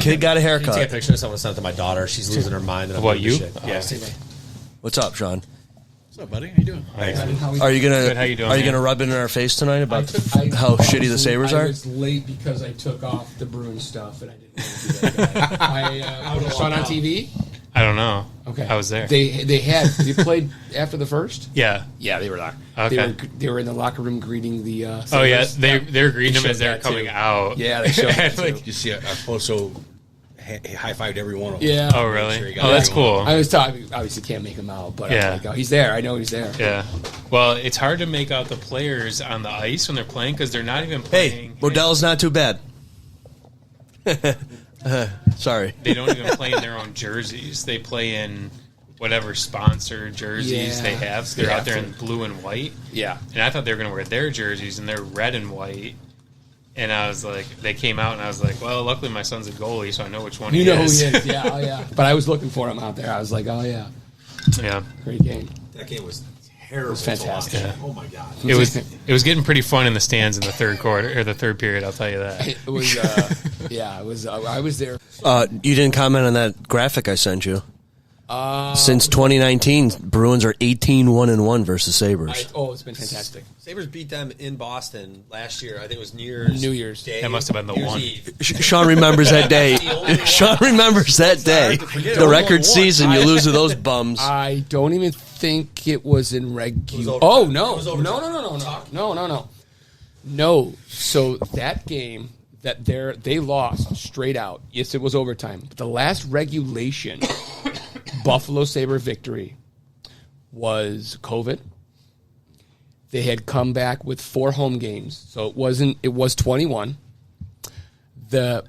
Kid got a Can you take a haircut. picture? Someone sent it to my daughter. She's losing her mind. And I'm What, doing you? this shit. Yeah. What's up, Sean? What's up, buddy? How you doing? Thanks. Are you gonna Good, how you doing, Are you man? gonna rub it in our face tonight about I how shitty the Sabres I are? was late because I took off the Bruins stuff and I didn't want to do that. I saw it on TV. I don't know. Okay, I was there. They played after the first. Yeah. Yeah, they were there. Okay. They were in the locker room greeting the. Oh yeah, Sabres. they were greeting them showed as they're that, coming too. out. Yeah, they showed that, Like, too. You see, I also high-fived every one of them. Yeah. oh Make sure really? you got Oh, that's everyone. cool. I was talking. Obviously, can't make him out, but Yeah. I'm like, oh, he's there. I know he's there. Yeah. Well, it's hard to make out the players on the ice when they're playing because they're not even Hey, playing. Modell's not too bad. Sorry. They don't even play in their own jerseys. They play in whatever sponsor jerseys Yeah. they have. So they're Yeah. out there in blue and white. Yeah. And I thought they were going to wear their jerseys, and they're red and white. And I was like, they came out, and I was like, well, luckily my son's a goalie, so I know which one You he know who is. he is. Yeah. Oh yeah. But I was looking for him out there. I was like, oh yeah, Yeah. great game. That game was terrible. It was fantastic. to watch. Oh my god. It was getting pretty fun in the stands in the third quarter or the third period. I'll tell you that. It was. Yeah. It was. I was there. You didn't comment on that graphic I sent you. Since 2019, Bruins are 18-1-1 versus Sabres. It's been fantastic. Sabres beat them in Boston last year. I think it was New Year's Day. That must have been the New Year's one. Eve. Sean remembers that day. Sean remembers that day. forget The it. record 1-1. season, you lose to those bums. I don't even think it was in It regular. was Oh overtime. no! It was No! overtime. No. So that game that they lost straight out. Yes, it was overtime. But the last regulation Buffalo Sabre victory was COVID. They had come back with 4 home games, so it was 21. The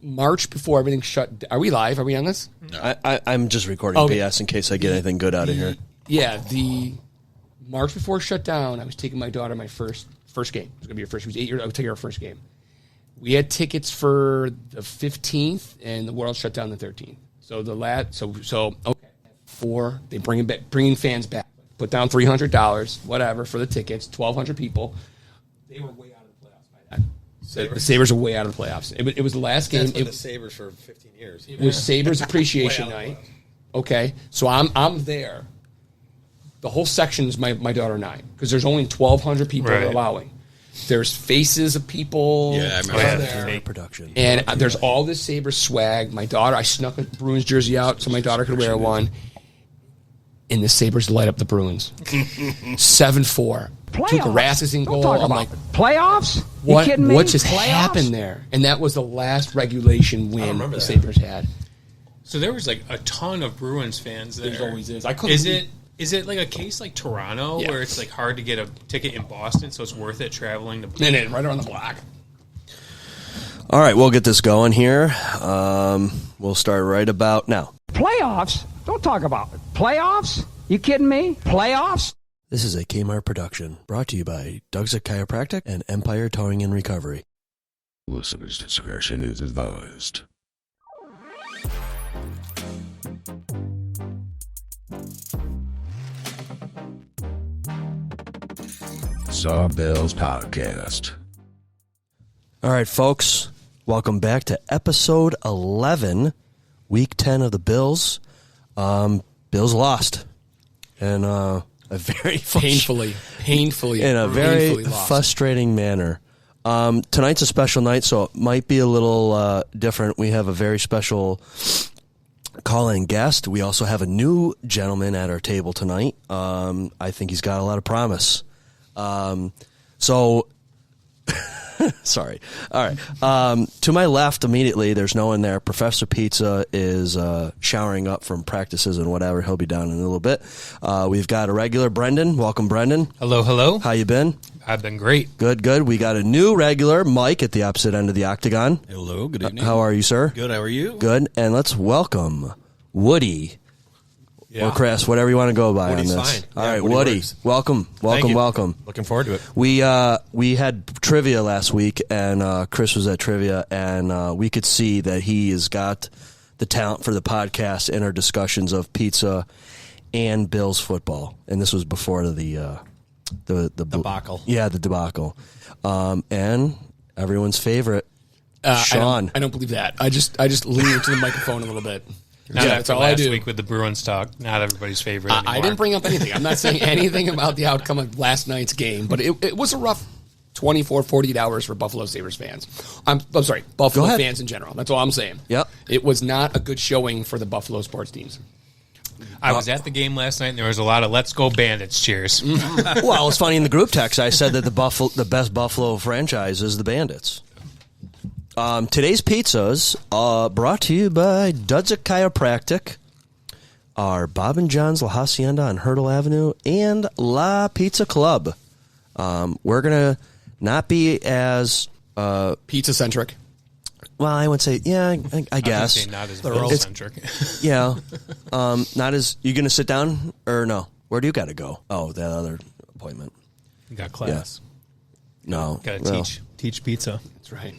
March before everything shut. Are we live? Are we on this? I'm just recording Okay. BS in case I get anything good out of here. Yeah, the March before it shut down, I was taking my daughter my first game. It was going to be her first. She was 8 years. I was taking her first game. We had tickets for the 15th, and the world shut down the 13th. So okay, 4. They bringing fans back. Put down $300, whatever, for the tickets. 1,200 people. They were way out of the playoffs by then. The Sabres are way out of the playoffs. It was the last game. That's been the Sabres for 15 years. It was Sabres Appreciation Night. Okay, so I'm there. The whole section is my daughter and I, because there's only 1,200 people Right. they're allowing. There's faces of people. Yeah, I remember Oh, yeah. that. Great production. And there's all this Sabres swag. My daughter, I snuck a Bruins jersey out so my daughter could wear one. And the Sabres light up the Bruins. 7-4. Tuukka Rask in goal. I'm like, Playoffs? what? You kidding me? What just Playoffs? happened there? And that was the last regulation win remember the that. Sabres had. So there was like a ton of Bruins fans there. There's always is. I couldn't. Is it like a case like Toronto Yeah. where it's like hard to get a ticket in Boston, so it's worth it traveling to? Minute, right around the block. All right, we'll get this going here. We'll start right about now. Playoffs? Don't talk about it. Playoffs? You kidding me? Playoffs? This is a Kmart production brought to you by Doug's Chiropractic and Empire Towing and Recovery. Listeners' discretion is advised. Sawbills Podcast. All right, folks, welcome back to episode 11, week 10 of the Bills. Bills lost. And a very Painfully in a very painfully lost. frustrating manner. Tonight's a special night, so it might be a little different. We have a very special call-in guest. We also have a new gentleman at our table tonight. I think he's got a lot of promise. Sorry. All right. To my left immediately, there's no one there. Professor Pizza is showering up from practices and whatever. He'll be down in a little bit. We've got a regular, Brendon. Welcome, Brendon. Hello, hello. How you been? I've been great. Good, good. We got a new regular, Mike, at the opposite end of the octagon. Hello, good evening. How are you, sir? Good, how are you? Good. And let's welcome Woody. Or Chris, whatever you want to go by Woody's on this. fine. All Yeah, right, Woody Woody. works. Welcome. Thank you. Welcome. Looking forward to it. We had trivia last week, and Chris was at trivia, and we could see that he has got the talent for the podcast in our discussions of pizza and Bills football. And this was before the Debacle. Yeah, the debacle. And everyone's favorite, Sean. I don't believe that. I just lean into the microphone a little bit. Not Yeah, after that's all I last do. week with the Bruins talk. Not everybody's favorite anymore. I didn't bring up anything. I'm not saying anything about the outcome of last night's game, but it was a rough 24, 48 hours for Buffalo Sabres fans. I'm sorry, Buffalo fans in general. That's all I'm saying. Yep. It was not a good showing for the Buffalo sports teams. I was at the game last night, and there was a lot of "Let's go Bandits" cheers. Well, it's funny in the group text. I said that the best Buffalo franchise is the Bandits. Today's pizzas brought to you by Dudzik Chiropractic, are Bob and John's La Hacienda on Hurdle Avenue, and La Pizza Club. We're gonna not be as Pizza centric. well. I would say, yeah, I guess. Say not as Bill-centric. Yeah, not as. You gonna sit down or no? Where do you got to go? Oh, that other appointment. You got class. No, Got to well. Teach pizza. That's right.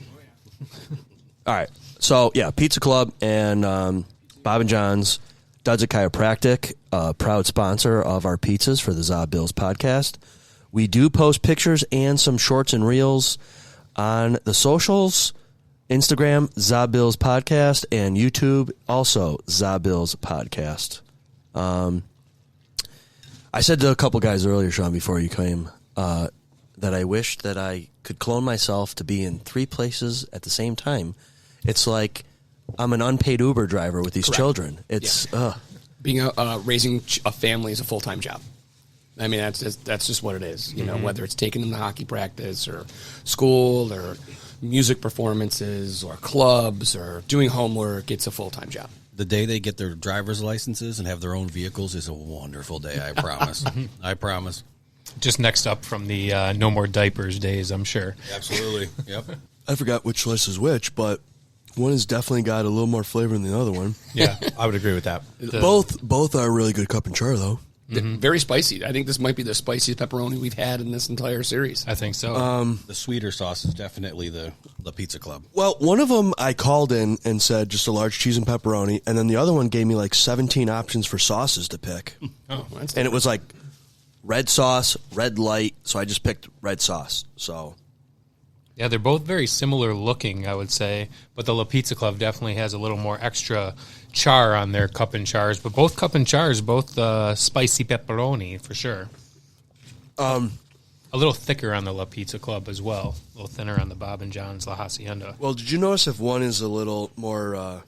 All right. So, yeah, Pizza Club and Bob and John's, Dudzik Chiropractic, proud sponsor of our pizzas for the Zob Bills podcast. We do post pictures and some shorts and reels on the socials, Instagram, Zob Bills podcast, and YouTube, also Zob Bills podcast. I said to a couple guys earlier, Sean, before you came, that I wish that I could clone myself to be in 3 places at the same time. It's like I'm an unpaid Uber driver with these children. It's Being raising a family is a full-time job. I mean, that's just what it is. You know, whether it's taking them to hockey practice or school or music performances or clubs or doing homework, it's a full-time job. The day they get their driver's licenses and have their own vehicles is a wonderful day, I promise. I promise. Just next up from the no more diapers days, I'm sure. Absolutely. Yep. I forgot which slice is which, but one has definitely got a little more flavor than the other one. Yeah, I would agree with that. Both are really good cup and char, though. Very spicy. I think this might be the spiciest pepperoni we've had in this entire series. I think so. The sweeter sauce is definitely the Pizza Club. Well, one of them I called in and said just a large cheese and pepperoni, and then the other one gave me like 17 options for sauces to pick. Oh, that's And it was like red sauce, red light, so I just picked red sauce. So Yeah, they're both very similar looking, I would say, but the La Pizza Club definitely has a little more extra char on their cup and chars. But both cup and chars, both spicy pepperoni for sure. A little thicker on the La Pizza Club as well, a little thinner on the Bob and John's La Hacienda. well, did you notice if one is a little more,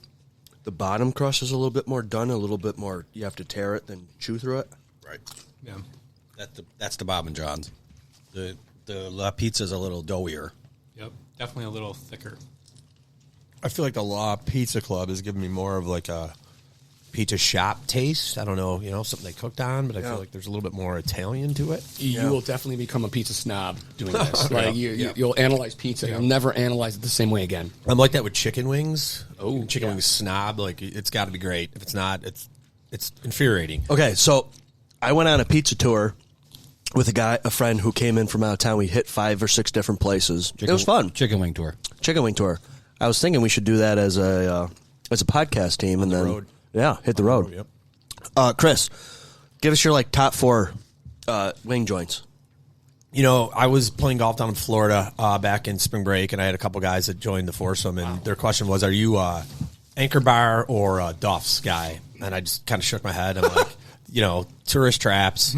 the bottom crust is a little bit more done, a little bit more, you have to tear it, then chew through it? Right. Yeah, That's the Bob and John's. The La Pizza's a little doughier. yep, definitely a little thicker. I feel like the La Pizza Club is giving me more of like a pizza shop taste. I don't know, something they cooked on, but I feel like there's a little bit more Italian to it. You will definitely become a pizza snob doing this. Like you'll analyze pizza. You'll never analyze it the same way again. I'm like that with chicken wings. Oh, chicken wings snob. Like it's got to be great. If it's not, it's infuriating. Okay, so I went on a pizza tour with a friend who came in from out of town. We hit 5 or 6 different places. It was fun. Chicken wing tour. Chicken wing tour. I was thinking we should do that as a podcast team and then road. hit the road. Yep. Chris, give us your top 4 wing joints. I was playing golf down in Florida back in spring break, and I had a couple guys that joined the foursome, and their question was, "Are you Anchor Bar or Duff's guy?" And I just kind of shook my head. I'm like, tourist traps.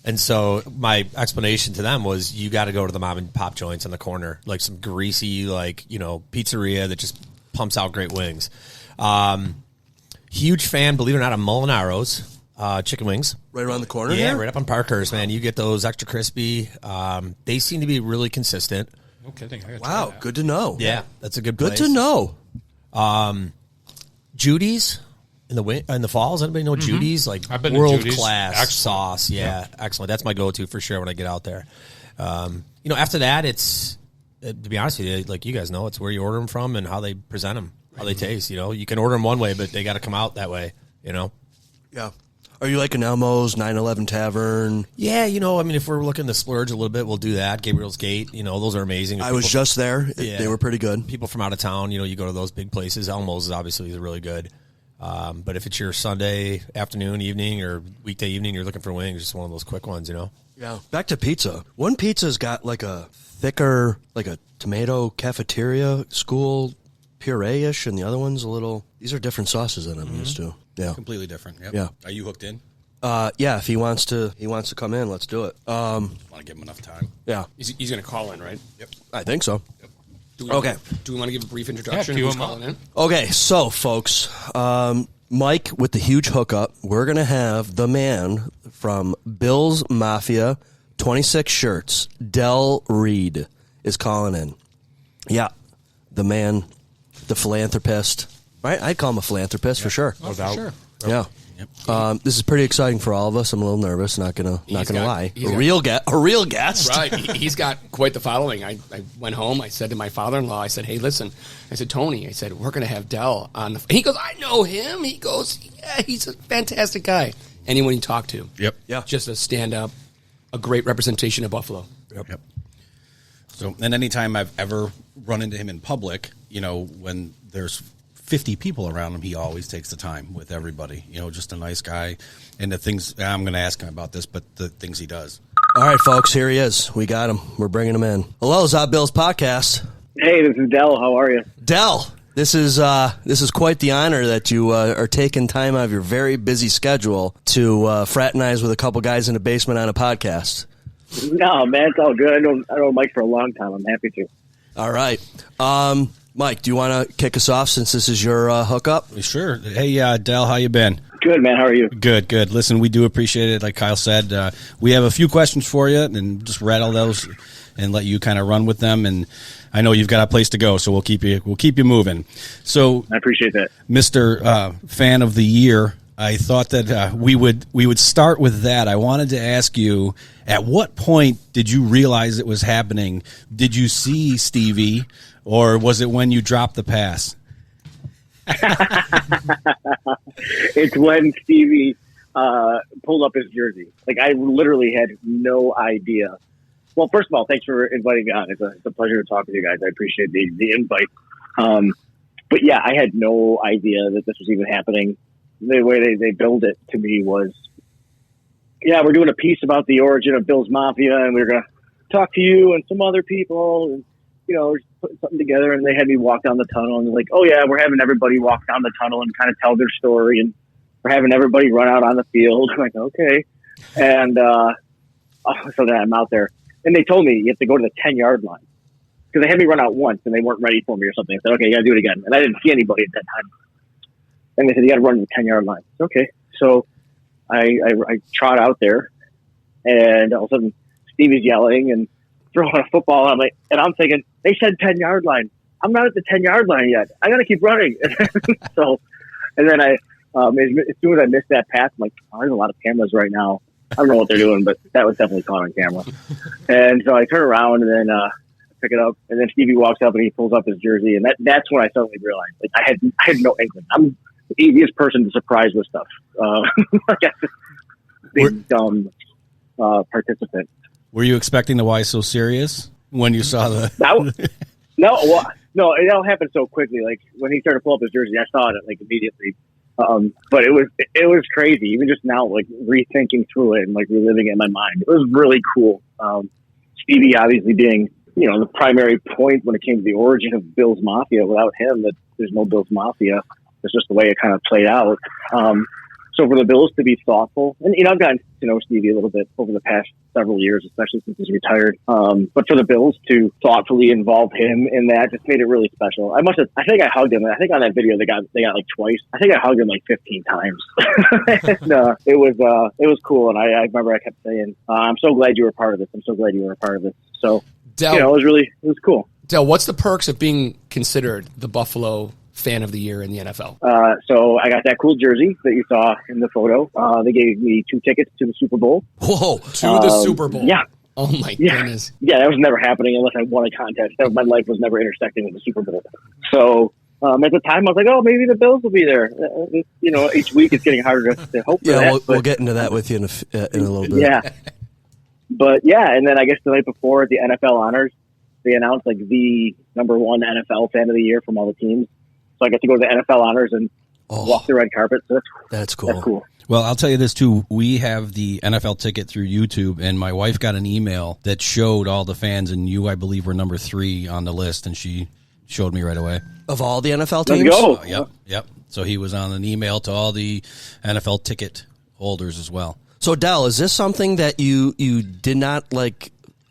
And so my explanation to them was, you got to go to the mom and pop joints on the corner, like some greasy, pizzeria that just pumps out great wings. Huge fan, believe it or not, of Molinaro's chicken wings. Right around the corner Yeah, here? right up on Parkhurst, man. You get those extra crispy. They seem to be really consistent. No kidding. I gotta try Wow, that. good to know. Yeah, that's a good Good place. to know. Judy's in the falls. Anybody know Judy's? Like I've been to world Judy's. class Excellent. sauce. Yeah, excellent. That's my go-to for sure when I get out there. After that, it's to be honest with you, like you guys know, it's where you order them from and how they present them, how they taste. You can order them one way, but they got to come out that way. Yeah. Are you like an Elmo's, 911 Tavern? Yeah, if we're looking to splurge a little bit, we'll do that. Gabriel's Gate, those are amazing. I was just there. Yeah. They were pretty good. People from out of town, you go to those big places. Elmo's is obviously really good. But if it's your Sunday afternoon, evening, or weekday evening, you're looking for wings, just one of those quick ones, Yeah. Back to pizza. One pizza's got like a thicker, like a tomato cafeteria school puree-ish, and the other one's a little. These are different sauces than I'm used to. Yeah. Completely different. Yep. Yeah. Are you hooked in? Yeah. If he wants to come in. Let's do it. Want to give him enough time? Yeah. He's going to call in, right? Yep. I think so. Yep. Okay. Do we want to give a brief introduction? Yeah, Who's calling in? Okay. So, folks, Mike with the huge hookup. We're gonna have the man from Bills Mafia, 26 shirts. Reid is calling in. Yeah, the man, the philanthropist. Right? I'd call him a philanthropist for sure. Oh, for sure. Yeah. Yep. This is pretty exciting for all of us. I'm a little nervous. Not gonna lie. A real guest. Right. He's got quite the following. I went home. I said to my father-in-law, I said, hey, listen. I said, Tony, I said, we're going to have Dell on the. He goes, I know him. He goes, yeah, he's a fantastic guy. Anyone you talk to. Yep. Yeah. Just a stand-up, a great representation of Buffalo. Yep. So, and anytime I've ever run into him in public, when there's 50 people around him, he always takes the time with everybody. Just a nice guy. And the things, I'm going to ask him about this, but the things he does. All right, folks, here he is. We got him. We're bringing him in. Hello, Zot Bills Podcast. Hey, this is Dell. How are you? Dell, this is quite the honor that you are taking time out of your very busy schedule to fraternize with a couple guys in the basement on a podcast. No, man, it's all good. I know Mike for a long time. I'm happy to. All right. Mike, do you want to kick us off since this is your hookup? Sure. Hey, Dell, how you been? Good, man. How are you? Good. Listen, we do appreciate it. Like Kyle said, we have a few questions for you, and just rattle those and let you kind of run with them. And I know you've got a place to go, so we'll keep you moving. So I appreciate that, Mr. Fan of the Year. I thought that we would start with that. I wanted to ask you, at what point did you realize it was happening? Did you see Stevie, or was it when you dropped the pass? It's when Stevie pulled up his jersey. Like, I literally had no idea. Well, first of all, thanks for inviting me on. It's a pleasure to talk with you guys. I appreciate the invite. But yeah, I had no idea that this was even happening. The way they billed it to me was, yeah, we're doing a piece about the origin of Bills Mafia, and we're going to talk to you and some other people, and, we're just putting something together. And they had me walk down the tunnel, and they're like, oh, yeah, we're having everybody walk down the tunnel and kind of tell their story, and we're having everybody run out on the field. I'm like, okay. And so then I'm out there. And they told me you have to go to the 10-yard line, because they had me run out once, and they weren't ready for me or something. I said, okay, you got to do it again. And I didn't see anybody at that time. And they said, you got to run to the 10-yard line. Okay. So I trot out there, and all of a sudden Stevie's yelling and throwing a football. And I'm thinking, they said 10-yard line. I'm not at the 10-yard line yet. I got to keep running. And then as soon as I missed that pass, I'm like, oh, there's a lot of cameras right now. I don't know what they're doing, but that was definitely caught on camera. And so I turn around and then pick it up, and then Stevie walks up and he pulls up his jersey, and that's when I suddenly realized, like, I had no inkling. I'm the easiest person to surprise with stuff. Big dumb participant. Were you expecting the Why So Serious when you saw the? No, it all happened so quickly. Like, when he started to pull up his jersey, I saw it like immediately. But it was crazy. Even just now, like, rethinking through it and like reliving it in my mind, it was really cool. Stevie obviously being, the primary point when it came to the origin of Bills Mafia. Without him, that there's no Bills Mafia. It's just the way it kind of played out. So for the Bills to be thoughtful, and I've gotten to know Stevie a little bit over the past several years, especially since he's retired. But for the Bills to thoughtfully involve him in that just made it really special. I think I hugged him. I think on that video they got like twice. I think I hugged him like 15 times. And, it was cool. And I remember I kept saying, "I'm so glad you were a part of this. I'm so glad you were a part of this." So Del, it was cool. Del, what's the perks of being considered the Buffalo Fan of the Year in the NFL? So I got that cool jersey that you saw in the photo. They gave me 2 tickets to the Super Bowl. Whoa, to the Super Bowl. Yeah. Oh my goodness. Yeah, that was never happening unless I won a contest. My life was never intersecting with the Super Bowl. So at the time I was like, oh, maybe the Bills will be there. Each week it's getting harder to hope for that. Yeah, we'll get into that with you in a little bit. Yeah. But yeah, and then I guess the night before at the NFL Honors, they announced like the #1 NFL Fan of the Year from all the teams. So I get to go to the NFL Honors, and walk the red carpet. So That's cool. That's cool. Well, I'll tell you this, too. We have the NFL ticket through YouTube, and my wife got an email that showed all the fans, and you, I believe, were number 3 on the list, and she showed me right away. Of all the NFL teams? Let's go. Yep. So he was on an email to all the NFL ticket holders as well. So, Del, is this something that you did not,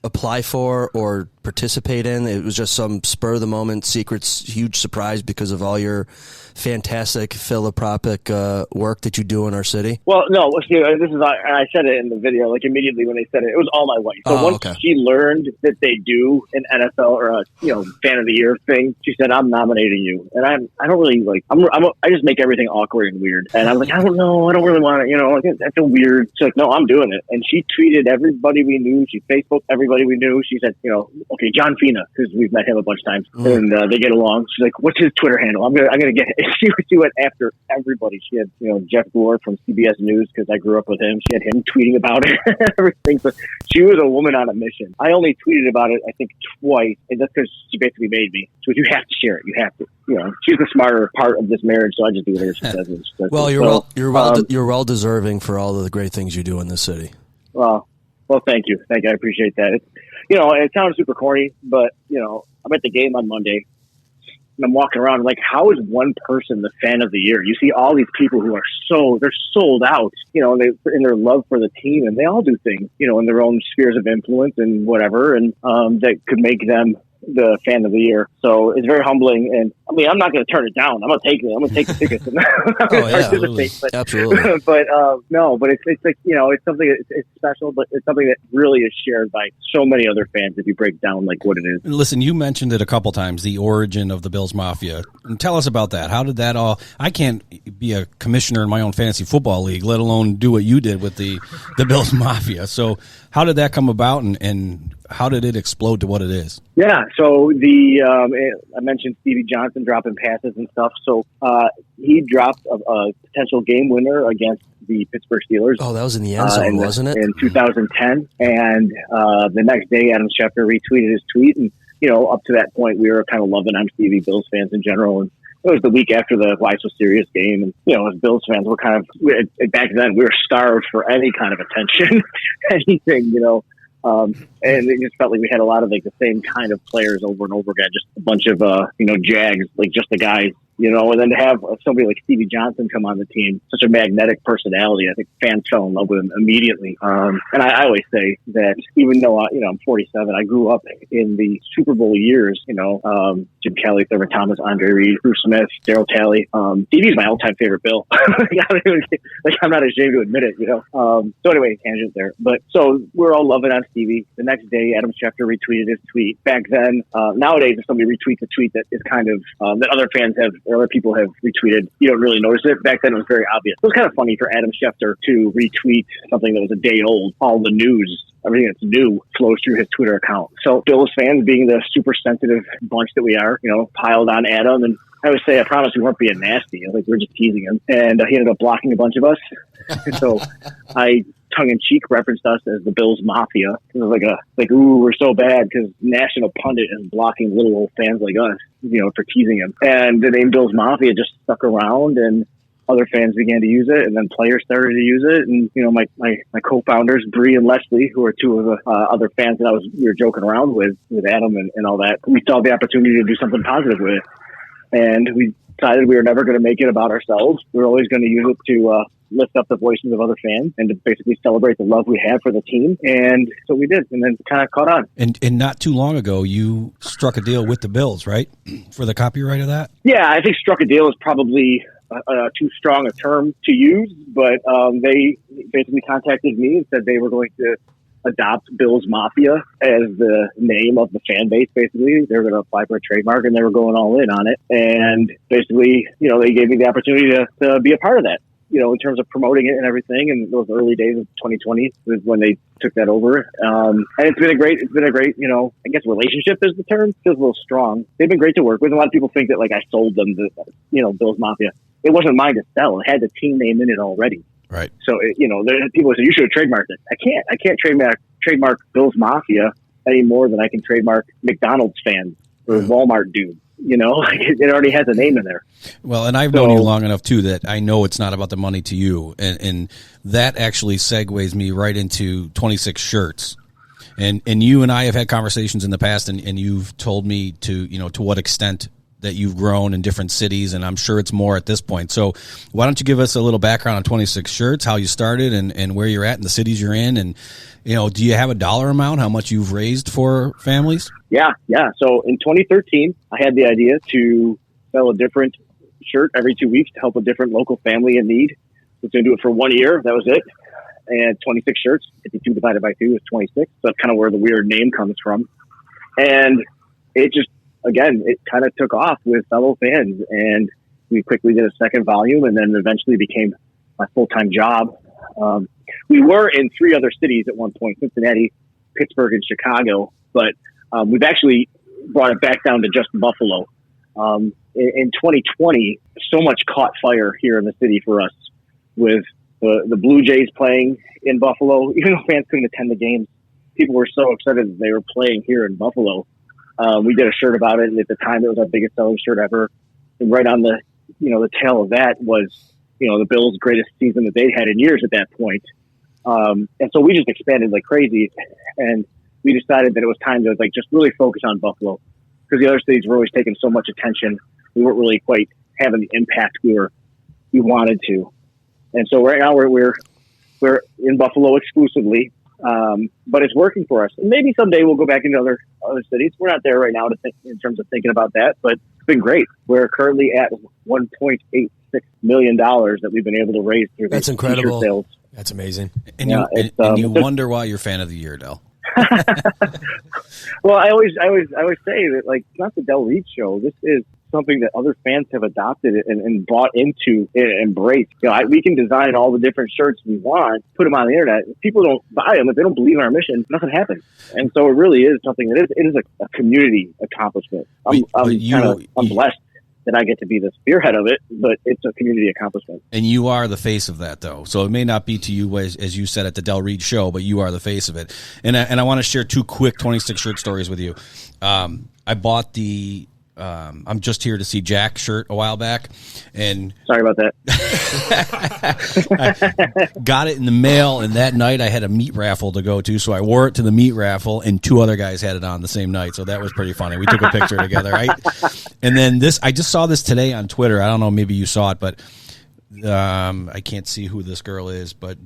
apply for or participate in? It was just some spur-of-the-moment secrets, huge surprise because of all your fantastic philanthropic work that you do in our city? Well, no, this is, I said it in the video, immediately when they said it was all my wife. So once she learned that they do an NFL or a, fan of the year thing, she said, I'm nominating you. And I don't really I just make everything awkward and weird. And I'm like, I don't know. I don't really want to, that's so weird. She's like, no, I'm doing it. And she tweeted everybody we knew. She Facebooked everybody we knew. She said, okay, John Fina, because we've met him a bunch of times and they get along. She's like, what's his Twitter handle? I'm gonna get it. She went after everybody. She had, Jeff Gore from CBS News, because I grew up with him. She had him tweeting about it, everything. So she was a woman on a mission. I only tweeted about it, I think, twice, and that's because she basically made me. She goes, you have to share it. You have to. She's the smarter part of this marriage, so I just do whatever she says. Well, you're well deserving for all of the great things you do in this city. Well, thank you. I appreciate that. It sounds super corny, but I'm at the game on Monday. And I'm walking around how is one person the fan of the year? You see all these people who are they're sold out, and in their love for the team, and they all do things, in their own spheres of influence and whatever, and that could make them the fan of the year. So it's very humbling, and I'm not going to turn it down. I'm going to take it. I'm going to take the tickets. And Absolutely. But it's something. It's special, but it's something that really is shared by so many other fans. If you break down what it is. Listen, you mentioned it a couple times, the origin of the Bills Mafia. And tell us about that. How did that all? I can't be a commissioner in my own fantasy football league, let alone do what you did with the Bills Mafia. So how did that come about, and how did it explode to what it is? Yeah, so I mentioned Stevie Johnson dropping passes and stuff. So he dropped a potential game winner against the Pittsburgh Steelers. Oh, that was in the end zone, wasn't it? In 2010. And the next day, Adam Schefter retweeted his tweet. And, up to that point, we were kind of loving on Stevie, Bills fans in general. And it was the week after the Why So Serious game. And, as Bills fans, we're kind of, back then, we were starved for any kind of attention, anything, and it just felt like we had a lot of the same kind of players over and over again, just a bunch of, Jags, just the guys, and then to have somebody like Stevie Johnson come on the team, such a magnetic personality, I think fans fell in love with him immediately. And I always say that even though, I'm 47, I grew up in the Super Bowl years, Jim Kelly, Thurman Thomas, Andre Reid, Bruce Smith, Darryl Talley. Stevie's my all-time favorite Bill. I'm not ashamed to admit it, So anyway, tangent there. But so we're all loving on Stevie. The next day, Adam Schefter retweeted his tweet. Back then, nowadays, if somebody retweets a tweet that is kind of, that other fans have, or other people have retweeted, you don't really notice it. Back then, it was very obvious. It was kind of funny for Adam Schefter to retweet something that was a day old. All the news, everything that's new, flows through his Twitter account. So Bills fans, being the super sensitive bunch that we are, piled on Adam. And I would say, I promise we weren't being nasty. We were just teasing him. And he ended up blocking a bunch of us. So I tongue-in-cheek referenced us as the Bills Mafia. It was ooh, we're so bad because national pundit is blocking little old fans like us, for teasing him. And the name Bills Mafia just stuck around, and other fans began to use it, and then players started to use it. And, my co-founders, Bree and Leslie, who are two of the other fans that we were joking around with Adam and all that, we saw the opportunity to do something positive with it. And we decided we were never going to make it about ourselves. We were always going to use it to lift up the voices of other fans and to basically celebrate the love we have for the team. And so we did, and then kind of caught on. And not too long ago, you struck a deal with the Bills, right, for the copyright of that? Yeah, I think struck a deal is probably too strong a term to use, but they basically contacted me and said they were going to adopt Bills Mafia as the name of the fan base. Basically, they were going to apply for a trademark, and they were going all in on it. And basically, they gave me the opportunity to be a part of that. In terms of promoting it and everything, and those early days of 2020 was when they took that over. And it's been a great, I guess relationship is the term. Feels a little strong. They've been great to work with. A lot of people think that I sold them the, Bills Mafia. It wasn't mine to sell. It had the team name in it already. Right. So, people say, you should have trademarked it. I can't trademark Bills Mafia any more than I can trademark McDonald's fans or Walmart dude. You know, it already has a name in there. Well, and I've known you long enough too that I know it's not about the money to you, and that actually segues me right into 26 shirts. And you and I have had conversations in the past, and you've told me to what extent that you've grown in different cities, and I'm sure it's more at this point. So why don't you give us a little background on 26 shirts, how you started, and where you're at and the cities you're in, and do you have a dollar amount, how much you've raised for families? Yeah. So in 2013, I had the idea to sell a different shirt every 2 weeks to help a different local family in need. I was going to do it for 1 year. That was it. And 26 shirts, 52 divided by 2 is 26. So that's kind of where the weird name comes from. And it just, again, it kind of took off with fellow fans. And we quickly did a second volume, and then eventually became my full-time job. We were in 3 other cities at one point, Cincinnati, Pittsburgh, and Chicago. But we've actually brought it back down to just Buffalo. In 2020, so much caught fire here in the city for us with the Blue Jays playing in Buffalo. Even though fans couldn't attend the games, people were so excited that they were playing here in Buffalo. We did a shirt about it, and at the time it was our biggest selling shirt ever. And right on the tail of that was, the Bills' greatest season that they'd had in years at that point. And so we just expanded like crazy, and we decided that it was time to just really focus on Buffalo, because the other cities were always taking so much attention. We weren't really quite having the impact we wanted to. And so right now we're in Buffalo exclusively, but it's working for us. And maybe someday we'll go back into other cities. We're not there right now in terms of thinking about that, but it's been great. We're currently at $1.86 million that we've been able to raise through That's incredible. T-shirt sales. That's amazing. And you wonder why you're fan of the year, Del. Well, I always say that it's not the Del Reid show. This is something that other fans have adopted and bought into and embraced. We can design all the different shirts we want, put them on the internet. If people don't buy them, if they don't believe in our mission, nothing happens. And so it really is something that it is a community accomplishment. I'm blessed that I get to be the spearhead of it, but it's a community accomplishment. And you are the face of that, though. So it may not be to you, as you said, at the Del Reid show, but you are the face of it. And I want to share 2 quick 26 shirt stories with you. I bought the I'm Just Here to See Jack shirt a while back, and sorry about that. I got it in the mail, and that night I had a meat raffle to go to, so I wore it to the meat raffle, and 2 other guys had it on the same night, so that was pretty funny. We took a picture together, right? And then I just saw this today on Twitter. I don't know, maybe you saw it, but I can't see who this girl is, but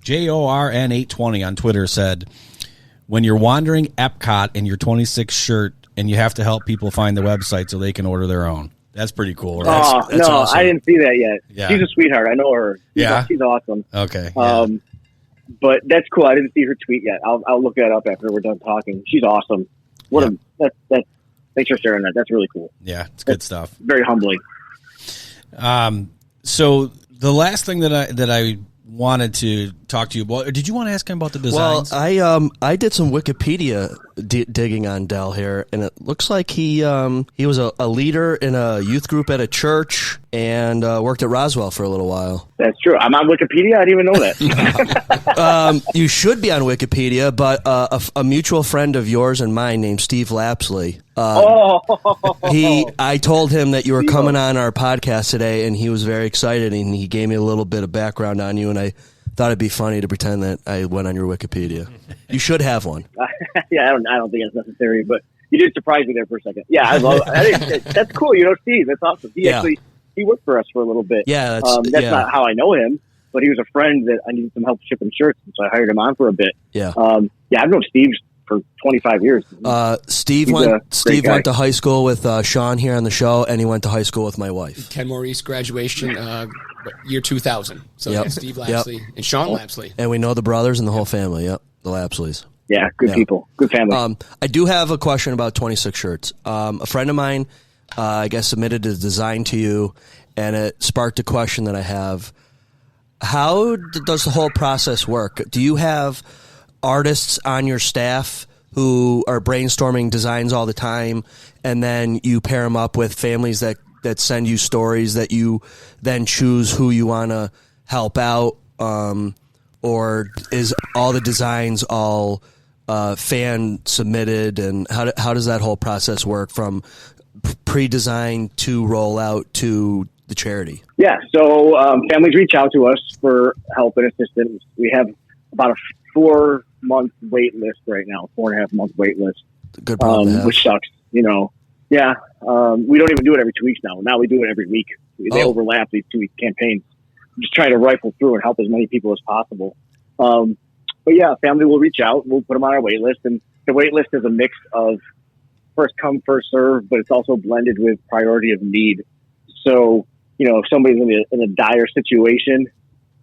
JORN820 on Twitter said, when you're wandering Epcot in your 26 shirt, and you have to help people find the website so they can order their own. That's pretty cool. Right? That's awesome. I didn't see that yet. Yeah. She's a sweetheart. I know her. She's awesome. Okay. Yeah. But that's cool. I didn't see her tweet yet. I'll look that up after we're done talking. She's awesome. Thanks for sharing that. That's really cool. Yeah, it's good stuff. Very humbling. So the last thing that I wanted to talk to you about. Did you want to ask him about the designs? Well, I did some Wikipedia digging on Del here, and it looks like he was a leader in a youth group at a church and worked at Roswell for a little while. That's true. I'm on Wikipedia. I didn't even know that. You should be on Wikipedia, but a mutual friend of yours and mine named Steve Lapsley. I told him that you were coming on our podcast today, and he was very excited, and he gave me a little bit of background on you, and I thought it'd be funny to pretend that I went on your Wikipedia. You should have one. Yeah, I don't think it's necessary, but you did surprise me there for a second. Yeah, I think that's cool. Steve, that's awesome. He worked for us for a little bit. Yeah, that's not how I know him, but he was a friend that I needed some help shipping shirts, so I hired him on for a bit. Yeah. I've known Steve for 25 years. Steve went to high school with Sean here on the show, and he went to high school with my wife. Ken Maurice graduation year 2000. So Steve Lapsley and Sean Lapsley. And we know the brothers and the whole family. Yep, the Lapsleys. Yeah, good people. Good family. I do have a question about 26 shirts. A friend of mine, I guess, submitted a design to you, and it sparked a question that I have. How does the whole process work? Do you have artists on your staff who are brainstorming designs all the time, and then you pair them up with families that send you stories that you then choose who you want to help out? Or is all the designs all fan submitted, and how does that whole process work from pre-designed to roll out to the charity? Yeah, so families reach out to us for help and assistance. We have about a 4-month wait list right now, 4.5-month wait list, Good problem to have. which sucks, you know. Yeah, we don't even do it every 2 weeks now. Now we do it every week. They overlap, these 2-week campaigns. Just try to rifle through and help as many people as possible. But yeah, family will reach out. We'll put them on our wait list. And the wait list is a mix of first come, first serve, but it's also blended with priority of need. So, you know, if somebody's in a dire situation,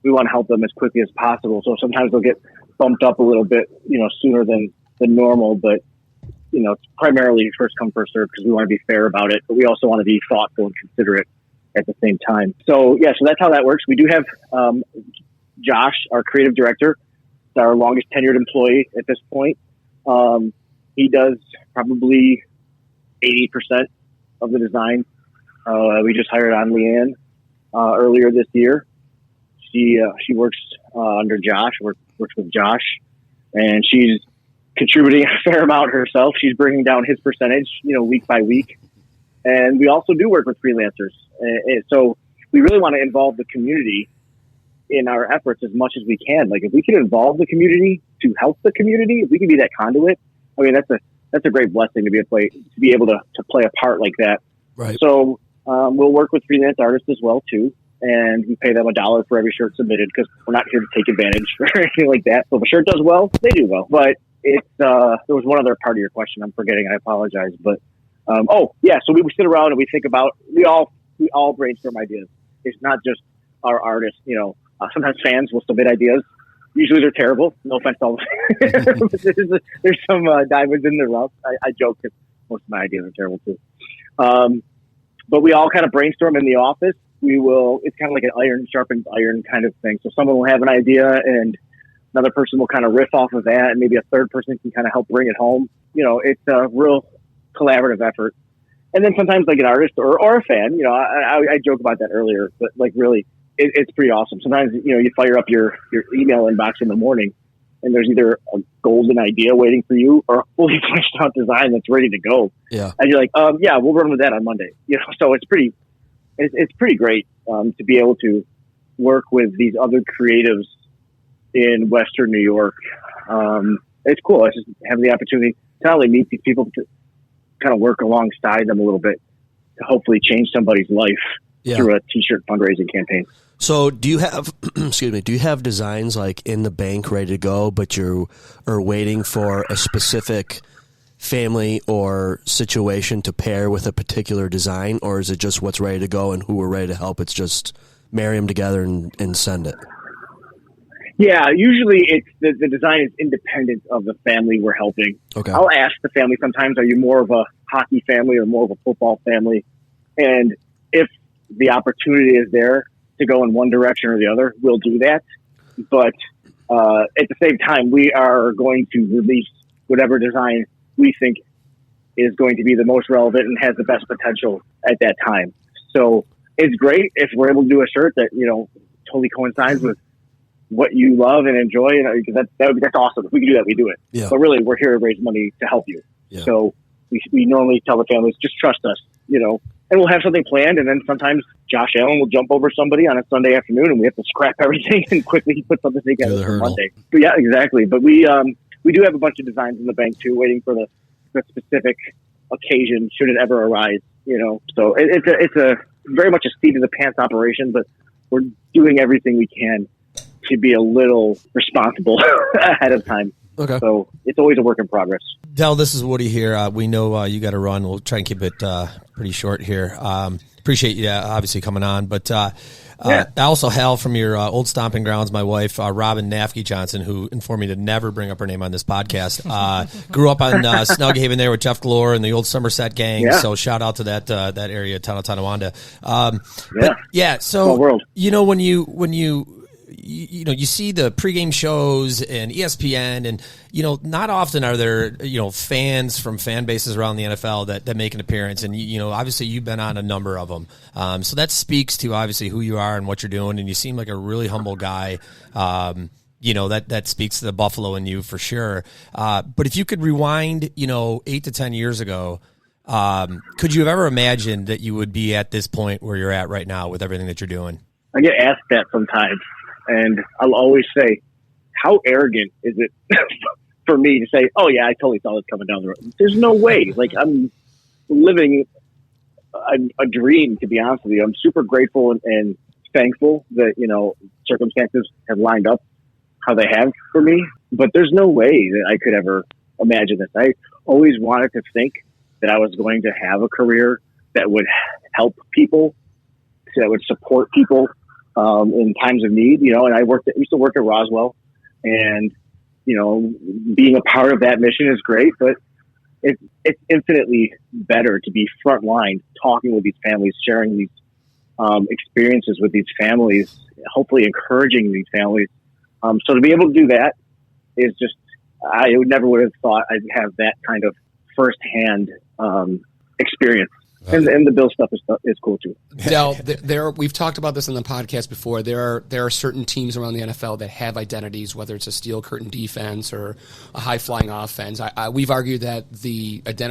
we want to help them as quickly as possible. So sometimes they'll get bumped up a little bit, you know, sooner than normal. But, you know, it's primarily first come, first serve because we want to be fair about it. But we also want to be thoughtful and considerate at the same time. So, yeah, so that's how that works. We do have Josh, our creative director, our longest tenured employee at this point. He does probably 80% of the design. We just hired on Leanne earlier this year. She works under Josh, works with Josh, and she's contributing a fair amount herself. She's bringing down his percentage, you know, week by week. And we also do work with freelancers. And so we really want to involve the community in our efforts as much as we can. Like if we can involve the community to help the community, if we can be that conduit, I mean, that's a great blessing to be able to play a part like that. Right. So we'll work with freelance artists as well too, and we pay them $1 for every shirt submitted because we're not here to take advantage or anything like that. So if a shirt does well, they do well. But it's there was one other part of your question I'm forgetting. I apologize. But so we sit around and we think about we all brainstorm ideas. It's not just our artists, you know. Sometimes fans will submit ideas. Usually they're terrible. No offense to all there's some diamonds in the rough. I joke because most of my ideas are terrible too. But we all kind of brainstorm in the office. It's kind of like an iron sharpens iron kind of thing. So someone will have an idea and another person will kind of riff off of that. And maybe a third person can kind of help bring it home. You know, it's a real collaborative effort. And then sometimes like an artist or a fan, you know, I joke about that earlier, but like really, it's pretty awesome. Sometimes, you know, you fire up your email inbox in the morning and there's either a golden idea waiting for you or a fully fleshed out design that's ready to go. Yeah. And you're like, we'll run with that on Monday. You know, so it's pretty great to be able to work with these other creatives in Western New York. It's cool. I just have the opportunity to not only meet these people, to kind of work alongside them a little bit to hopefully change somebody's life through a t-shirt fundraising campaign. So do you have, do you have designs like in the bank ready to go, but you are waiting for a specific family or situation to pair with a particular design, or is it just what's ready to go and who we're ready to help? It's just marry them together and send it. Yeah, usually it's the design is independent of the family we're helping. Okay. I'll ask the family sometimes, are you more of a hockey family or more of a football family? And if the opportunity is there to go in one direction or the other, we'll do that. But at the same time, we are going to release whatever design we think is going to be the most relevant and has the best potential at that time. So it's great if we're able to do a shirt that, you know, totally coincides with what you love and enjoy. And that's awesome. If we can do that, we do it. Yeah. But really, we're here to raise money to help you. Yeah. So we normally tell the families, just trust us, you know, and we'll have something planned. And then sometimes Josh Allen will jump over somebody on a Sunday afternoon and we have to scrap everything and quickly put something together for Monday. But yeah, exactly. But we do have a bunch of designs in the bank too, waiting for the specific occasion should it ever arise, you know. So it's a very much a seat of the pants operation, but we're doing everything we can to be a little responsible ahead of time. Okay. So it's always a work in progress. Del, this is Woody here. We know you got to run. We'll try and keep it pretty short here. Appreciate you obviously coming on, but I also hail from your old stomping grounds. My wife, Robin Nafke Johnson, who informed me to never bring up her name on this podcast, grew up on Snughaven there with Jeff Glore and the old Somerset gang. Yeah. So shout out to that area, Tonawanda. Small world. You know, when you see the pregame shows and ESPN, and you know, not often are there fans from fan bases around the NFL that make an appearance, and you know, obviously you've been on a number of them, so that speaks to obviously who you are and what you're doing, and you seem like a really humble guy. You know, that speaks to the Buffalo in you for sure. But if you could rewind, 8 to 10 years ago, Could you have ever imagined that you would be at this point where you're at right now with everything that you're doing? I get asked that sometimes, and I'll always say, how arrogant is it for me to say, oh, yeah, I totally saw this coming down the road. There's no way. Like, I'm living a dream, to be honest with you. I'm super grateful and thankful that, circumstances have lined up how they have for me. But there's no way that I could ever imagine this. I always wanted to think that I was going to have a career that would help people, that would support people in times of need, and I used to work at Roswell, and, being a part of that mission is great, but it's infinitely better to be frontline, talking with these families, sharing these experiences with these families, hopefully encouraging these families. So to be able to do that is just, I would have thought I'd have that kind of firsthand experience. And the Bills stuff is cool too. Del, we've talked about this on the podcast before. There are certain teams around the NFL that have identities, whether it's a steel curtain defense or a high flying offense. We've argued that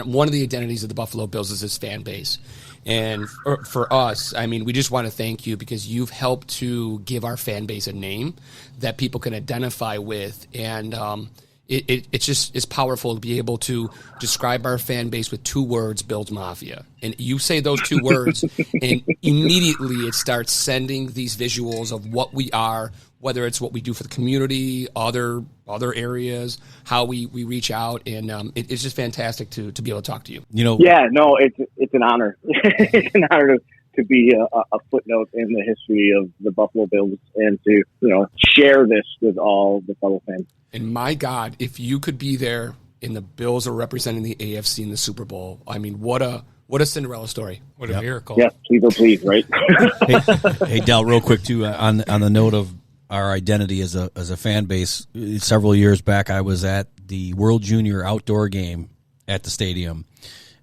one of the identities of the Buffalo Bills is its fan base. And for us, we just want to thank you because you've helped to give our fan base a name that people can identify with. And it's powerful to be able to describe our fan base with 2 words, Bills Mafia. And you say those 2 words, and immediately it starts sending these visuals of what we are, whether it's what we do for the community, other areas, how we reach out. And it's just fantastic to be able to talk to you. Yeah, no, it's an honor. It's an honor to be a footnote in the history of the Buffalo Bills and to, share this with all the fellow fans. And my God, if you could be there and the Bills are representing the AFC in the Super Bowl, what a Cinderella story. What a miracle. Yes, please, right? Hey, Del, real quick too, on the note of our identity as a fan base, several years back I was at the World Junior outdoor game at the stadium,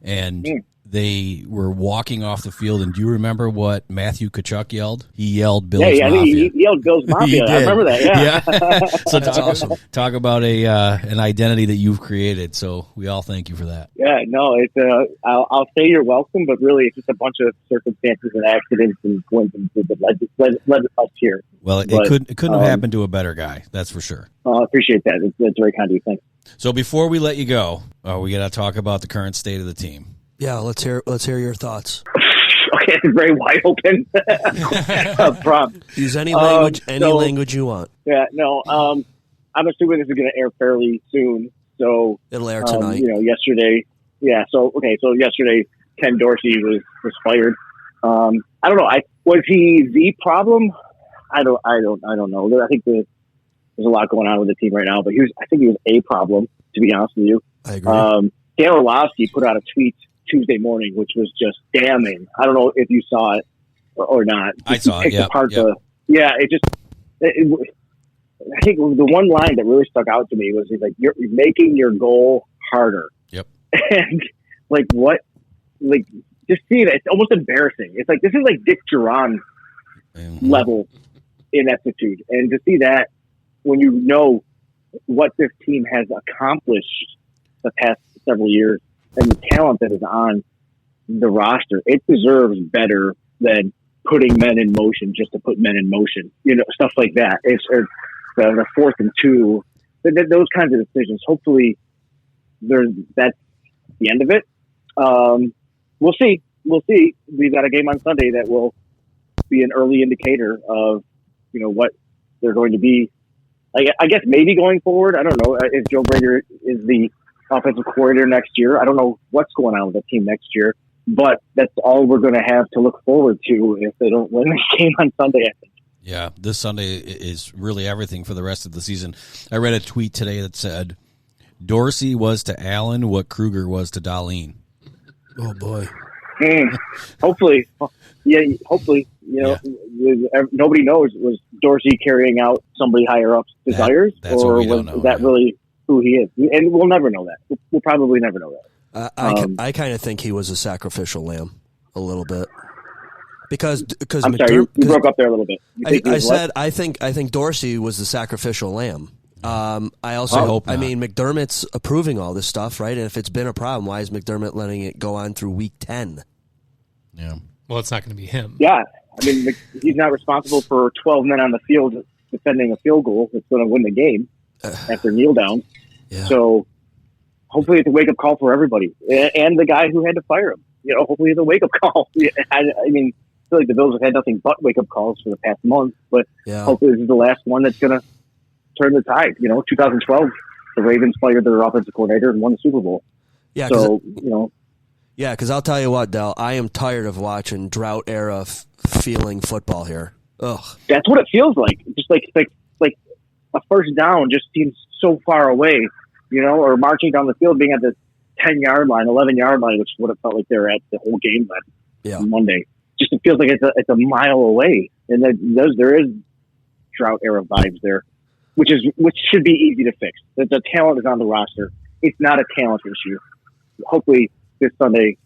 and they were walking off the field, and do you remember what Matthew Tkachuk yelled? He yelled Bills Mafia. He yelled Bills Mafia. I remember that, yeah. So that's awesome. Talk about an identity that you've created, so we all thank you for that. Yeah, no, it's I'll say you're welcome, but really it's just a bunch of circumstances and accidents and coincidences that led us here. Well, it couldn't have happened to a better guy, that's for sure. I appreciate that. It's very kind of you. Thanks. So before we let you go, we got to talk about the current state of the team. Yeah, let's hear your thoughts. Okay, it's very wide open. Prompt. Use any language you want. Yeah, no. I'm assuming this is going to air fairly soon. So it'll air tonight. Yesterday. Yeah. So yesterday, Ken Dorsey was fired. I don't know. Was he the problem? I don't know. I think there's a lot going on with the team right now, but I think he was a problem. To be honest with you, I agree. Dan Orlovsky put out a tweet Tuesday morning, which was just damning. I don't know if you saw it or not. I saw it. I think the one line that really stuck out to me was he's like, "You're making your goal harder." Yep. And just seeing it, it's almost embarrassing. It's like this is like Dick Duran level ineptitude, and to see that when you know what this team has accomplished the past several years. And the talent that is on the roster, it deserves better than putting men in motion just to put men in motion. Stuff like that. It's the 4th and 2, those kinds of decisions. Hopefully, that's the end of it. We'll see. We've got a game on Sunday that will be an early indicator of what they're going to be. I guess maybe going forward. I don't know if Joe Brady is the offensive coordinator next year. I don't know what's going on with the team next year, but that's all we're going to have to look forward to if they don't win this game on Sunday, I think. Yeah, this Sunday is really everything for the rest of the season. I read a tweet today that said, Dorsey was to Allen what Kruger was to Darlene. Oh, boy. Hopefully. Yeah, hopefully. Nobody knows, was Dorsey carrying out somebody higher up's desires, or was that really who he is? And we'll never know that. We'll probably never know that. I kind of think he was a sacrificial lamb a little bit. Because I'm sorry, you broke up there a little bit. I think Dorsey was the sacrificial lamb I also hope not. I mean, McDermott's approving all this stuff, right? And if it's been a problem, why is McDermott letting it go on through week 10? Yeah. Well, it's not going to be him. Yeah. I mean, he's not responsible for 12 men on the field defending a field goal that's going to win the game after kneel down. Yeah. So hopefully it's a wake-up call for everybody. And the guy who had to fire him. Hopefully it's a wake-up call. I mean, I feel like the Bills have had nothing but wake-up calls for the past month, but hopefully this is the last one that's going to turn the tide. 2012, the Ravens fired their offensive coordinator and won the Super Bowl. Yeah, so, Yeah, because I'll tell you what, Del, I am tired of watching drought-era feeling football here. Ugh. That's what it feels like. Just like a first down just seems so far away, or marching down the field being at the 10-yard line, 11-yard line, which is what it felt like they were at the whole game on Monday. Just it feels like it's a mile away, and there is drought-era vibes there, which should be easy to fix. The talent is on the roster. It's not a talent issue. Hopefully this Sunday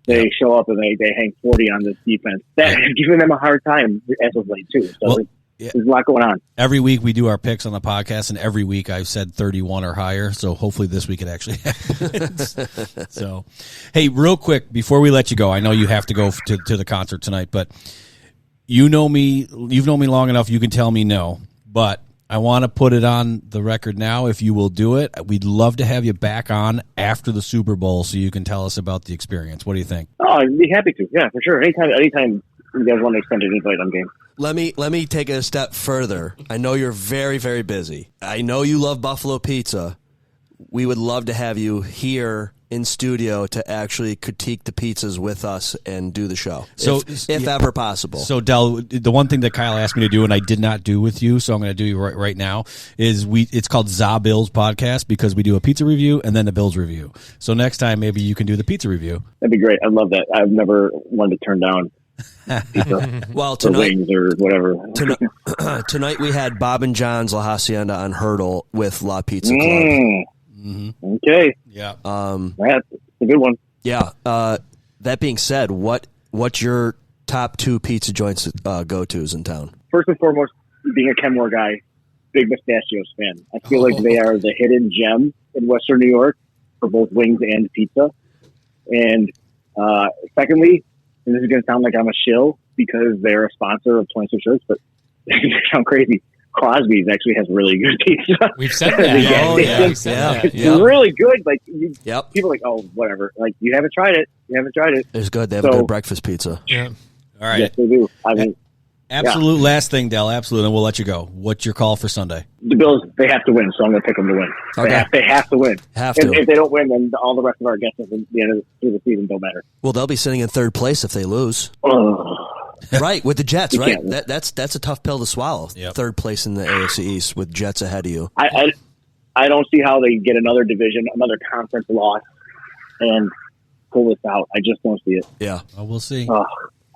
they show up and they hang 40 on this defense. That has given them a hard time as of late too. So there's a lot going on. Every week we do our picks on the podcast, and every week I've said 31 or higher. So hopefully this week it actually happens. So, hey, real quick before we let you go, I know you have to go to the concert tonight, but you've known me long enough. You can tell me no, but I want to put it on the record now. If you will do it, we'd love to have you back on after the Super Bowl so you can tell us about the experience. What do you think? Oh, I'd be happy to. Yeah, for sure. Anytime you guys want to extend an invite on game. Let me take it a step further. I know you're very, very busy. I know you love Buffalo pizza. We would love to have you here in studio to actually critique the pizzas with us and do the show, if ever possible. So, Del, the one thing that Kyle asked me to do and I did not do with you, so I'm going to do right now, is it's called За Bills Podcast because we do a pizza review and then the Bills review. So next time maybe you can do the pizza review. That'd be great. I'd love that. I've never wanted to turn down pizza well, or wings or whatever. Tonight we had Bob and John's La Hacienda on Hurdle with La Pizza Club. Mm-hmm. Okay. Yeah. That's a good one. Yeah. That being said, what's your top two pizza joints go-tos in town? First and foremost, being a Kenmore guy, big Mustachios fan. I feel like they are the hidden gem in Western New York for both wings and pizza. And secondly, and this is going to sound like I'm a shill because they're a sponsor of 26 Shirts, but it sound crazy. Crosby's actually has really good pizza. We've said that. It's really good. Like people are like, oh, whatever. Like you haven't tried it. It's good. They have a good breakfast pizza. Yeah. All right. Yes, they do. I mean, absolute last thing, Del. Absolute, and we'll let you go. What's your call for Sunday? The Bills, they have to win, so I'm going to pick them to win. Okay. They have to win. If they don't win, then all the rest of our guesses at the end of the season don't matter. Well, they'll be sitting in third place if they lose. Right, with the Jets, right? That's a tough pill to swallow. Yep. Third place in the AFC East with Jets ahead of you. I don't see how they get another division, another conference loss, and pull this out. I just don't see it. Yeah. Well, we'll see. I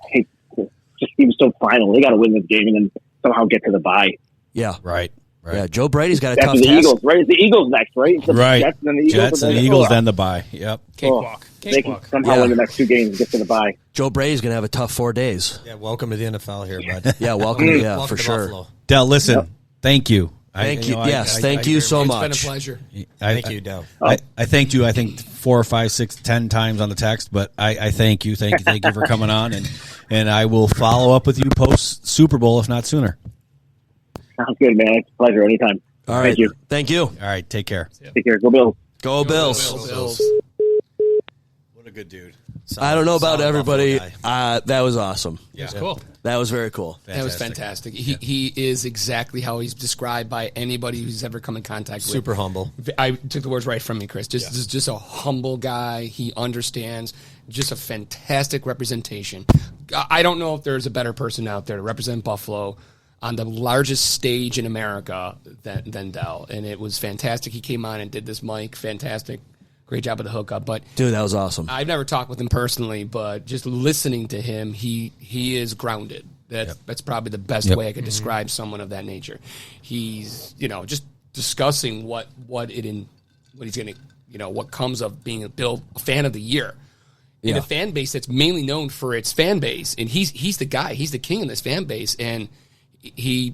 hate it. Just seems so final. They got to win this game and then somehow get to the bye. Yeah. Right. Yeah, Joe Brady's got a After tough the task. Eagles, right? It's the Eagles next, right? It's the Right. Jets and then the Eagles. Jets and the Eagles, then the bye. Yep. Cakewalk. They can somehow win the next two games and get to the bye. Joe Brady's going to have a tough 4 days. Yeah, welcome to the NFL here, bud. Yeah, welcome. Welcome for to sure. Buffalo. Del, listen, thank you. Thank you. Thank you so much. It's been a pleasure. Thank you, Del. I thanked you, I think, 4 or 5, 6, 10 times on the text, but I thank you. Thank you for coming on, and I will follow up with you post Super Bowl, if not sooner. Sounds good, man. It's a pleasure anytime. All right. Thank you. All right, take care. Take care. Go Bills. Go Bills. Bills. What a good dude. I don't know about Solid everybody. Buffalo guy. That was awesome. That's cool. That was very cool. That was fantastic. He is exactly how he's described by anybody who's ever come in contact with. Super humble. I took the words right from me, Chris. Just a humble guy. He understands. Just a fantastic representation. I don't know if there's a better person out there to represent Buffalo on the largest stage in America than Del. And it was fantastic. He came on and did this mic. Fantastic. Great job of the hookup. But Dude, that was awesome. I've never talked with him personally, but just listening to him, he is grounded. That's probably the best way I could describe someone of that nature. He's, just discussing what comes of being a fan of the year. In a fan base that's mainly known for its fan base. And he's the guy. He's the king in this fan base. And he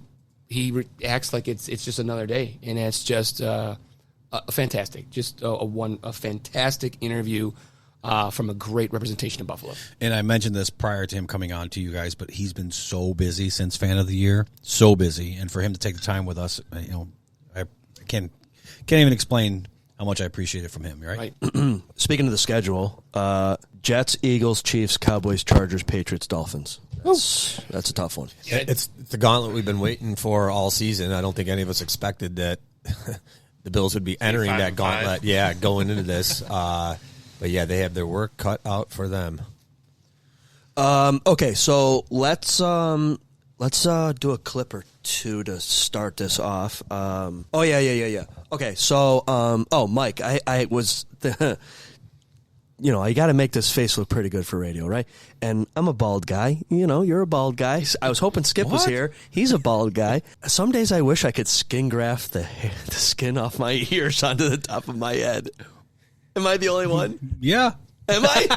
he acts like it's just another day, and it's just fantastic. Just a fantastic interview from a great representation of Buffalo. And I mentioned this prior to him coming on to you guys, but he's been so busy since Fan of the Year, so busy, and for him to take the time with us, I can't even explain how much I appreciate it from him. Right. Speaking of the schedule, Jets, Eagles, Chiefs, Cowboys, Chargers, Patriots, Dolphins. That's a tough one. It's the gauntlet we've been waiting for all season. I don't think any of us expected that the Bills would be entering that gauntlet. Yeah, going into this. But yeah, they have their work cut out for them. Okay, so let's do a clip or two to start this off. Yeah. Okay, so Mike, I was you got to make this face look pretty good for radio, right? And I'm a bald guy. You're a bald guy. I was hoping Skip was here. He's a bald guy. Some days I wish I could skin graft the skin off my ears onto the top of my head. Am I the only one? Yeah. Am I?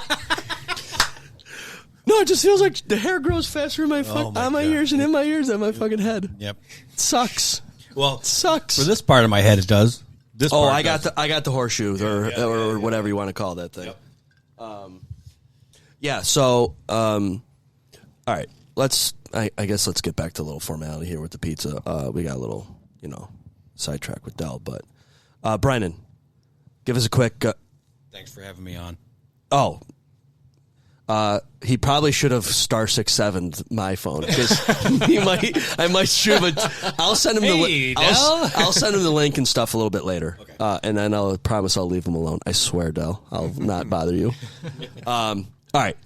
No, it just feels like the hair grows faster in on my ears and in my ears than my fucking head. Yep. It sucks. Well, it sucks. For this part of my head, it does. I got the horseshoe or whatever you want to call that thing. Yep. So all right, I guess let's get back to a little formality here with the pizza. We got a little, sidetrack with Dell, but Brendon, give us a quick thanks for having me on. He probably should have *67'd my phone because I might shoot him. I'll send him I'll send him the link and stuff a little bit later, okay. And then I'll promise I'll leave him alone. I swear, Del, I'll not bother you. All right,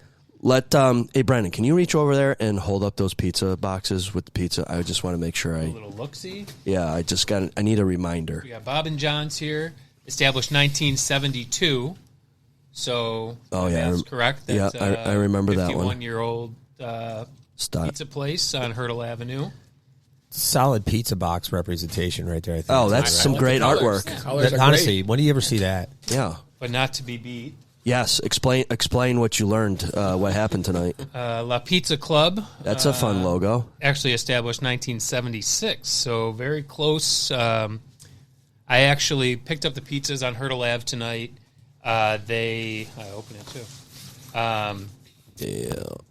hey Brendon, can you reach over there and hold up those pizza boxes with the pizza? I just want to make sure a little look-see. Yeah, I need a reminder. We got Bob and John's here, established 1972. So that's correct. That's, I remember that one. 51-year-old pizza place on Hurdle Avenue. Solid pizza box representation right there. I think. That's some great artwork. Honestly, when do you ever see that? Yeah, but not to be beat. Yes, explain what you learned. What happened tonight? La Pizza Club. That's a fun logo. Actually established 1976, so very close. I actually picked up the pizzas on Hurdle Ave tonight. I open it too.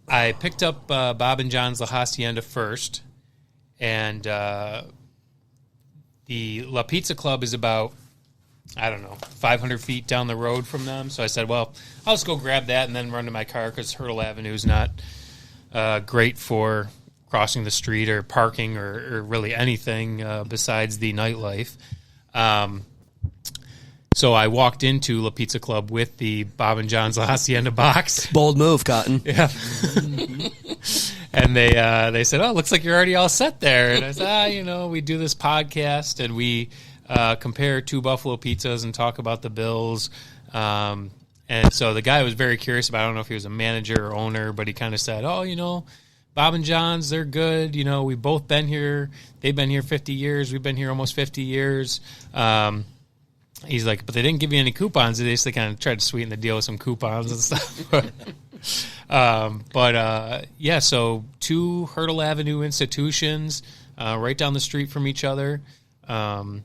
I picked up Bob and John's La Hacienda first, and the La Pizza Club is about, 500 feet down the road from them. So I said, well, I'll just go grab that and then run to my car because Hurdle Avenue is not great for crossing the street or parking or really anything besides the nightlife. So I walked into La Pizza Club with the Bob and John's La Hacienda box. Bold move, Cotton. Yeah. And they said, "Oh, looks like you're already all set there." And I said, we do this podcast and we compare two Buffalo pizzas and talk about the Bills. And so the guy was very curious about, I don't know if he was a manager or owner, but he kind of said, Bob and John's, they're good. We've both been here. They've been here 50 years. We've been here almost 50 years. He's like, but they didn't give you any coupons. They just kind of tried to sweeten the deal with some coupons and stuff. So two Hurdle Avenue institutions right down the street from each other. And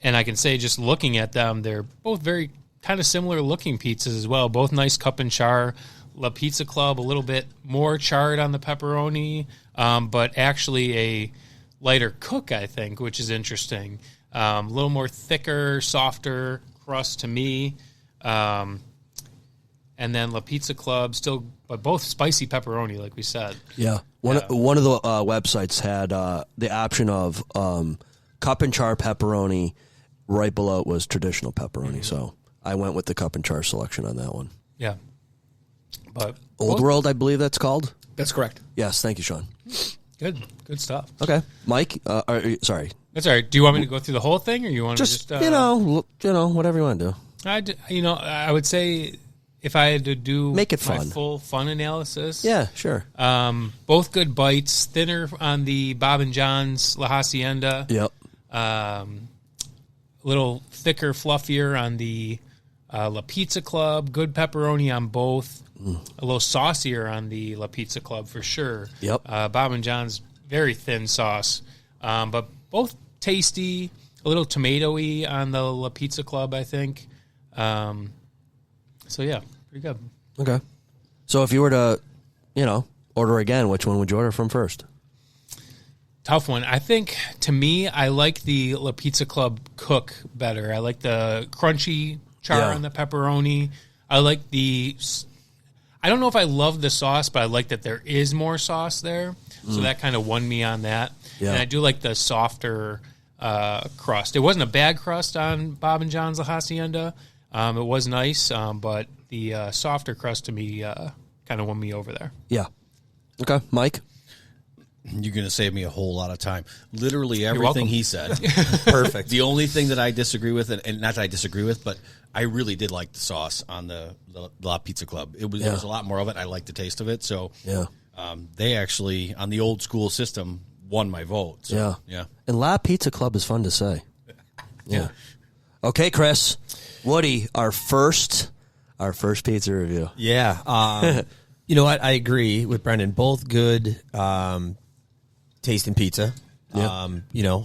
I can say just looking at them, they're both very kind of similar looking pizzas as well. Both nice cup and char. La Pizza Club, a little bit more charred on the pepperoni, but actually a lighter cook, I think, which is interesting. A little more thicker, softer crust to me. And then La Pizza Club, still, but both spicy pepperoni, like we said. Yeah. One of the websites had the option of cup and char pepperoni. Right below it was traditional pepperoni. Mm-hmm. So I went with the cup and char selection on that one. Yeah. But Old World, I believe that's called. That's correct. Yes. Thank you, Sean. Good stuff. Okay. Mike, sorry. That's all right. Do you want me to go through the whole thing, or you want to just whatever you want to do. I would say if I had to do make it fun, full fun analysis. Yeah, sure. Both good bites. Thinner on the Bob and John's La Hacienda. Yep. A little thicker, fluffier on the La Pizza Club. Good pepperoni on both. A little saucier on the La Pizza Club for sure. Yep. Bob and John's very thin sauce. But both tasty, a little tomatoey on the La Pizza Club, I think. So, yeah, pretty good. Okay. So if you were to, order again, which one would you order from first? Tough one. I think, to me, I like the La Pizza Club cook better. I like the crunchy char on the pepperoni. I like I don't know if I love the sauce, but I like that there is more sauce there. So that kind of won me on that. Yeah. And I do like the softer crust. It wasn't a bad crust on Bob and John's La Hacienda. It was nice, but the softer crust to me kind of won me over there. Yeah. Okay, Mike? You're going to save me a whole lot of time. Literally everything he said. Perfect. The only thing that I disagree with, and not that I disagree with, but I really did like the sauce on the La Pizza Club. There was a lot more of it. I liked the taste of it. So they actually, on the old school system, won my vote. So, yeah. And La Pizza Club is fun to say. Yeah. Okay, Chris. Woody, our first pizza review. Yeah. You know what? I agree with Brendon. Both good tasting pizza. Yeah.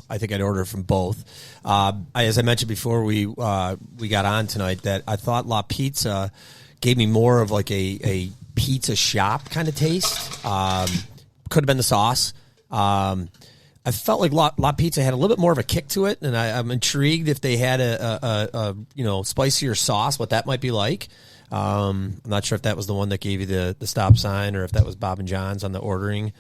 I think I'd order from both. As I mentioned before we got on tonight, that I thought La Pizza gave me more of like a pizza shop kind of taste. Could have been the sauce. I felt like La Pizza had a little bit more of a kick to it, and I'm intrigued if they had a spicier sauce, what that might be like. I'm not sure if that was the one that gave you the stop sign or if that was Bob and John's on the ordering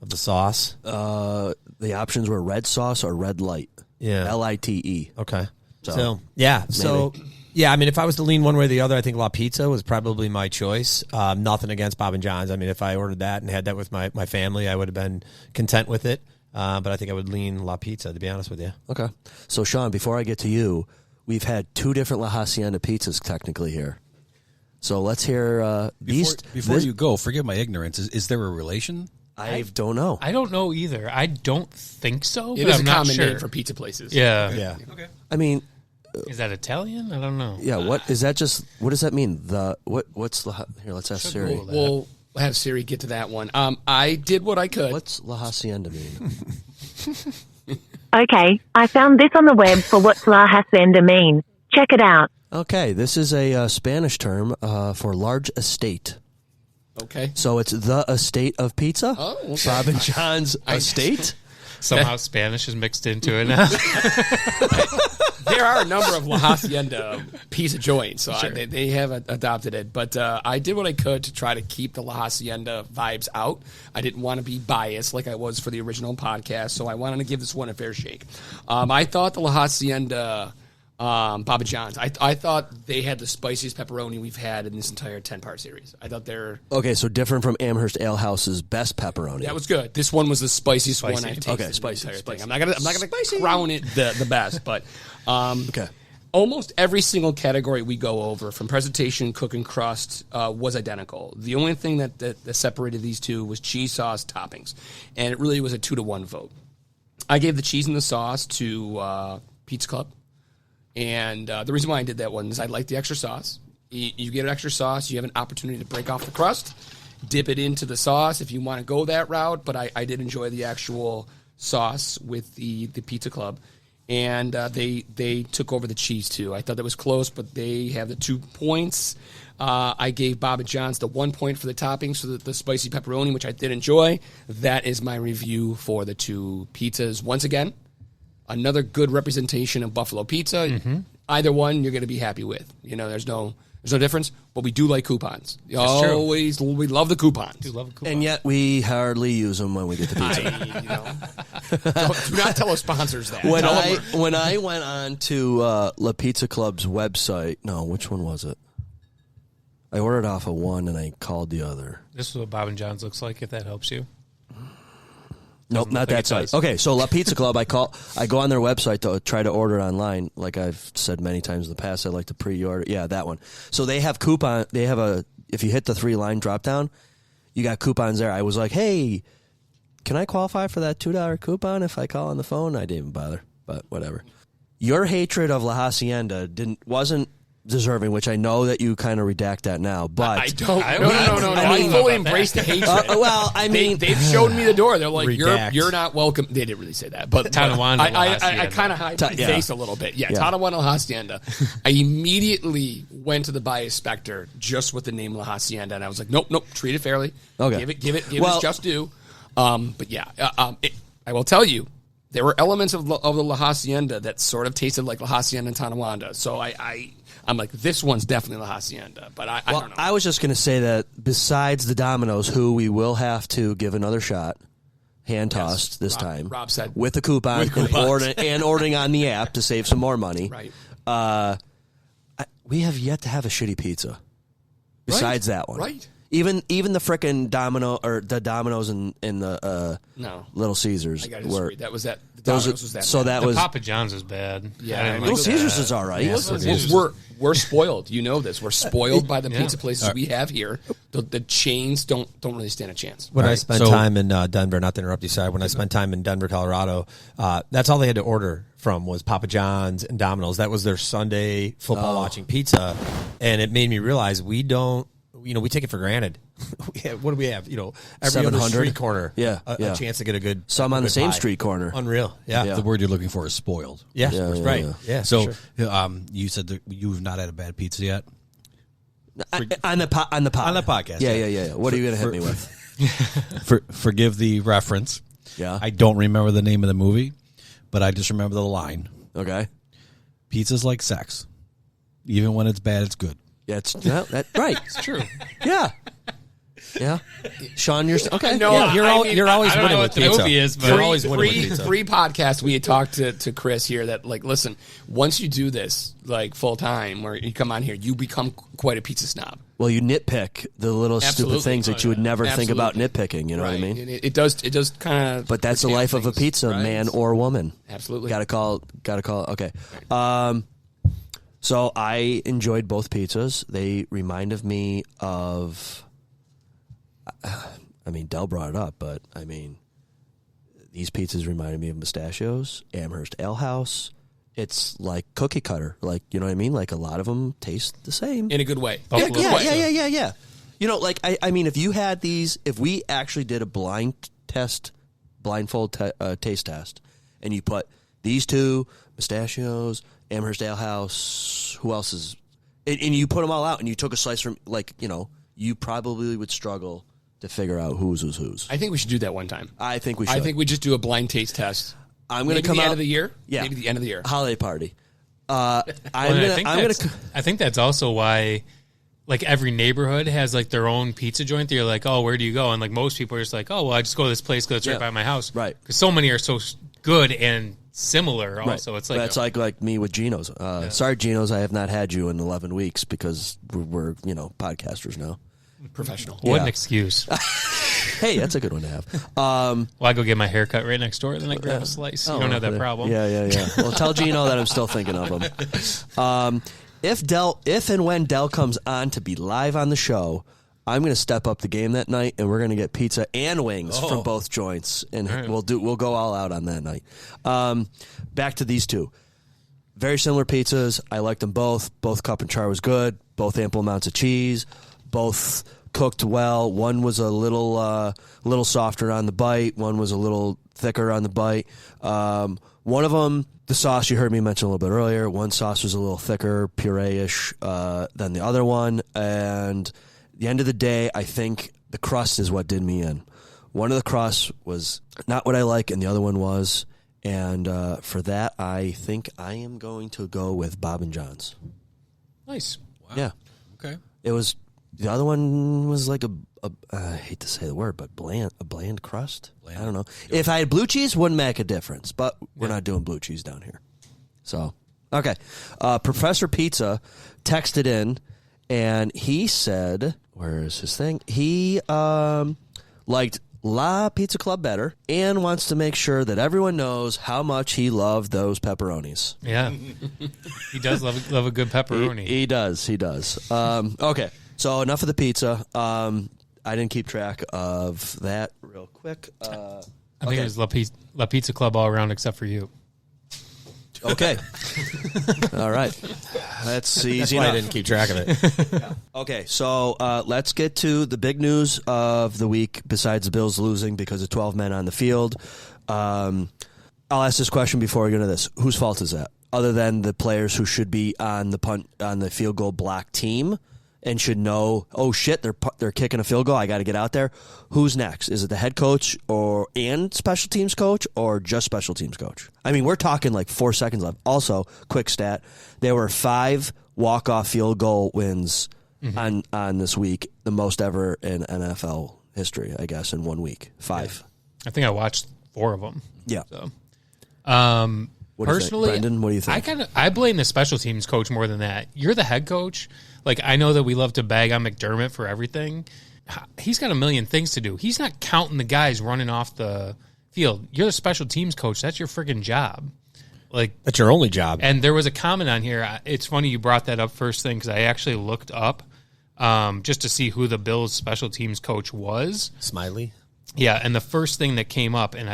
of the sauce. The options were red sauce or red light. Yeah. LITE. Okay. So I mean, if I was to lean one way or the other, I think La Pizza was probably my choice. Nothing against Bob and John's. I mean, if I ordered that and had that with my family, I would have been content with it. But I think I would lean La Pizza, to be honest with you. Okay. So, Sean, before I get to you, we've had two different La Hacienda pizzas technically here. So let's hear these. Before you go, forgive my ignorance. Is there a relation? I don't know. I don't know either. I don't think so. It but is I'm a not common sure. name for pizza places. Yeah. Okay. I mean, is that Italian? I don't know. yeah. What is that? What does that mean? What's here? Let's ask Siri. We'll have Siri get to that one. I did what I could. What's La Hacienda mean? Okay, I found this on the web for what La Hacienda means. Check it out. Okay, this is a Spanish term for large estate. Okay. So it's the estate of pizza? Oh, okay. Bob and John's estate? Somehow Spanish is mixed into it now. There are a number of La Hacienda pizza joints, so they have adopted it. But I did what I could to try to keep the La Hacienda vibes out. I didn't want to be biased like I was for the original podcast, so I wanted to give this one a fair shake. I thought the La Hacienda Bob and John's, I thought they had the spiciest pepperoni we've had in this entire 10-part series. I thought they're... Okay, so different from Amherst Ale House's best pepperoni. That was good. This one was the spiciest one I've tasted. Okay, spicy. I'm not gonna crown it the best, but okay. Almost every single category we go over, from presentation, cook, and crust, was identical. The only thing that separated these two was cheese sauce toppings, and it really was a 2-to-1 vote. I gave the cheese and the sauce to Pizza Club. And the reason why I did that one is I like the extra sauce. You get an extra sauce, you have an opportunity to break off the crust, dip it into the sauce if you want to go that route. But I did enjoy the actual sauce with the Pizza Club. And they took over the cheese, too. I thought that was close, but they have the 2 points. I gave Bob and John's the 1 point for the toppings, so the spicy pepperoni, which I did enjoy. That is my review for the two pizzas. Once again, another good representation of Buffalo pizza. Mm-hmm. Either one you're going to be happy with. There's no difference, but we do like coupons. We love the coupons. Do love a coupon. And yet we hardly use them when we get the pizza. Do not tell our sponsors that. When I went on to La Pizza Club's website, no, which one was it? I ordered off of one and I called the other. This is what Bob and John's looks like, if that helps you. Nope, not that site. Okay, so La Pizza Club, I go on their website to try to order it online. Like I've said many times in the past, I like to pre-order. Yeah, that one. So they have coupon. They have if you hit the 3-line drop down, you got coupons there. I was like, hey, can I qualify for that $2 coupon if I call on the phone? I didn't even bother, but whatever. Your hatred of La Hacienda wasn't deserving, which I know that you kind of redact that now, but I don't. No. I fully embrace the hatred. well, I mean, they've showed me the door. They're like, Redact. you're not welcome. They didn't really say that, but Tonawanda I kind of hide my face a little bit. Yeah, Tonawanda La Hacienda. I immediately went to the bias specter just with the name La Hacienda, and I was like, nope, treat it fairly. Okay. Give it its just due. But yeah, I will tell you, there were elements of the La Hacienda that sort of tasted like La Hacienda and Tonawanda. So I'm like, this one's definitely La Hacienda, but I don't know. I was just going to say that besides the Domino's, who we will have to give another shot, hand-tossed this time. Rob said. With the coupon and ordering on the app to save some more money. Right. We have yet to have a shitty pizza besides that one. Right. Even the frickin' Domino or the Domino's in the Little Caesars. I got to disagree. That was that. Those was that. So that The was Papa John's is bad. Yeah, I didn't Little like Caesars that. is all right. Yeah, We're spoiled. You know this. We're spoiled by the pizza places we have here. The chains don't really stand a chance. When I spent time in Denver, not to interrupt you, sorry, when I spent time in Denver, Colorado, that's all they had to order from was Papa John's and Domino's. That was their Sunday football watching pizza, and it made me realize we don't. We take it for granted. What do we have? Every other 700? street corner. A chance to get a good. Some on the same pie. street corner. Unreal. Yeah. The word you're looking for is spoiled. Yeah. Right. Yeah. So, you said that you've not had a bad pizza yet? On the podcast. Yeah. What are you going to hit me with? Forgive the reference. Yeah. I don't remember the name of the movie, but I just remember the line. Okay. Pizza's like sex. Even when it's bad, it's good. Yeah, right. It's true. Yeah. Sean, you're okay. No, Yeah, you're always I don't winning know with what the pizza. movie is, but You're always winning with pizza. Pre-podcast, we had talked to Chris here that, like, listen, once you do this, like, full-time, where you come on here, you become quite a pizza snob. Well, you nitpick the little stupid things that you would never think about nitpicking. You know what I mean? It does kind of. But that's the life of a pizza, man or woman. Absolutely. Got to call. Okay. So I enjoyed both pizzas. They reminded me of. I mean, Del brought it up, but I mean, these pizzas reminded me of Mustachios, Amherst Ale House. It's like cookie cutter, like, you know what I mean? Like, a lot of them taste the same in a good way. Yeah. You know, like, I mean, if you had these, if we actually did a blindfold taste test, and you put these two, Mustachios, Amherst Ale House, who else is, and you put them all out, and you took a slice from, like, you probably would struggle to figure out who's whose. I think we should do that one time. I think we should. I think we just do a blind taste test. I'm going to come out end of the year. Yeah, maybe the end of the year. Holiday party. I think that's also why, like, every neighborhood has, like, their own pizza joint. That you're like, oh, where do you go? And, like, most people are just like, oh, well, I just go to this place because it's right by my house. Right. Because so many are so good and similar. Also, right. It's like that's like me with Geno's. Sorry, Geno's, I have not had you in 11 weeks because we're podcasters now. Professional. What an excuse. Hey, that's a good one to have. Well, I go get my hair cut right next door, then I grab a slice. You don't have that problem. Yeah. Well, tell Gino that I'm still thinking of him. If and when Del comes on to be live on the show, I'm going to step up the game that night, and we're going to get pizza and wings from both joints, and we'll go all out on that night. Back to these two. Very similar pizzas. I liked them both. Both cup and char was good. Both ample amounts of cheese. Both cooked well. One was a little softer on the bite. One was a little thicker on the bite. One of them, the sauce you heard me mention a little bit earlier, one sauce was a little thicker, puree-ish than the other one. And at the end of the day, I think the crust is what did me in. One of the crusts was not what I like, and the other one was. And for that, I think I am going to go with Bob and John's. Nice. Wow. Yeah. Okay. It was. The other one was like I hate to say the word, but a bland crust. I don't know. If I had blue cheese, wouldn't make a difference, but we're not doing blue cheese down here. So, okay. Professor Pizza texted in, and he said, where is his thing? He liked La Pizza Club better and wants to make sure that everyone knows how much he loved those pepperonis. Yeah. He does love a good pepperoni. He does. Okay. So enough of the pizza. I didn't keep track of that real quick. I think it was La Pizza Club all around except for you. Okay. All right. That's easy That's why I enough. didn't keep track of it. Okay, so let's get to the big news of the week besides the Bills losing because of 12 men on the field. I'll ask this question before we go into this. Whose fault is that? Other than the players who should be on the field goal block team and should know, oh shit, they're kicking a field goal, I got to get out there. Who's next? Is it the head coach and special teams coach or just special teams coach? I mean, we're talking like 4 seconds left. Also, quick stat, there were 5 walk-off field goal wins on this week, the most ever in NFL history, I guess, in 1 week. 5. I think I watched 4 of them. Yeah. So, think? personally, Brendon, what do you think? I blame the special teams coach more than that. You're the head coach. Like, I know that we love to bag on McDermott for everything. He's got a million things to do. He's not counting the guys running off the field. You're the special teams coach. That's your friggin' job. Like, That's your only job. and there was a comment on here. It's funny you brought that up first thing because I actually looked up just to see who the Bills special teams coach was. Smiley. Yeah, and the first thing that came up, and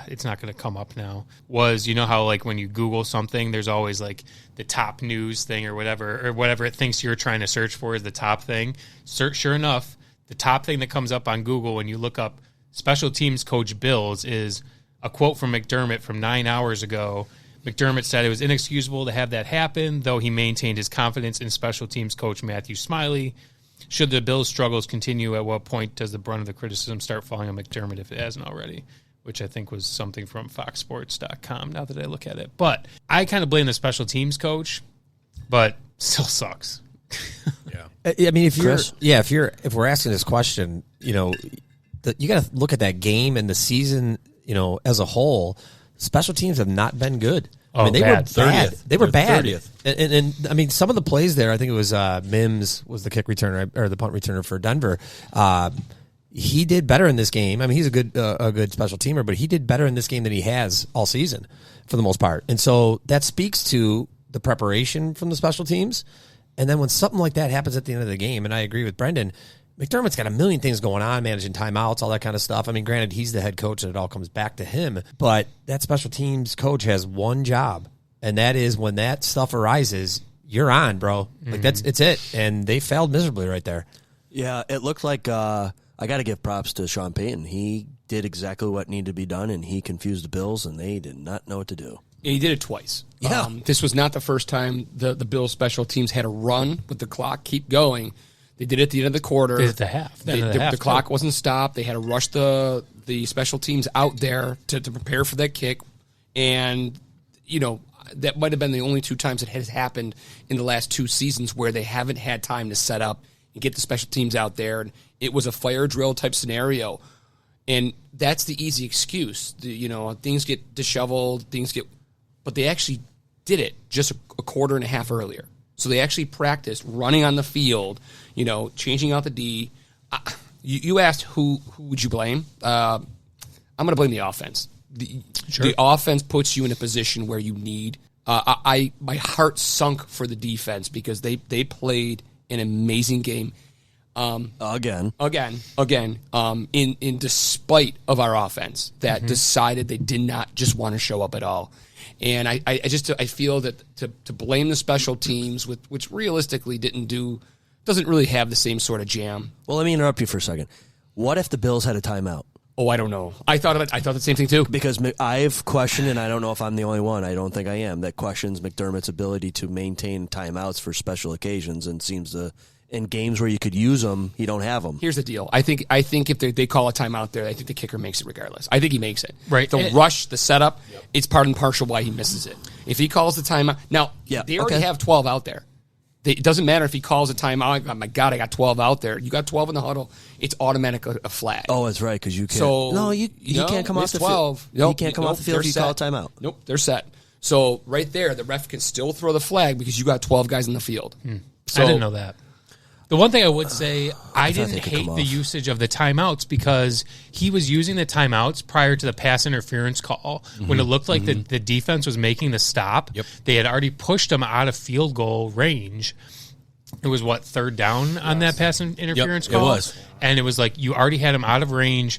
it's not going to come up now, was, you know how like when you Google something, there's always like the top news thing or whatever it thinks you're trying to search for is the top thing. Sure enough, the top thing that comes up on Google when you look up special teams coach Bills is a quote from McDermott from 9 hours ago. McDermott said it was inexcusable to have that happen, though he maintained his confidence in special teams coach Matthew Smiley. Should the Bills' struggles continue, at what point does the brunt of the criticism start falling on McDermott if it hasn't already? Which I think was something from foxsports.com now that I look at it. But I kind of blame the special teams coach, but still sucks. I mean, if Chris? if we're asking this question, you know, you got to look at that game and the season, you know, as a whole. Special teams have not been good. I mean, they bad. were bad. 30th. They were They're bad. 30th. And I mean, some of the plays there, I think it was Mims was the kick returner or the punt returner for Denver. He did better in this game. I mean, he's a good special teamer, but he did better in this game than he has all season for the most part. And so that speaks to the preparation from the special teams. And then when something like that happens at the end of the game, and I agree with Brendon, McDermott's got a million things going on, managing timeouts, all that kind of stuff. I mean, granted, he's the head coach and it all comes back to him, but that special teams coach has one job, and that is when that stuff arises, you're on, bro. Like, it's it. And they failed miserably right there. Yeah, it looked like I got to give props to Sean Payton. He did exactly what needed to be done, and he confused the Bills, and they did not know what to do. Yeah, he did it twice. Yeah. This was not the first time the Bills special teams had a run with the clock keep going. They did it at the end of the quarter. They did it at the half. The clock wasn't stopped. They had to rush the special teams out there to prepare for that kick. And, you know, that might have been the only 2 times it has happened in the last 2 seasons where they haven't had time to set up and get the special teams out there. And it was a fire drill type scenario. And that's the easy excuse. Things get disheveled, but they actually did it just a quarter and a half earlier. So they actually practiced running on the field, changing out the D. You asked who would you blame? I'm going to blame the offense. The offense puts you in a position where you need. My heart sunk for the defense because they played an amazing game. Again. In despite of our offense that decided they did not just want to show up at all. And I feel that to blame the special teams, which realistically doesn't really have the same sort of jam. Well, let me interrupt you for a second. What if the Bills had a timeout? Oh, I don't know. I thought the same thing too. Because I've questioned, and I don't know if I'm the only one, I don't think I am, that questions McDermott's ability to maintain timeouts for special occasions and seems to, in games where you could use them, you don't have them. Here's the deal. I think if they call a timeout there, I think the kicker makes it regardless. I think he makes it. Right. The rush, the setup, it's part and partial why he misses it. If he calls the timeout, now they already have 12 out there. It doesn't matter if he calls a timeout. Oh my God, I got 12 out there. You got 12 in the huddle. It's automatic a flag. Oh, that's right, because you can't. So you can't come off the 12. field. Nope, you can't come off the field if you call a timeout. Nope, they're set. So right there, the ref can still throw the flag because you got 12 guys in the field. So, I didn't know that. The one thing I would say, I didn't hate the usage of the timeouts because he was using the timeouts prior to the pass interference call when it looked like the defense was making the stop. Yep. They had already pushed him out of field goal range. It was, third down on that pass interference call? It was. And it was like you already had him out of range.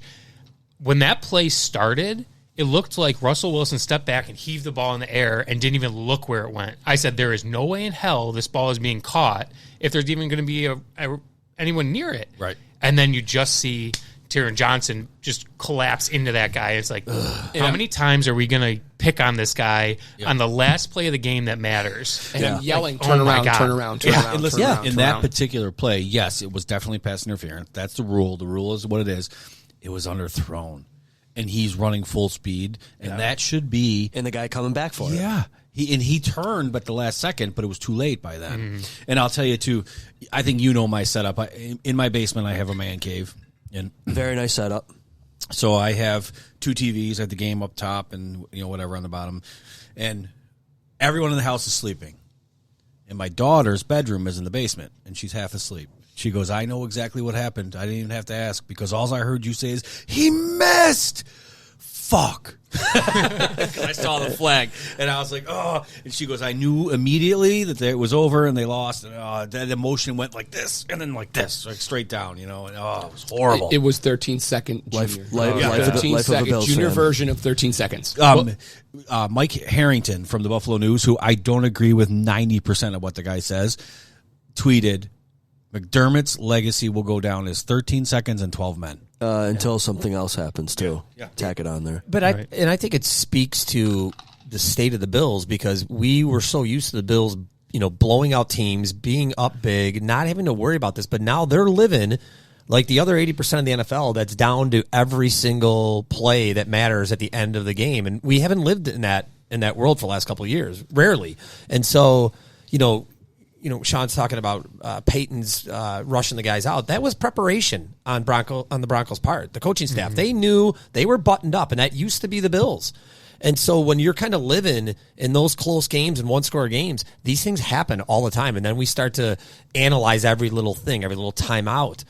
When that play started, it looked like Russell Wilson stepped back and heaved the ball in the air and didn't even look where it went. I said, there is no way in hell this ball is being caught if there's even going to be anyone near it. Right. And then you just see Tyron Johnson just collapse into that guy. It's like, how many times are we going to pick on this guy on the last play of the game that matters? And I'm yelling, like, turn oh my around, God. turn around, turn around, And listen, turn around, in turn that around. particular play, yes, it was definitely pass interference. That's the rule. The rule is what it is. It was underthrown, and he's running full speed, and that should be. And the guy coming back for it. Yeah. He turned, but the last second, but it was too late by then. And I'll tell you, too, I think you know my setup. In my basement, I have a man cave. And Very nice setup. so I have 2 TVs at the game up top and whatever on the bottom. And everyone in the house is sleeping. And my daughter's bedroom is in the basement, and she's half asleep. She goes, I know exactly what happened. I didn't even have to ask because all I heard you say is, he missed. Fuck. I saw the flag, and I was like, oh. And she goes, I knew immediately that it was over and they lost. And that emotion went like this and then like this, like straight down, and it was horrible. It was 13-second junior. Life of a 13-second Bills junior fan. version of 13 seconds. Mike Harrington from the Buffalo News, who I don't agree with 90% of what the guy says, tweeted, McDermott's legacy will go down as 13 seconds and 12 men. Until something else happens, too. Yeah. Tack it on there. But I think it speaks to the state of the Bills because we were so used to the Bills, blowing out teams, being up big, not having to worry about this. But now they're living like the other 80% of the NFL that's down to every single play that matters at the end of the game. And we haven't lived in that world for the last couple of years, rarely. And so, Sean's talking about Peyton's rushing the guys out. That was preparation on the Broncos' part. The coaching staff, they knew they were buttoned up, and that used to be the Bills. And so when you're kind of living in those close games and one-score games, these things happen all the time. And then we start to analyze every little thing, every little timeout.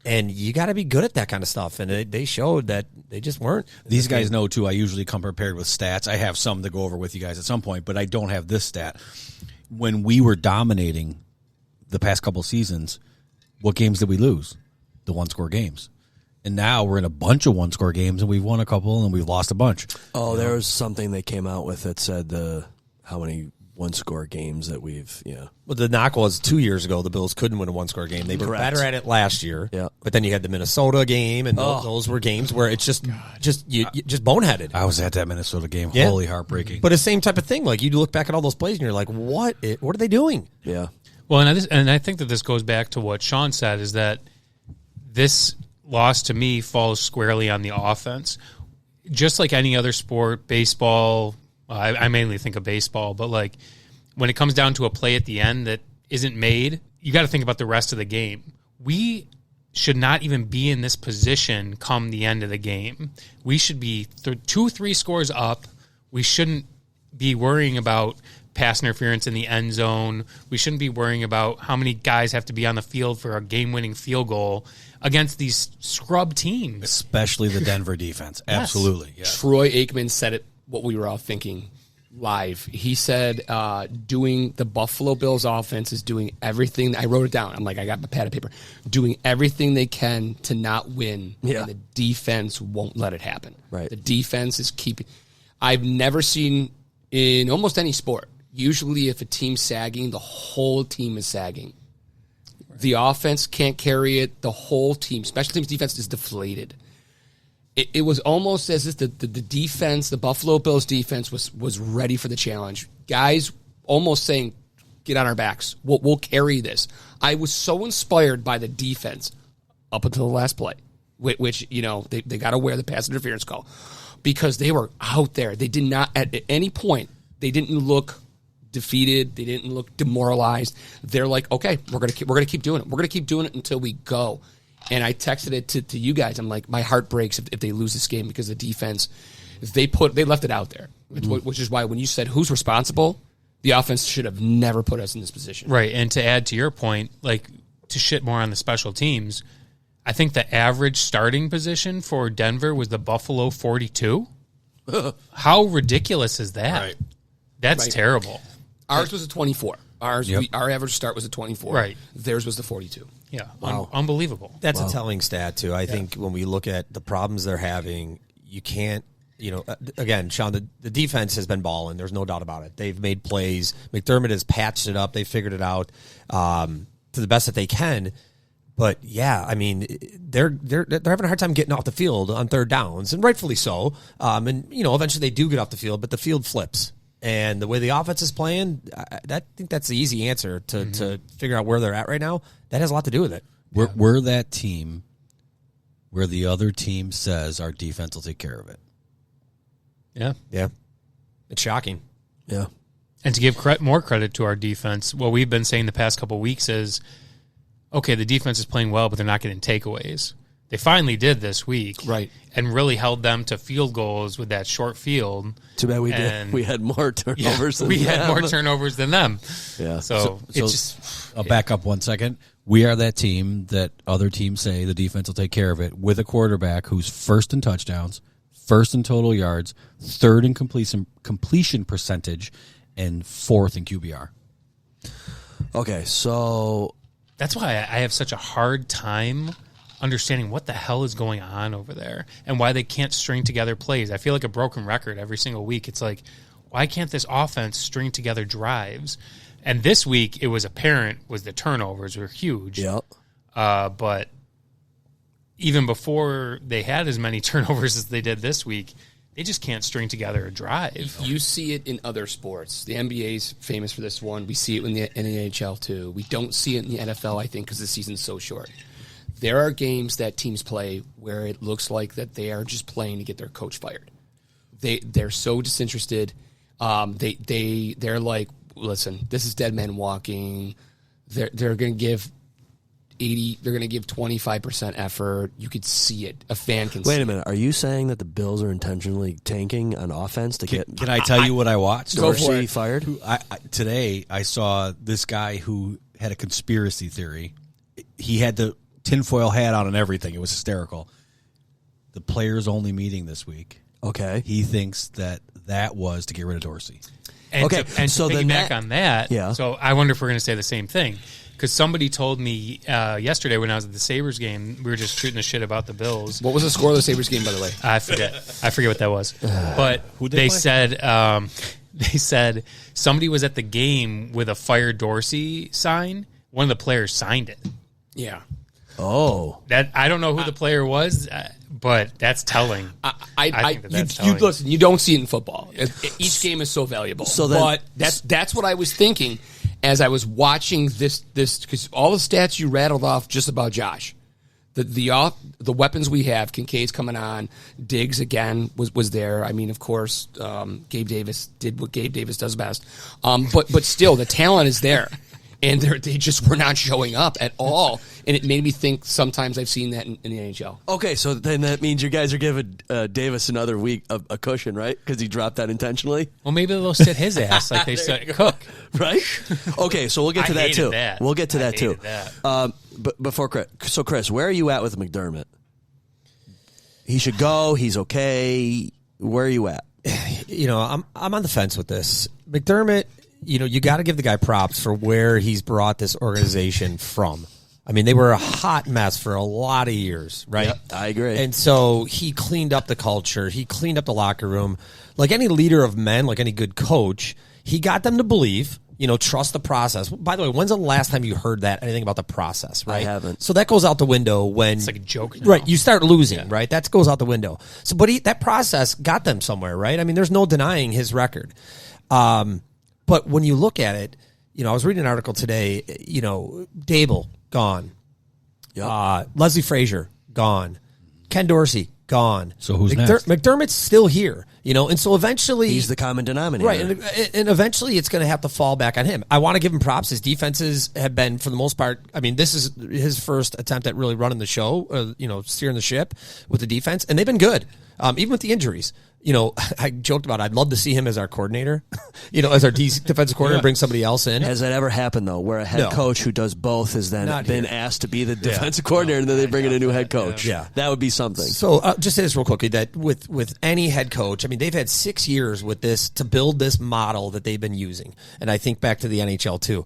And you got to be good at that kind of stuff. And they showed that they just weren't. These guys know, too, I usually come prepared with stats. I have some to go over with you guys at some point, but I don't have this stat. When we were dominating the past couple seasons, what games did we lose? The one-score games. And now we're in a bunch of one-score games, and we've won a couple, and we've lost a bunch. Oh, there was something they came out with that said how many one-score games that we've, Well, the knock was 2 years ago the Bills couldn't win a one-score game. They were Correct. better at it last year. Yeah. But then you had the Minnesota game, and those were games where it's just boneheaded. I was at that Minnesota game. Yeah. Holy heartbreaking. But the same type of thing. Like, you look back at all those plays, and you're like, what are they doing? Yeah. Well, and I think that this goes back to what Sean said, is that this loss to me falls squarely on the offense. Just like any other sport, baseball, I mainly think of baseball, but like when it comes down to a play at the end that isn't made, you got to think about the rest of the game. We should not even be in this position come the end of the game. We should be 2-3 scores up. We shouldn't be worrying about pass interference in the end zone. We shouldn't be worrying about how many guys have to be on the field for a game-winning field goal against these scrub teams. Especially the Denver defense. Absolutely. Yeah. Troy Aikman said it, what we were all thinking live. He said doing the Buffalo Bills offense is doing everything. I wrote it down. I'm like, I got my pad of paper. Doing everything they can to not win. Yeah. And the defense won't let it happen. Right. The defense is keeping. I've never seen in almost any sport, usually if a team's sagging, the whole team is sagging. The offense can't carry it. The whole team, special teams defense, is deflated. It was almost as if the defense, the Buffalo Bills defense, was ready for the challenge. Guys almost saying, get on our backs. We'll carry this. I was so inspired by the defense up until the last play, which they got to wear the pass interference call because they were out there. They did not, at any point, they didn't look defeated. They didn't look demoralized. They're like, okay, we're gonna keep doing it. We're gonna keep doing it until we go. And I texted it to you guys. I'm like, my heart breaks if they lose this game because the defense, they left it out there, which is why when you said who's responsible, the offense should have never put us in this position. Right, and to add to your point, like to shit more on the special teams, I think the average starting position for Denver was the Buffalo 42. How ridiculous is that? Right. That's terrible. Ours was a 24. Our average start was a 24. Right. Theirs was the 42. Yeah, unbelievable. That's a telling stat, too. I think when we look at the problems they're having, you can't Again, Sean, the defense has been balling. There's no doubt about it. They've made plays. McDermott has patched it up. They figured it out to the best that they can. But yeah, I mean, they're having a hard time getting off the field on third downs, and rightfully so. And eventually they do get off the field, but the field flips. And the way the offense is playing, I think that's the easy answer to figure out where they're at right now. That has a lot to do with it. We're that team where the other team says our defense will take care of it. Yeah. It's shocking. Yeah. And to give more credit to our defense, what we've been saying the past couple of weeks is, okay, the defense is playing well, but they're not getting takeaways. They finally did this week, right, and really held them to field goals with that short field. Too bad we did. We had more turnovers than them. Had more turnovers than them. Yeah. So it's just... I'll back up 1 second. We are that team that other teams say the defense will take care of it with a quarterback who's first in touchdowns, first in total yards, third in completion percentage, and fourth in QBR. Okay, so... That's why I have such a hard time understanding what the hell is going on over there and why they can't string together plays. I feel like a broken record every single week. It's like, why can't this offense string together drives? And this week, it was apparent was the turnovers were huge. Yep. But even before they had as many turnovers as they did this week, they just can't string together a drive. You see it in other sports. The NBA's famous for this one. We see it in the NHL too. We don't see it in the NFL, I think, because the season's so short. There are games that teams play where it looks like that they are just playing to get their coach fired. They're so disinterested. They're like, listen, this is dead men walking. They're going to give 80. They're going to give 25% effort. You could see it. A fan can. Wait see a minute. Are you saying that the Bills are intentionally tanking on offense to get? Can I tell you what I watched? Dorsey fired. Today I saw this guy who had a conspiracy theory. He had the tinfoil hat on and everything. It was hysterical. The players only meeting this week. Okay. He thinks that was to get rid of Dorsey. And okay. So then back on that. Yeah. So I wonder if we're going to say the same thing. Because somebody told me yesterday when I was at the Sabres game, we were just shooting the shit about the Bills. What was the score of the Sabres game, by the way? I forget what that was. But they said somebody was at the game with a Fire Dorsey sign. One of the players signed it. Yeah. Oh. That I don't know who the player was, but that's telling. I think that's telling. Listen, you don't see it in football. Each game is so valuable. But that's what I was thinking as I was watching this because all the stats you rattled off just about Josh. The weapons we have, Kincaid's coming on, Diggs again was there. I mean, of course, Gabe Davis did what Gabe Davis does best. But still, the talent is there. And they just were not showing up at all. And it made me think sometimes I've seen that in the NHL. Okay, so then that means you guys are giving Davis another week a cushion, right? Because he dropped that intentionally? Well, maybe they'll sit his ass like they said Cook. Right? Okay, so we'll get to that too. We'll get to that too. But before Chris, so Chris, where are you at with McDermott? He should go. He's okay. Where are you at? I'm on the fence with this. McDermott, you got to give the guy props for where he's brought this organization from. I mean, they were a hot mess for a lot of years, right? Yep, I agree. And so he cleaned up the culture. He cleaned up the locker room. Like any leader of men, like any good coach, he got them to believe, trust the process. By the way, when's the last time you heard anything about the process, right? I haven't. So that goes out the window when... It's like a joke now. Right, you start losing, right? That goes out the window. So, but that process got them somewhere, right? I mean, there's no denying his record. But when you look at it, I was reading an article today, Dable, gone. Yep. Leslie Frazier, gone. Ken Dorsey, gone. So who's next? McDermott's still here, and so eventually... He's the common denominator. Right, and eventually it's going to have to fall back on him. I want to give him props. His defenses have been, for the most part, I mean, this is his first attempt at really running the show, steering the ship with the defense, and they've been good, even with the injuries. I joked about I'd love to see him as our coordinator, as our defensive coordinator, and bring somebody else in. Has that ever happened, though, where a head coach who does both has then been asked to be the defensive coordinator and then they bring in a new head coach? Yeah. That would be something. So just say this real quickly, that with any head coach, I mean, they've had 6 years with this to build this model that they've been using. And I think back to the NHL, too.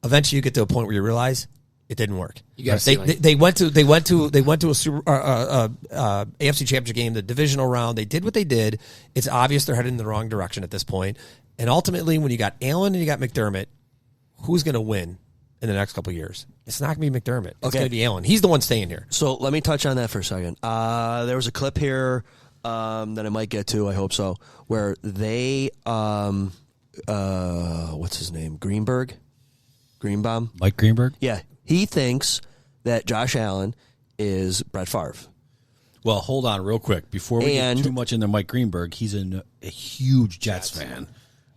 Eventually you get to a point where you realize It didn't work. You got they went to a Super AFC Championship game, the divisional round. They did what they did. It's obvious they're headed in the wrong direction at this point. And ultimately, when you got Allen and you got McDermott, who's going to win in the next couple of years? It's not going to be McDermott. It's going to be Allen. He's the one staying here. So let me touch on that for a second. There was a clip here that I might get to, I hope so, where they, what's his name? Greenbaum? Mike Greenberg? Yeah. He thinks that Josh Allen is Brett Favre. Well, hold on real quick. Before we get too much into Mike Greenberg, he's a huge Jets fan.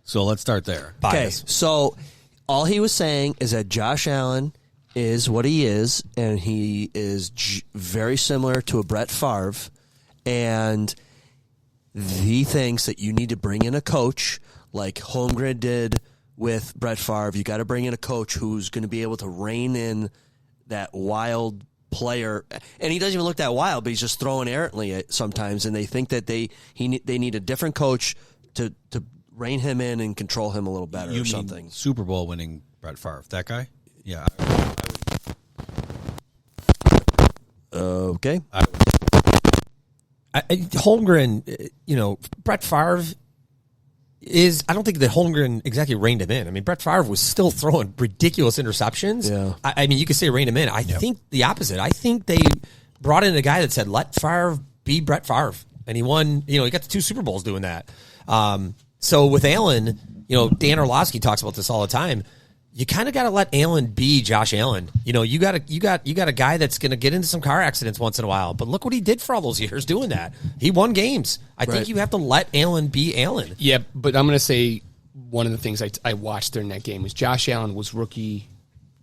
So let's start there. Okay, so all he was saying is that Josh Allen is what he is, and he is very similar to a Brett Favre, and he thinks that you need to bring in a coach like Holmgren did with Brett Favre. You got to bring in a coach who's going to be able to rein in that wild player, and he doesn't even look that wild, but he's just throwing errantly sometimes, and they think that they need a different coach to rein him in and control him a little better or something. Mean Super Bowl winning Brett Favre, that guy? Yeah. Okay. Holmgren, Brett Favre is, I don't think that Holmgren exactly reined him in. I mean, Brett Favre was still throwing ridiculous interceptions. Yeah. I mean, you could say reined him in. I think the opposite. I think they brought in a guy that said, let Favre be Brett Favre. And he won, he got the 2 Super Bowls doing that. So with Allen, Dan Orlovsky talks about this all the time. You kind of got to let Allen be Josh Allen. You got a guy that's going to get into some car accidents once in a while. But look what he did for all those years doing that. He won games. I think you have to let Allen be Allen. Yeah, but I'm going to say one of the things I watched during that game was Josh Allen was rookie.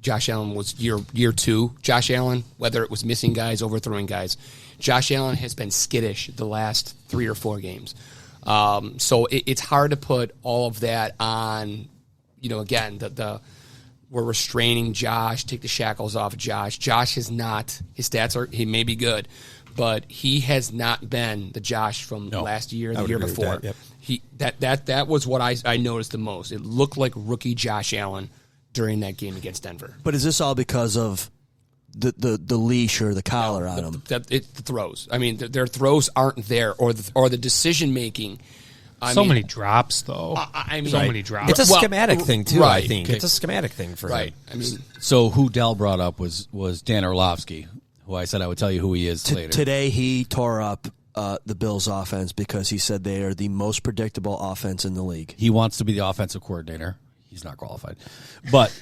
Josh Allen was year 2. Josh Allen, whether it was missing guys, overthrowing guys, Josh Allen has been skittish the last 3 or 4 games. So it's hard to put all of that on. Again, we're restraining Josh, take the shackles off of Josh. Josh has not, his stats he may be good, but he has not been the Josh from last year, the year before. Yep. That was what I noticed the most. It looked like rookie Josh Allen during that game against Denver. But is this all because of the leash or the collar on him? The throws. I mean, their throws aren't there, or the decision making. Many drops, though. Many drops. It's a schematic thing, too, right. I think. It's a schematic thing for him. I mean, so who Dell brought up was Dan Orlovsky, who I said I would tell you who he is later. Today he tore up the Bills' offense because he said they are the most predictable offense in the league. He wants to be the offensive coordinator. He's not qualified. But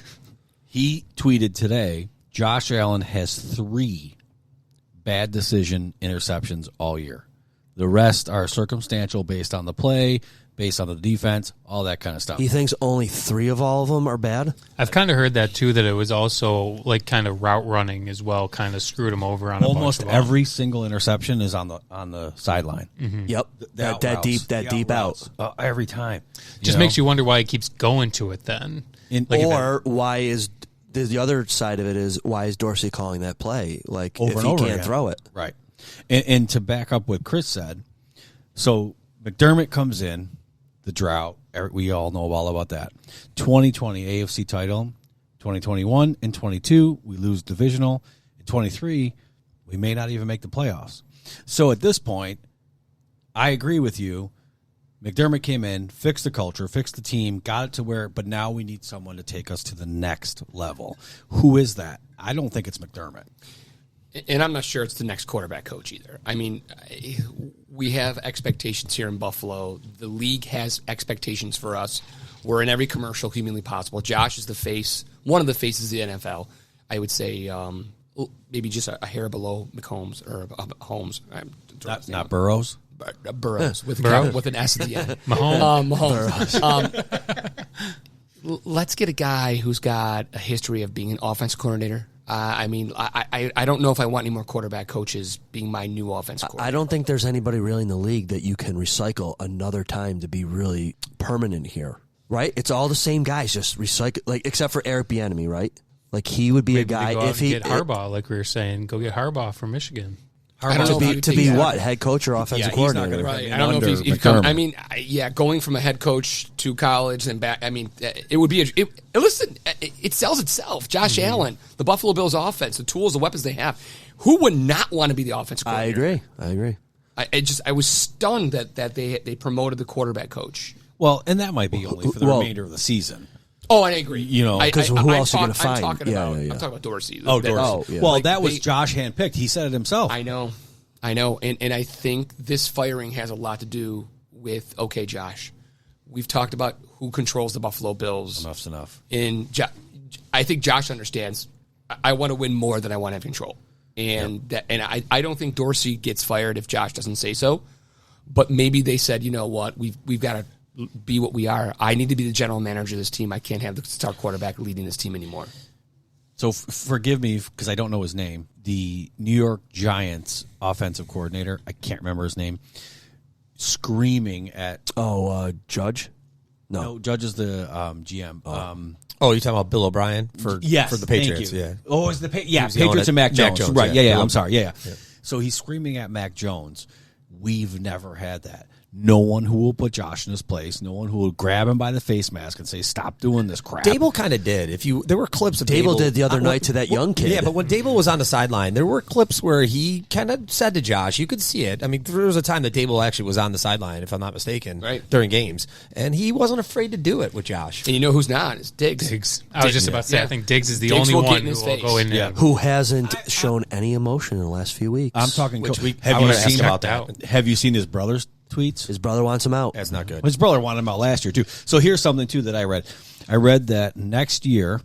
he tweeted today, Josh Allen has 3 bad decision interceptions all year. The rest are circumstantial based on the play, based on the defense, all that kind of stuff. He thinks only 3 of all of them are bad? I've kind of heard that, too, that it was also like kind of route running as well, kind of screwed him over on almost every single interception is on the sideline. Mm-hmm. Yep. That deep out. Every time. Just makes you wonder why he keeps going to it then. Why is the other side of it is why is Dorsey calling that play? Like, over if he can't throw it. Right. And to back up what Chris said, so McDermott comes in, the drought, we all know all about that. 2020 AFC title, 2021 and 22 we lose divisional. In 23 we may not even make the playoffs. So at this point, I agree with you. McDermott came in, fixed the culture, fixed the team, got it to where, but now we need someone to take us to the next level. Who is that? I don't think it's McDermott. And I'm not sure it's the next quarterback coach either. I mean, we have expectations here in Buffalo. The league has expectations for us. We're in every commercial humanly possible. Josh is the face, one of the faces of the NFL. I would say maybe just a hair below McCombs or Holmes. Not Burrows? Burrows with an S at the end. Mahomes. Let's get a guy who's got a history of being an offensive coordinator. I don't know if I want any more quarterback coaches being my new offensive coordinator. I don't think there's anybody really in the league that you can recycle another time to be really permanent here, right? It's all the same guys, just recycle, like except for Eric Bieniemy, right? Like he would be a guy if he get Harbaugh, like we were saying, go get Harbaugh from Michigan. I don't know to be what, head coach or offensive coordinator? Right. I don't know if he's come. I mean, going from a head coach to college and back. I mean, it would be. Listen, it sells itself. Josh Allen, the Buffalo Bills offense, the tools, the weapons they have. Who would not want to be the offensive coordinator? I agree. I was stunned that they promoted the quarterback coach. Well, and that might be only for the remainder of the season. Oh, I agree. Because who else are you going to find? I'm talking about Dorsey. Dorsey. Well, that was Josh handpicked. He said it himself. I know. And I think this firing has a lot to do with, okay, Josh, we've talked about who controls the Buffalo Bills. Enough's enough. I think Josh understands, I want to win more than I want to have control. And I don't think Dorsey gets fired if Josh doesn't say so. But maybe they said, you know what, we've got to be what we are. I need to be the general manager of this team. I can't have the star quarterback leading this team anymore. So forgive me because I don't know his name. The New York Giants offensive coordinator, I can't remember his name, screaming at... Judge? No, Judge is the GM. You're talking about Bill O'Brien for the Patriots? Yeah. Oh, it's the Patriots and Mac Jones. Right, yeah. I'm sorry, yeah. So he's screaming at Mac Jones. We've never had that. No one who will put Josh in his place. No one who will grab him by the face mask and say, "Stop doing this crap." Dable kind of did. There were clips of Dable did the other night to that young kid. Yeah, but when Dable was on the sideline, there were clips where he kind of said to Josh, you could see it. I mean, there was a time that Dable actually was on the sideline, if I'm not mistaken, right, during games, and he wasn't afraid to do it with Josh. And you know who's not? It's Diggs. I was just about to say, I think Diggs is the only one who will go in there. Who hasn't shown any emotion in the last few weeks. I'm talking. Have you seen his brother's tweets? His brother wants him out. That's not good. His brother wanted him out last year, too. So here's something, too, that I read. I read that next year,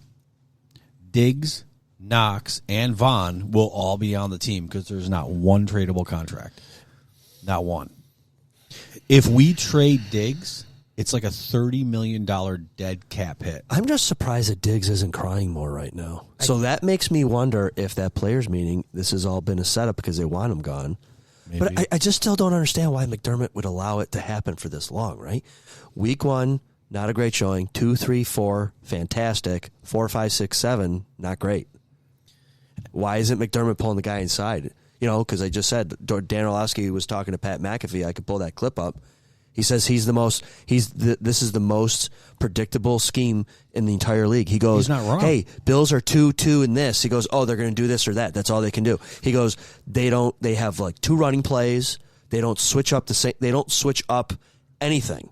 Diggs, Knox, and Vaughn will all be on the team because there's not one tradable contract. Not one. If we trade Diggs, it's like a $30 million dead cap hit. I'm just surprised that Diggs isn't crying more right now. So that makes me wonder if that players' meeting, this has all been a setup because they want him gone. Maybe. But I just still don't understand why McDermott would allow it to happen for this long, right? Week 1, not a great showing. 2, 3, 4, fantastic. 4, 5, 6, 7, not great. Why isn't McDermott pulling the guy inside? Because I just said Dan Orlovsky was talking to Pat McAfee. I could pull that clip up. He says this is the most predictable scheme in the entire league. He goes, he's not wrong. Hey, Bills are 2-2 in this. He goes, they're going to do this or that. That's all they can do. He goes, they have like 2 running plays. They don't switch up anything.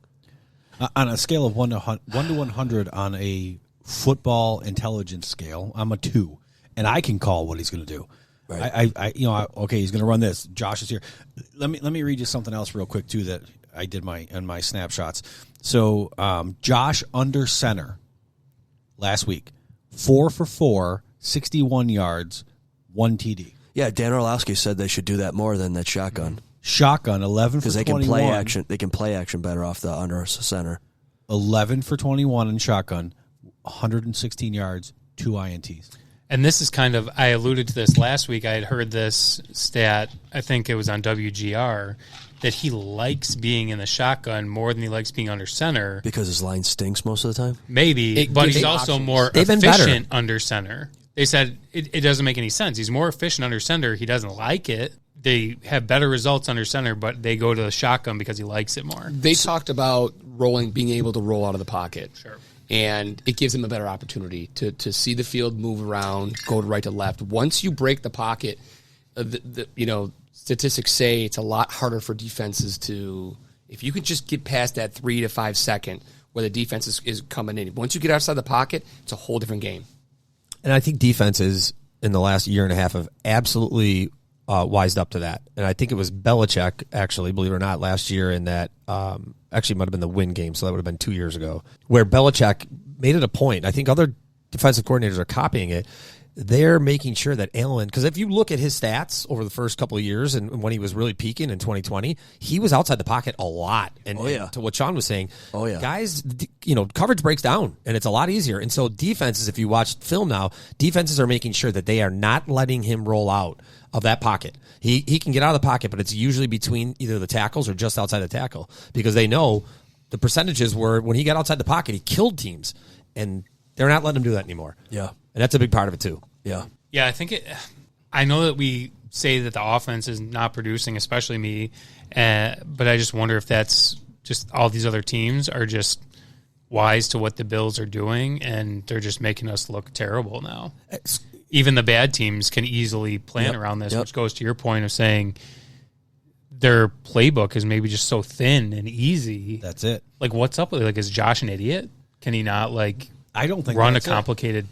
On a scale of 1 to 100 on a football intelligence scale, I'm a 2, and I can call what he's going to do. Right. Okay, he's going to run this. Josh is here. Let me read you something else real quick too that I did in my snapshots. So Josh under center last week, 4 for 4, 61 yards, 1 TD. Yeah, Dan Orlovsky said they should do that more than that shotgun. Shotgun, 11 for 21. Because they can play action. They can play action better off the under center. 11 for 21 in shotgun, 116 yards, 2 INTs. And this is kind of, I alluded to this last week. I had heard this stat, I think it was on WGR, that he likes being in the shotgun more than he likes being under center. Because his line stinks most of the time? Maybe, but he's also options. More efficient under center. They said it doesn't make any sense. He's more efficient under center. He doesn't like it. They have better results under center, but they go to the shotgun because he likes it more. They talked about being able to roll out of the pocket. Sure. And it gives him a better opportunity to see the field move around, go to right to left. Once you break the pocket, statistics say it's a lot harder for defenses to, if you can just get past that 3 to 5 second where the defense is coming in. Once you get outside the pocket, it's a whole different game. And I think defenses in the last year and a half have absolutely wised up to that. And I think it was Belichick, actually, believe it or not, last year in that actually might have been the win game, so that would have been 2 years ago, where Belichick made it a point. I think other defensive coordinators are copying it. They're making sure that Allen, because if you look at his stats over the first couple of years and when he was really peaking in 2020, he was outside the pocket a lot. And, and to what Sean was saying, guys, coverage breaks down and it's a lot easier. And so defenses, if you watch film now, defenses are making sure that they are not letting him roll out of that pocket. He can get out of the pocket, but it's usually between either the tackles or just outside the tackle because they know the percentages were when he got outside the pocket, he killed teams. And they're not letting him do that anymore. Yeah. And that's a big part of it, too. Yeah. Yeah, I know that we say that the offense is not producing, especially me, but I just wonder if that's just all these other teams are just wise to what the Bills are doing, and they're just making us look terrible now. Even the bad teams can easily plan around this, which goes to your point of saying their playbook is maybe just so thin and easy. That's it. Like, what's up with it? Like, is Josh an idiot? Can he not, like, I don't think run a complicated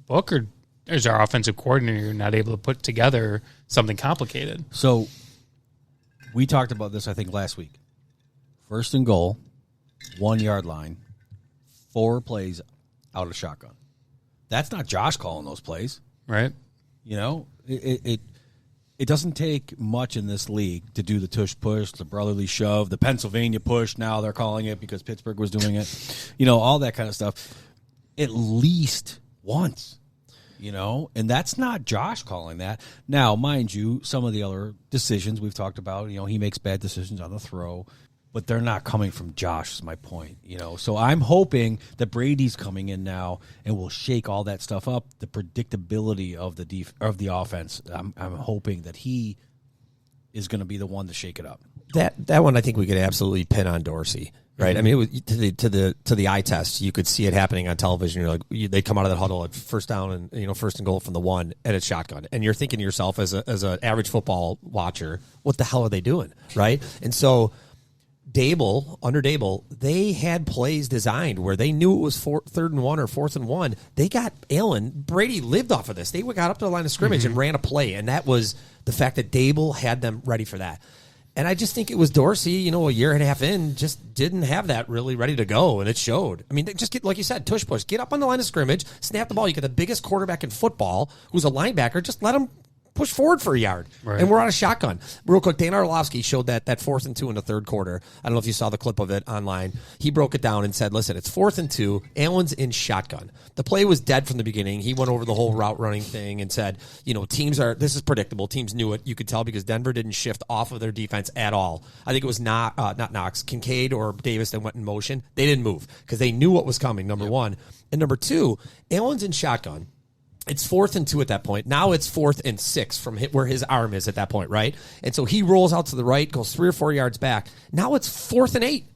book, or is our offensive coordinator not able to put together something complicated? So we talked about this, I think, last week. 1st and goal, 1 yard line, 4 plays out of shotgun. That's not Josh calling those plays. Right. You know, it doesn't take much in this league to do the tush push, the brotherly shove, the Pennsylvania push. Now they're calling it because Pittsburgh was doing it. You know, all that kind of stuff. At least once, you know, and that's not Josh calling that. Now, mind you, some of the other decisions we've talked about, you know, he makes bad decisions on the throw, but they're not coming from Josh, is my point, you know. So I'm hoping that Brady's coming in now and will shake all that stuff up, the predictability of the offense. I'm hoping that he is going to be the one to shake it up. That one I think we could absolutely pin on Dorsey. Right, I mean, it was, to the eye test, you could see it happening on television. You're like, they come out of that huddle at first down and 1st and goal from the 1, and it's shotgun, and you're thinking to yourself as an average football watcher, what the hell are they doing, right? And so, under Dable, they had plays designed where they knew it was 3rd and 1 or 4th and 1. They got Allen. Brady lived off of this. They got up to the line of scrimmage and ran a play, and that was the fact that Dable had them ready for that. And I just think it was Dorsey, a year and a half in, just didn't have that really ready to go, and it showed. I mean, just get, like you said, tush push. Get up on the line of scrimmage, snap the ball. You get the biggest quarterback in football, who's a linebacker. Just let him push forward for a yard. Right. And we're on a shotgun. Real quick, Dan Orlovsky showed that 4th and 2 in the 3rd quarter. I don't know if you saw the clip of it online. He broke it down and said, listen, it's 4th and 2. Allen's in shotgun. The play was dead from the beginning. He went over the whole route running thing and said, this is predictable. Teams knew it. You could tell because Denver didn't shift off of their defense at all. I think it was not Knox, Kincaid or Davis that went in motion. They didn't move because they knew what was coming, number one. And number two, Allen's in shotgun. It's 4th and 2 at that point. Now it's 4th and 6 from where his arm is at that point, right? And so he rolls out to the right, goes 3 or 4 yards back. Now it's 4th and 8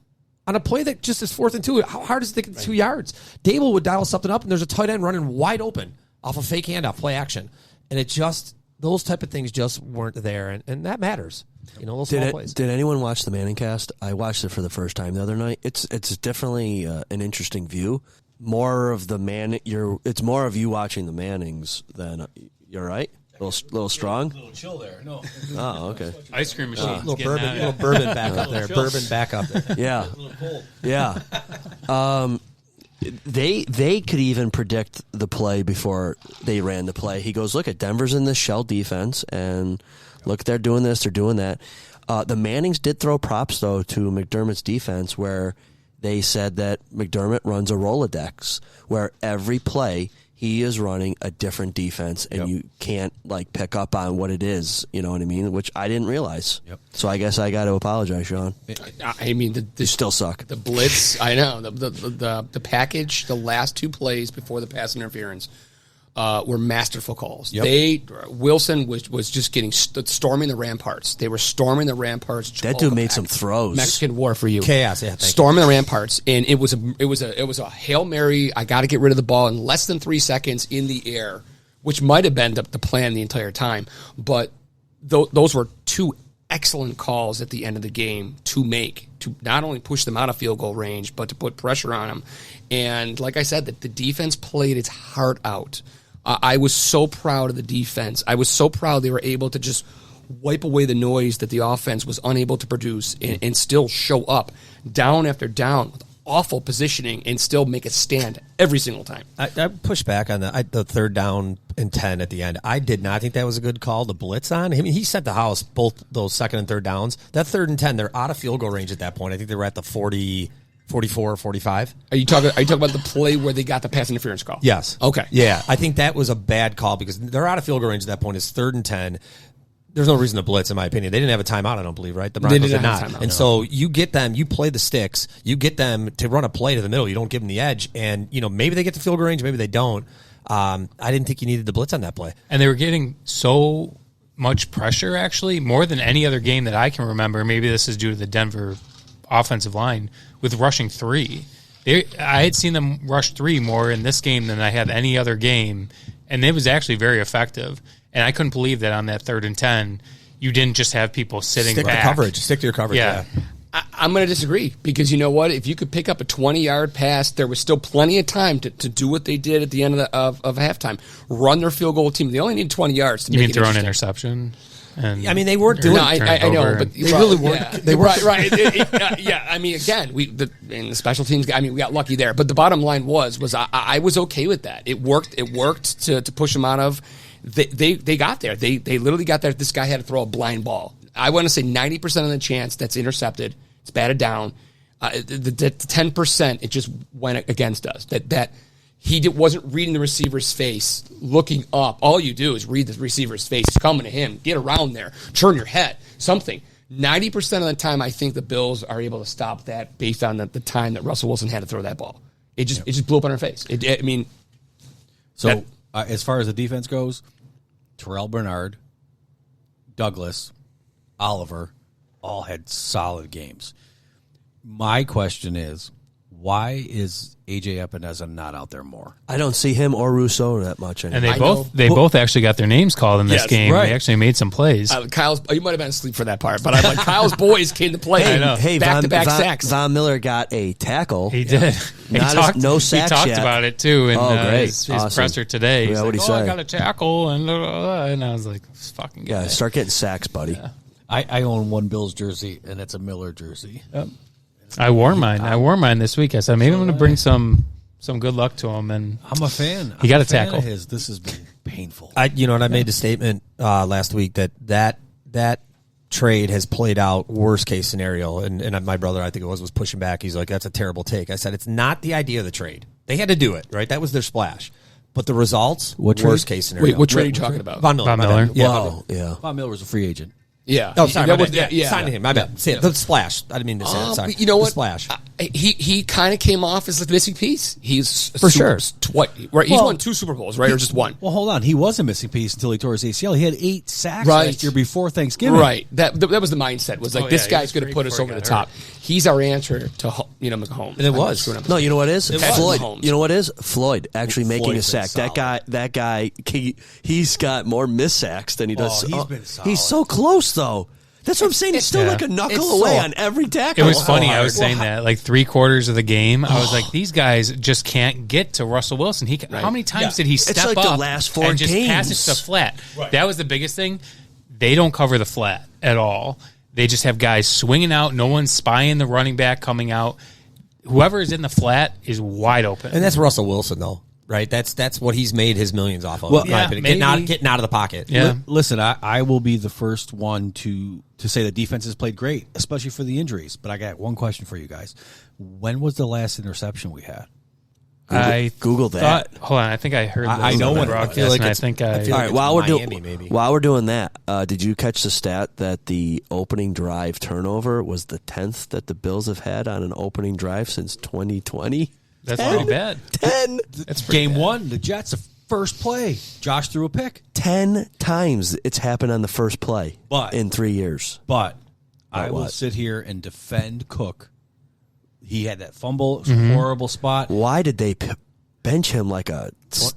on a play that just is 4th and 2. How hard is it to get 2 yards? Dable would dial something up, and there's a tight end running wide open off a fake handoff, play action. And it just, those type of things just weren't there, and that matters. Those small plays. Did anyone watch the Manning cast? I watched it for the first time the other night. It's definitely an interesting view. More of the it's more of you watching the Mannings than you're right. A little strong. A little chill there. No. Oh, okay. Ice cream machine. Little bourbon back up there. Bourbon back up there. Yeah. Yeah. They could even predict the play before they ran the play. He goes, look at Denver's in this shell defense, and look, they're doing this, they're doing that. The Mannings did throw props though to McDermott's defense, where they said that McDermott runs a Rolodex where every play he is running a different defense, and you can't pick up on what it is. You know what I mean? Which I didn't realize. Yep. So I guess I got to apologize, Sean. I mean, you still suck. The blitz, I know the package, the last 2 plays before the pass interference were masterful calls. Yep. Wilson was just storming the ramparts. They were storming the ramparts. That dude made some throws. Mexican War for you. Chaos, yeah. Storming the ramparts, and it was a Hail Mary. I got to get rid of the ball in less than 3 seconds in the air, which might have been the plan the entire time. But those were 2 excellent calls at the end of the game to not only push them out of field goal range, but to put pressure on them. And like I said, the defense played its heart out. I was so proud of the defense. I was so proud they were able to just wipe away the noise that the offense was unable to produce and still show up down after down with awful positioning and still make it stand every single time. I pushed back on the 3rd down and 10 at the end. I did not think that was a good call to blitz on. I mean, he set the house both those 2nd and 3rd downs. That 3rd and 10, they're out of field goal range at that point. I think they were at the 40, 44, 45. Are you talking about the play where they got the pass interference call? Yes. Okay. Yeah, I think that was a bad call because they're out of field goal range at that point. It's 3rd and 10. There's no reason to blitz, in my opinion. They didn't have a timeout, I don't believe, right? The Broncos did not. And so you get them, you play the sticks, you get them to run a play to the middle. You don't give them the edge. And, maybe they get to field goal range, maybe they don't. I didn't think you needed the blitz on that play. And they were getting so much pressure, actually, more than any other game that I can remember. Maybe this is due to the Denver offensive line with rushing 3. I had seen them rush 3 more in this game than I had any other game, and it was actually very effective. And I couldn't believe that on that 3rd and 10, you didn't just have people sitting back. Stick to your coverage. Yeah. I'm going to disagree because you know what? If you could pick up a 20-yard pass, there was still plenty of time to do what they did at the end of halftime. Run their field goal team. They only need 20 yards to make it throw an interesting. interception? And I mean, they weren't doing. No, I know, but they really weren't. Yeah, they were right. Yeah, I mean, again, in the special teams. I mean, we got lucky there. But the bottom line was I was okay with that. It worked. It worked to push them out of. They got there. They literally got there. This guy had to throw a blind ball. I want to say 90% of the chance that's intercepted. It's batted down. The 10%, it just went against us. That he wasn't reading the receiver's face, looking up. All you do is read the receiver's face. He's coming to him. Get around there. Turn your head. Something. 90% of the time, I think the Bills are able to stop that based on the time that Russell Wilson had to throw that ball. It just blew up on our face. As far as the defense goes, Terrell Bernard, Douglas, Oliver, all had solid games. My question is, why is A.J. Epineza not out there more? I don't see him or Rousseau that much anymore. And they both actually got their names called in this game. Right. They actually made some plays. You might have been asleep for that part, but I'm like, Kyle's boys came to play. Hey, back-to-back sacks. Von Miller got a tackle. He did. No sacks He talked yet. about it, too, in his awesome. presser today. He's what'd like, he say? I got a tackle, and I was like, fucking guy. Yeah, start getting sacks, buddy. Yeah. I own one Bills jersey, and it's a Miller jersey. Yep. I wore mine this week. I said, maybe I'm going to bring some good luck to him. And I'm a fan. He got a tackle. This has been painful. I made the statement last week that trade has played out worst case scenario, and my brother, I think it was pushing back. He's like, that's a terrible take. I said, it's not the idea of the trade. They had to do it, right? That was their splash. But the results, worst case scenario. Wait, what trade are you talking about? Von Miller. Yeah. Von Miller was a free agent. Yeah. Oh, sorry. Yeah. Signed to him. My bad. Say it. The splash. I didn't mean to say that. Sorry. You know what? The splash. He kind of came off as the missing piece. He's For sure. Right. He's won 2 Super Bowls, right? Or just one? Well, hold on. He was a missing piece until he tore his ACL. He had 8 sacks Right. last year before Thanksgiving. Right. That was the mindset. Was like, this guy's going to put us over the top. He's our answer to Mahomes. And it was. No, you know what it is? Floyd. Mahomes. You know what it is? Floyd actually making a sack. Solid. That guy, he's got more missed sacks than he does. He's been solid. He's so close, though. That's what I'm saying. He's still like a knuckle away on every tackle. It was funny. I was saying that like 3/4 of the game, I was like, these guys just can't get to Russell Wilson. How many times did he step like up the last 4 and just games. pass it to flat? Right. That was the biggest thing. They don't cover the flat at all. They just have guys swinging out. No one's spying the running back coming out. Whoever is in the flat is wide open. And that's Russell Wilson, though. Right, that's what he's made his millions off of. Well, getting out of the pocket. Yeah. Listen, I will be the first one to say the defense has played great, especially for the injuries. But I got one question for you guys: when was the last interception we had? I Google that. Hold on, I think I heard. I know when. I feel like I think I. All right, while Miami, we're doing that, did you catch the stat that the opening drive turnover was the 10th that the Bills have had on an opening drive since 2020? That's pretty bad. 10. That's pretty Game bad. 1, the Jets, the first play. Josh threw a pick. 10 times it's happened on the first play in 3 years. But I will sit here and defend Cook. He had that fumble. It was a horrible spot. Why did they bench him like a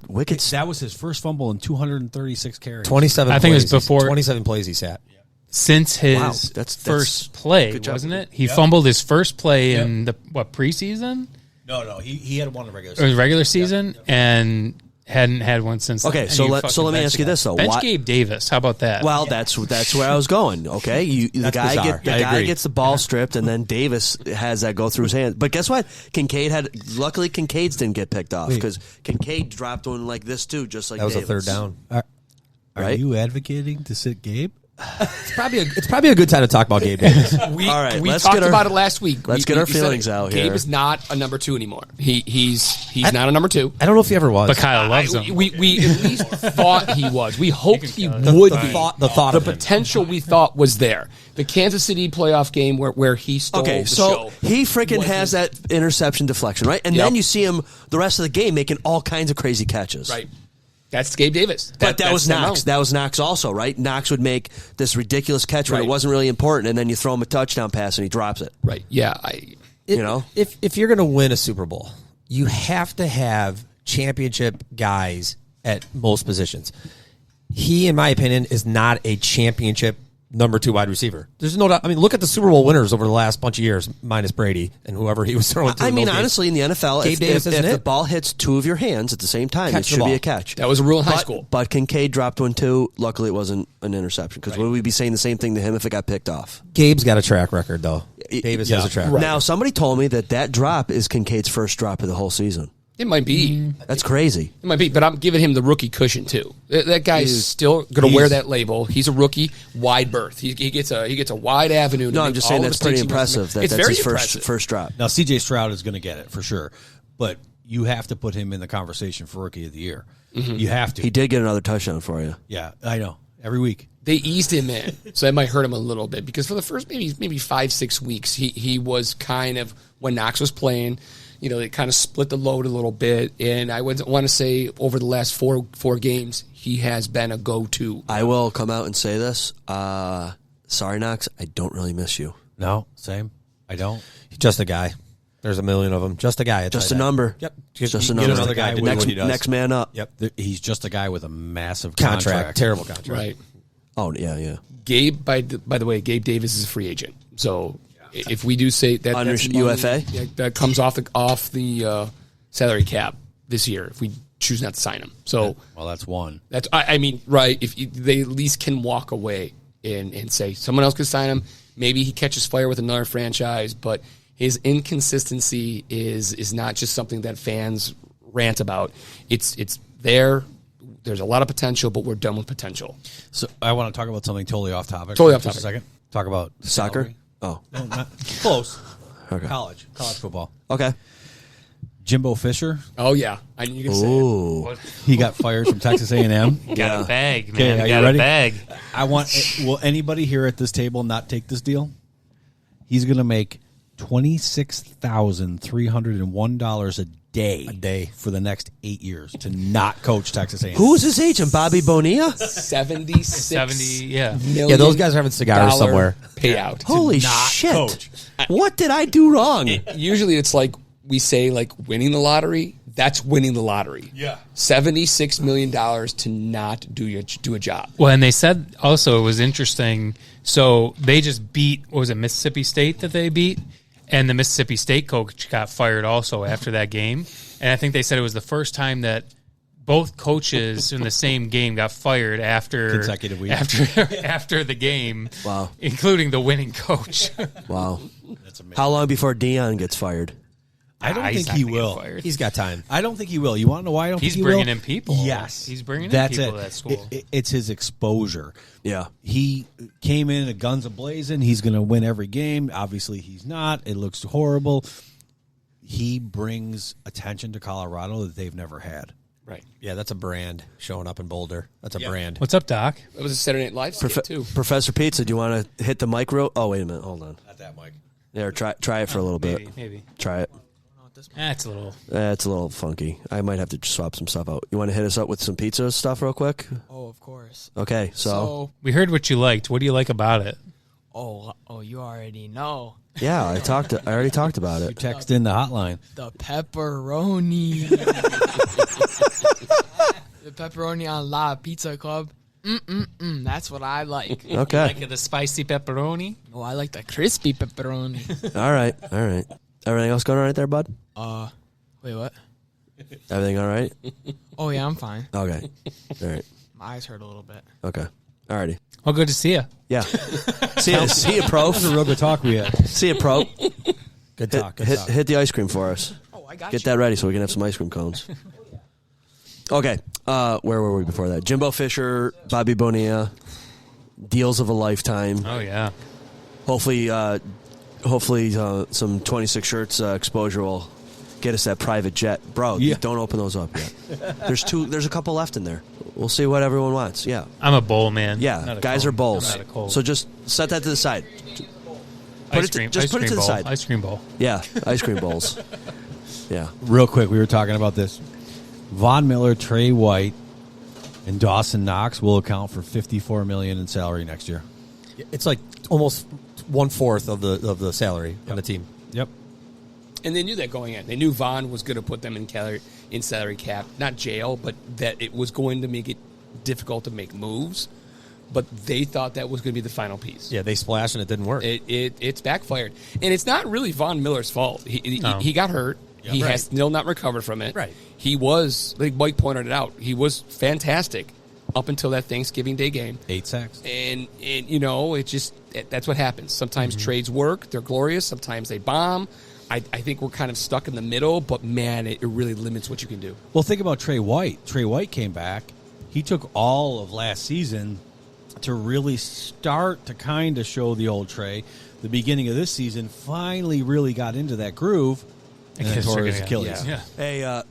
wicked? That was his first fumble in 236 carries. 27 I think it was plays. before 27 plays he sat. Since his Wow, that's first play, wasn't it? He fumbled his first play in the preseason? No. He had one in regular Or season. regular season, and hadn't had one since. Okay, then. so And you let fucking me bench ask you him. this though: Bench Why- Gabe Davis. How about that? Well, that's where I was going. Okay, the guy gets the ball stripped, and then Davis has that go through his hands. But guess what? Luckily Kincaid's didn't get picked off because Kincaid dropped one like this too, just like That was Davis. a third down. Are Right? you advocating to sit Gabe? It's probably a good time to talk about Gabe Davis. We All right, let's talked get our- about it last week. let's get our we said feelings it. out Gabe here. is not a number 2 anymore. He's not a number 2. I don't know if he ever was. But Kyle loves him. We at least thought he was. We hoped he would be. the thought The of him. potential we thought was there. The Kansas City playoff game where he stole Okay, the so show. he freaking has that interception deflection, right? And Yep. then you see him the rest of the game making all kinds of crazy catches. Right. That's Gabe Davis. But that was that's Knox. That was Knox also, right? Knox would make this ridiculous catch when Right. it wasn't really important, and then you throw him a touchdown pass and he drops it. Right. Yeah. You know? If you're going to win a Super Bowl, you have to have championship guys at most positions. He, in my opinion, is not a championship number 2 wide receiver. There's no doubt. I mean, look at the Super Bowl winners over the last bunch of years, minus Brady and whoever he was throwing to. I in mean, those games. honestly, in the NFL, Gabe if, Davis, if isn't the it? ball hits 2 of your hands at the same time, Catch it the should ball. be a catch. That was a rule in high school. But Kincaid dropped one too. Luckily, it wasn't an interception because would we be saying the same thing to him if it got picked off? Gabe's got a track record, though. Davis has a track record. Now, somebody told me that drop is Kincaid's first drop of the whole season. It might be. That's crazy. It might be, but I'm giving him the rookie cushion too. That guy's still going to wear that label. He's a rookie, wide berth. He gets a wide avenue. To No, I'm make just all saying the that's pretty mistakes he impressive. wants to make. That's It's very his impressive. first drop. Now, C.J. Stroud is going to get it for sure, but you have to put him in the conversation for Rookie of the Year. You have to. He did get another touchdown for you. Yeah, I know. Every week. They eased him in, so that might hurt him a little bit because for the first maybe 5-6 weeks, he was kind of when Knox was playing. You know, they kind of split the load a little bit, and I would want to say over the last four games, he has been a go-to. I will come out and say this. Sorry, Knox, I don't really miss you. No, same. I don't. He's just a guy. There's a million of them. Just a guy. Just a number. Yep. Just a Get number. another guy to do what he does. Next man up. Yep. He's just a guy with a massive Contract. Terrible contract. Right. Oh, yeah. Gabe, by the way, Gabe Davis is a free agent. So if we do say that Under that's money, UFA? yeah, that comes off the salary cap this year if we choose not to sign him. So Well, that's one. that's I mean, right? If they at least can walk away and say someone else could sign him, maybe he catches fire with another franchise, but his inconsistency is not just something that fans rant about. It's there. There's a lot of potential, but we're done with potential. So I want to talk about something totally off topic. Totally off for just topic. a second. Talk about Soccer? salary. Oh, No, not close. okay. College football. Okay. Jimbo Fisher, Oh yeah, I knew you were gonna say it. Ooh. he got fired from Texas A&M. Got a bag, Okay, man. are you Got ready? a bag. I want. Will anybody here at this table not take this deal? He's going to make $26,301 a day for the next 8 years to not coach Texas A&M. Who was his agent? Bobby Bonilla? 76 70, yeah. million Yeah, those guys are having cigars dollar somewhere. payout. Holy not shit. coach. What did I do wrong? Usually it's like we say like winning the lottery. That's winning the lottery. Yeah. $76 million to not do a job. Well, and they said also it was interesting. So they just beat, what was it, Mississippi State that they beat? And the Mississippi State coach got fired also after that game. And I think they said it was the first time that both coaches in the same game got fired after Consecutive weeks. after the game. Wow. Including the winning coach. Wow. That's amazing. How long before Dion gets fired? I don't He's think not he gonna get will. fired. He's got time. I don't think he will. You want to know why I don't He's think he will? bringing in people. Yes. He's bringing in That's people it. to that school. It's his exposure. Yeah. He came in at guns a-blazing. He's going to win every game. Obviously, he's not. It looks horrible. He brings attention to Colorado that they've never had. Right. Yeah, that's a brand showing up in Boulder. That's a brand. What's up, Doc? It was a Saturday Night Live skit too. Professor Pizza, do you want to hit the mic real? Oh, wait a minute. Hold on. Not that, Mike. There, try it for a little bit. Maybe. Try it. That's a little. It's a little funky. I might have to swap some stuff out. You want to hit us up with some pizza stuff real quick? Oh, of course. Okay, so We heard what you liked. What do you like about it? Oh, you already know. yeah, I already talked about it. Text in the hotline. The pepperoni. The pepperoni on La Pizza Club. That's what I like. Okay. Like the spicy pepperoni? Oh, I like the crispy pepperoni. All right. Everything else going all right there, bud? Wait, what? Everything all right? Oh, yeah, I'm fine. Okay. All right. My eyes hurt a little bit. Okay. All righty. Well, good to see you. Yeah. See you, pro. That was a real good talk we had. See you, pro. Good talk. Good talk. Hit the ice cream for us. Oh, I got Get you. that ready so we can have some ice cream cones. Okay. Where were we before that? Jimbo Fisher, Bobby Bonilla. deals of a lifetime. Oh yeah. Hopefully, some 26 shirts exposure will get us that private jet, bro. Yeah. Don't open those up yet. There's a couple left in there. We'll see what everyone wants. Yeah, I'm a bowl man. yeah. Guys are bowls, Not a cold. so just set that to the side. Ice cream. Just ice put it cream to the bowl. side. Ice cream bowl. Yeah, ice cream bowls. Yeah. Real quick, we were talking about this. Von Miller, Trey White, and Dawson Knox will account for $54 million in salary next year. It's like almost 1/4 of the salary on the team. Yep. And they knew that going in. They knew Vaughn was going to put them in salary cap, not jail, but that it was going to make it difficult to make moves. But they thought that was going to be the final piece. Yeah, they splashed and it didn't work. It's backfired, and it's not really Von Miller's fault. He got hurt. Yeah, he right. has still not recovered from it. Right. He was, like Mike pointed it out, he was fantastic up until that Thanksgiving Day game. 8 sacks. And you know, that's what happens. Sometimes trades work; they're glorious. Sometimes they bomb. I think we're kind of stuck in the middle, but man, it really limits what you can do. Well, think about Trey White. Trey White came back. He took all of last season to really start to kind of show the old Trey. The beginning of this season finally really got into that groove, and then tore his Achilles. Yeah. Hey,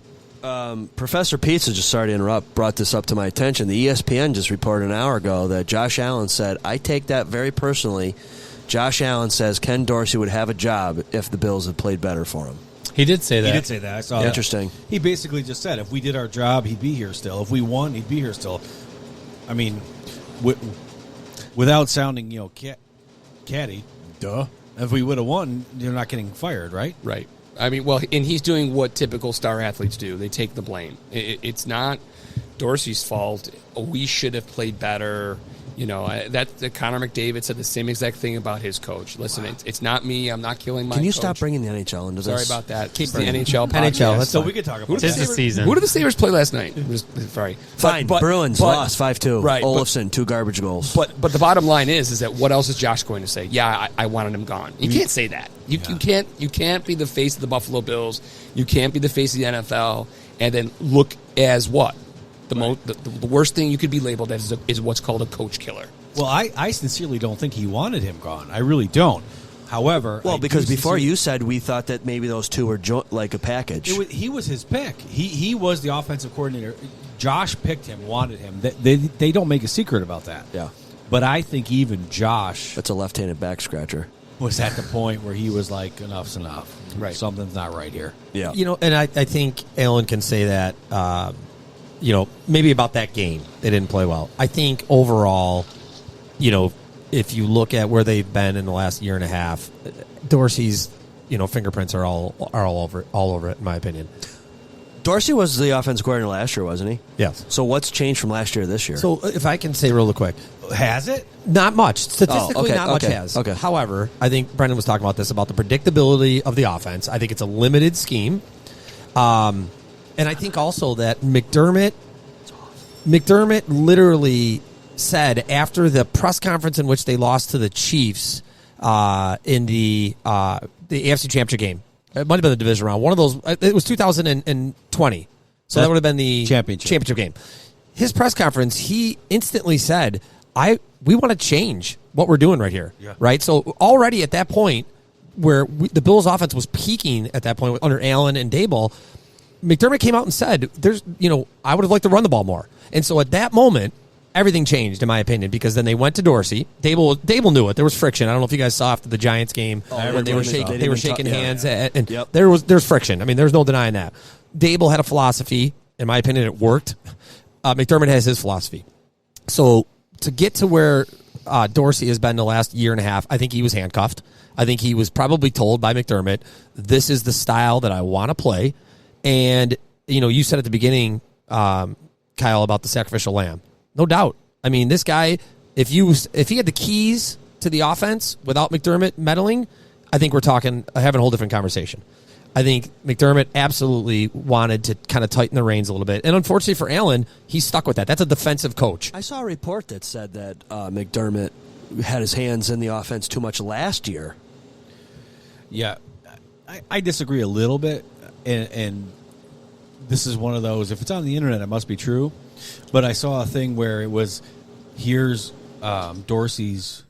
Professor Pizza, just sorry to interrupt, brought this up to my attention. The ESPN just reported an hour ago that Josh Allen said, I take that very personally. Josh Allen says Ken Dorsey would have a job if the Bills had played better for him. He did say that. He did say that. I saw that. Interesting. He basically just said, if we did our job, he'd be here still. If we won, he'd be here still. I mean, without sounding, catty, duh. If we would have won, you're not getting fired, right? Right. I mean, well, and he's doing what typical star athletes do. They take the blame. It's not Dorsey's fault. We should have played better. Connor McDavid said the same exact thing about his coach. Listen, it's not me. I'm not killing my Can you coach. stop bringing the NHL into Sorry this? about that. Keep The bringing NHL podcast. NHL, that's So fine. we could talk about Tis that. the season. Who did the Sabres play last night? Sorry. Fine. Bruins lost 5-2. Right. Olofsson, 2 garbage goals. But the bottom line is that what else is Josh going to say? Yeah, I wanted him gone. You can't say that. You can't be the face of the Buffalo Bills. You can't be the face of the NFL and then look as what? The worst thing you could be labeled as is what's called a coach killer. Well, I sincerely don't think he wanted him gone. I really don't. However, because before you said we thought that maybe those two were like a package. He was his pick. He was the offensive coordinator. Josh picked him, wanted him. They don't make a secret about that. Yeah. But I think even Josh That's a left-handed back scratcher. was at the point where he was like, enough's enough. Right. Something's not right here. Yeah. And I think Allen can say that, maybe about that game. They didn't play well. I think overall, if you look at where they've been in the last year and a half, Dorsey's, fingerprints are all over it, in my opinion. Dorsey was the offensive coordinator last year, wasn't he? Yes. So what's changed from last year to this year? So if I can say real quick, Has it? not much. Statistically, okay, not much okay, has. okay. However, I think Brendon was talking about this, about the predictability of the offense. I think it's a limited scheme. And I think also that McDermott literally said after the press conference in which they lost to the Chiefs in the AFC Championship game, it might have been the division round. One of those, it was 2020, so that would have been the championship game. His press conference, he instantly said, "We want to change what we're doing right here." Yeah. Right. So already at that point, where the Bills' offense was peaking at that point under Allen and Dable, McDermott came out and said, I would have liked to run the ball more. And so at that moment, everything changed, in my opinion, because then they went to Dorsey. Dable knew it. There was friction. I don't know if you guys saw after the Giants game when they were shaking hands. And Yep. There's friction. I mean, there's no denying that. Dable had a philosophy. In my opinion, it worked. McDermott has his philosophy. So to get to where Dorsey has been the last year and a half, I think he was handcuffed. I think he was probably told by McDermott, this is the style that I want to play. And, you said at the beginning, Kyle, about the sacrificial lamb. No doubt. I mean, this guy, if he had the keys to the offense without McDermott meddling, I think we're having a whole different conversation. I think McDermott absolutely wanted to kind of tighten the reins a little bit. And unfortunately for Allen, he's stuck with that. That's a defensive coach. I saw a report that said that McDermott had his hands in the offense too much last year. Yeah, I disagree a little bit, and this is one of those, if it's on the internet, it must be true. But I saw a thing where it was, here's Dorsey's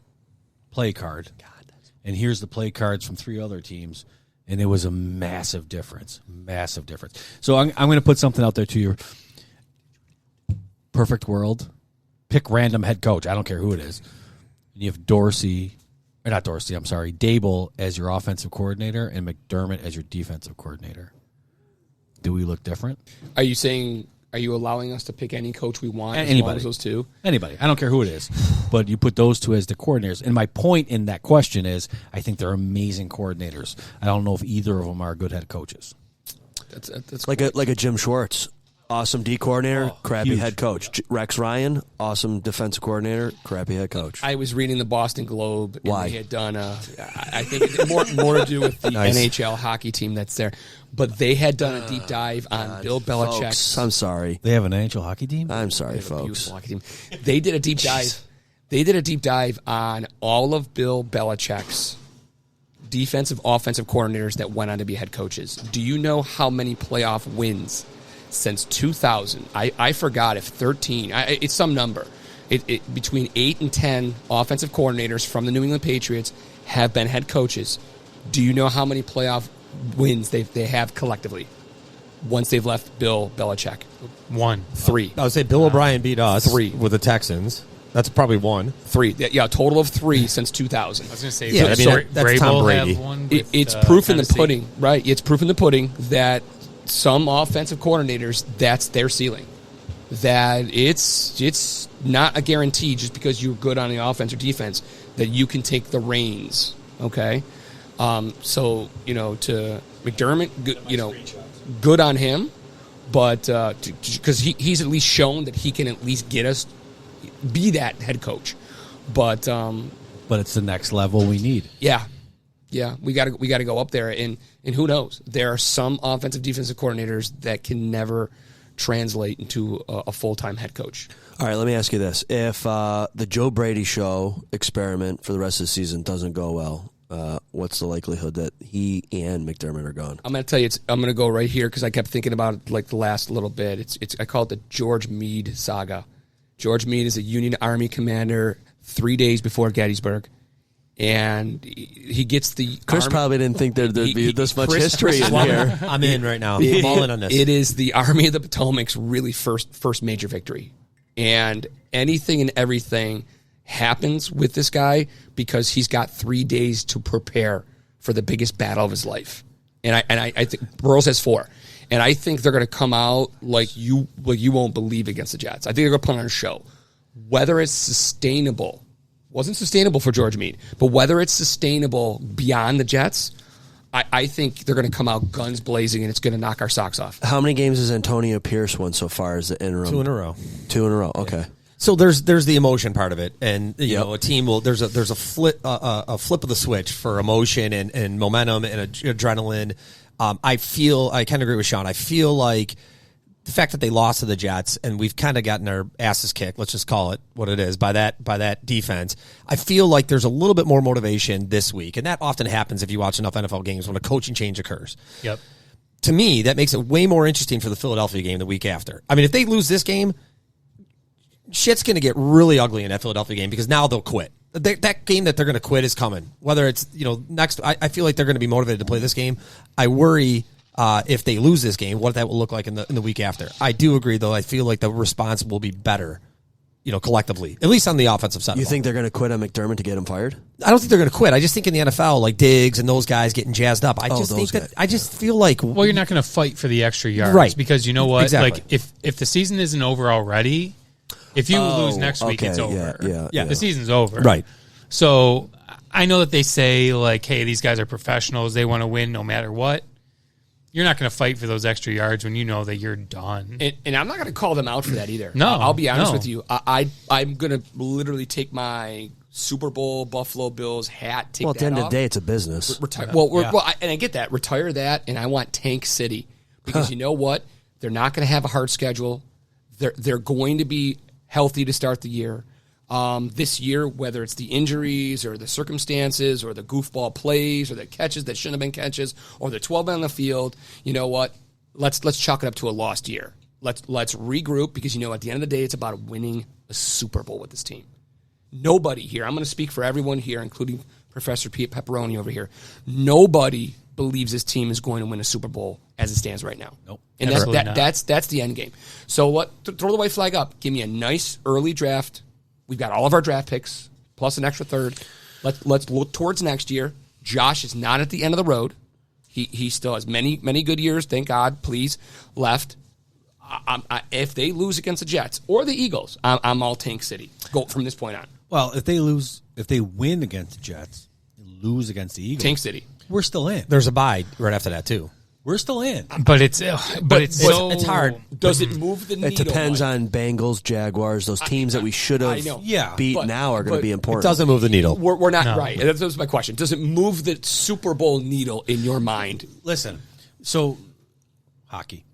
play card, and here's the play cards from 3 other teams, and it was a massive difference. Massive difference. So I'm going to put something out there to you. Perfect world. Pick random head coach. I don't care who it is. And you have Dable as your offensive coordinator and McDermott as your defensive coordinator. Do we look different? Are you allowing us to pick any coach we want? Anybody. As long as those two? Anybody. I don't care who it is. But you put those two as the coordinators. And my point in that question is I think they're amazing coordinators. I don't know if either of them are good head coaches. That's like a Jim Schwartz. Awesome D coordinator, crappy huge. head coach. Rex Ryan, awesome defensive coordinator, crappy head coach. I was reading the Boston Globe. And Why? They had done I think it's more to do with the NHL hockey team that's there. But they had done a deep dive on Bill Belichick's. Folks, I'm sorry. They have an NHL hockey team? I'm sorry, They have a folks. beautiful hockey team. They did a deep dive. They did a deep dive on all of Bill Belichick's defensive, offensive coordinators that went on to be head coaches. Do you know how many playoff wins since 2000? I forgot if 13. It's some number. Between 8 and 10 offensive coordinators from the New England Patriots have been head coaches. Do you know how many playoff wins they have collectively once they've left Bill Belichick? 1. 3. I would say Bill O'Brien beat us 3 with the Texans. That's probably 1. 3. Yeah, a total of 3 since 2000. I was going to say, Yeah, I mean, that's Tom Brady. Have one It's with, proof in the Tennessee. pudding, right? It's proof in the pudding that some offensive coordinators, that's their ceiling. That it's not a guarantee just because you're good on the offense or defense that you can take the reins. Okay, so to McDermott, good on him, but because he's at least shown that he can at least get us be that head coach, but it's the next level we need. Yeah, we got to go up there, and who knows? There are some offensive defensive coordinators that can never translate into a full-time head coach. All right, let me ask you this: if the Joe Brady show experiment for the rest of the season doesn't go well, what's the likelihood that he and McDermott are gone? I'm going to tell you, I'm going to go right here because I kept thinking about it like the last little bit. I call it the George Meade saga. George Meade is a Union Army commander 3 days before Gettysburg. And he gets the Chris probably didn't think there'd be this much history in here. I'm in right now. I'm all in on this. It is the Army of the Potomac's really first major victory. And anything and everything happens with this guy because he's got 3 days to prepare for the biggest battle of his life. And I think Burroughs has 4. And I think they're going to come out like you won't believe against the Jets. I think they're going to put on a show. Whether it's sustainable, wasn't sustainable for George Meade, but whether it's sustainable beyond the Jets, I think they're going to come out guns blazing and it's going to knock our socks off. How many games has Antonio Pierce won so far as the interim? 2 in a row. 2 in a row. Okay. Yeah. So there's the emotion part of it, and a team will there's a flip of the switch for emotion and momentum and adrenaline. I kind of agree with Sean. I feel like the fact that they lost to the Jets and we've kind of gotten our asses kicked, let's just call it what it is, by that defense, I feel like there's a little bit more motivation this week. And that often happens if you watch enough NFL games when a coaching change occurs. Yep. To me, that makes it way more interesting for the Philadelphia game the week after. I mean, if they lose this game, shit's going to get really ugly in that Philadelphia game because now they'll quit. That game that they're going to quit is coming. Whether it's next, I feel like they're going to be motivated to play this game. I worry if they lose this game, what that will look like in the week after. I do agree, though. I feel like the response will be better, collectively, at least on the offensive side. You think they're going to quit on McDermott to get him fired? I don't think they're going to quit. I just think in the NFL, like Diggs and those guys getting jazzed up. I just feel like you're not going to fight for the extra yards, right? Because you know what? Exactly. Like if the season isn't over already, if you lose next week, it's over. Yeah. The season's over, right? So I know that they say like, hey, these guys are professionals; they want to win no matter what. You're not going to fight for those extra yards when you know that you're done. And I'm not going to call them out for that either. No, I'll be honest with you. I'm going to literally take my Super Bowl Buffalo Bills hat. Take at the end of the day, it's a business. Retire. And I get that. Retire that, and I want Tank City because you know what? They're not going to have a hard schedule. They're going to be healthy to start the year. This year, whether it's the injuries or the circumstances or the goofball plays or the catches that shouldn't have been catches or the 12 on the field, you know what? Let's chalk it up to a lost year. Let's regroup because at the end of the day, it's about winning a Super Bowl with this team. Nobody here, I'm going to speak for everyone here, including Professor Pete Pepperoni over here. Nobody believes this team is going to win a Super Bowl as it stands right now. Nope. And that's the end game. So what? Throw the white flag up. Give me a nice early draft. We've got all of our draft picks plus an extra third. Let's look towards next year. Josh is not at the end of the road. He still has many good years. Thank God. Please left. If they lose against the Jets or the Eagles, I'm all Tank City. Go from this point on. Well, if they win against the Jets, lose against the Eagles, Tank City, we're still in. There's a bye right after that too. We're still in. But it's it's hard. Does it move the needle? It depends Mike? on Bengals, Jaguars, those teams that we should have beat but- now are going to be It important. doesn't move the needle. We're not right. That's my question. Does it move the Super Bowl needle in your mind? Listen, so hockey.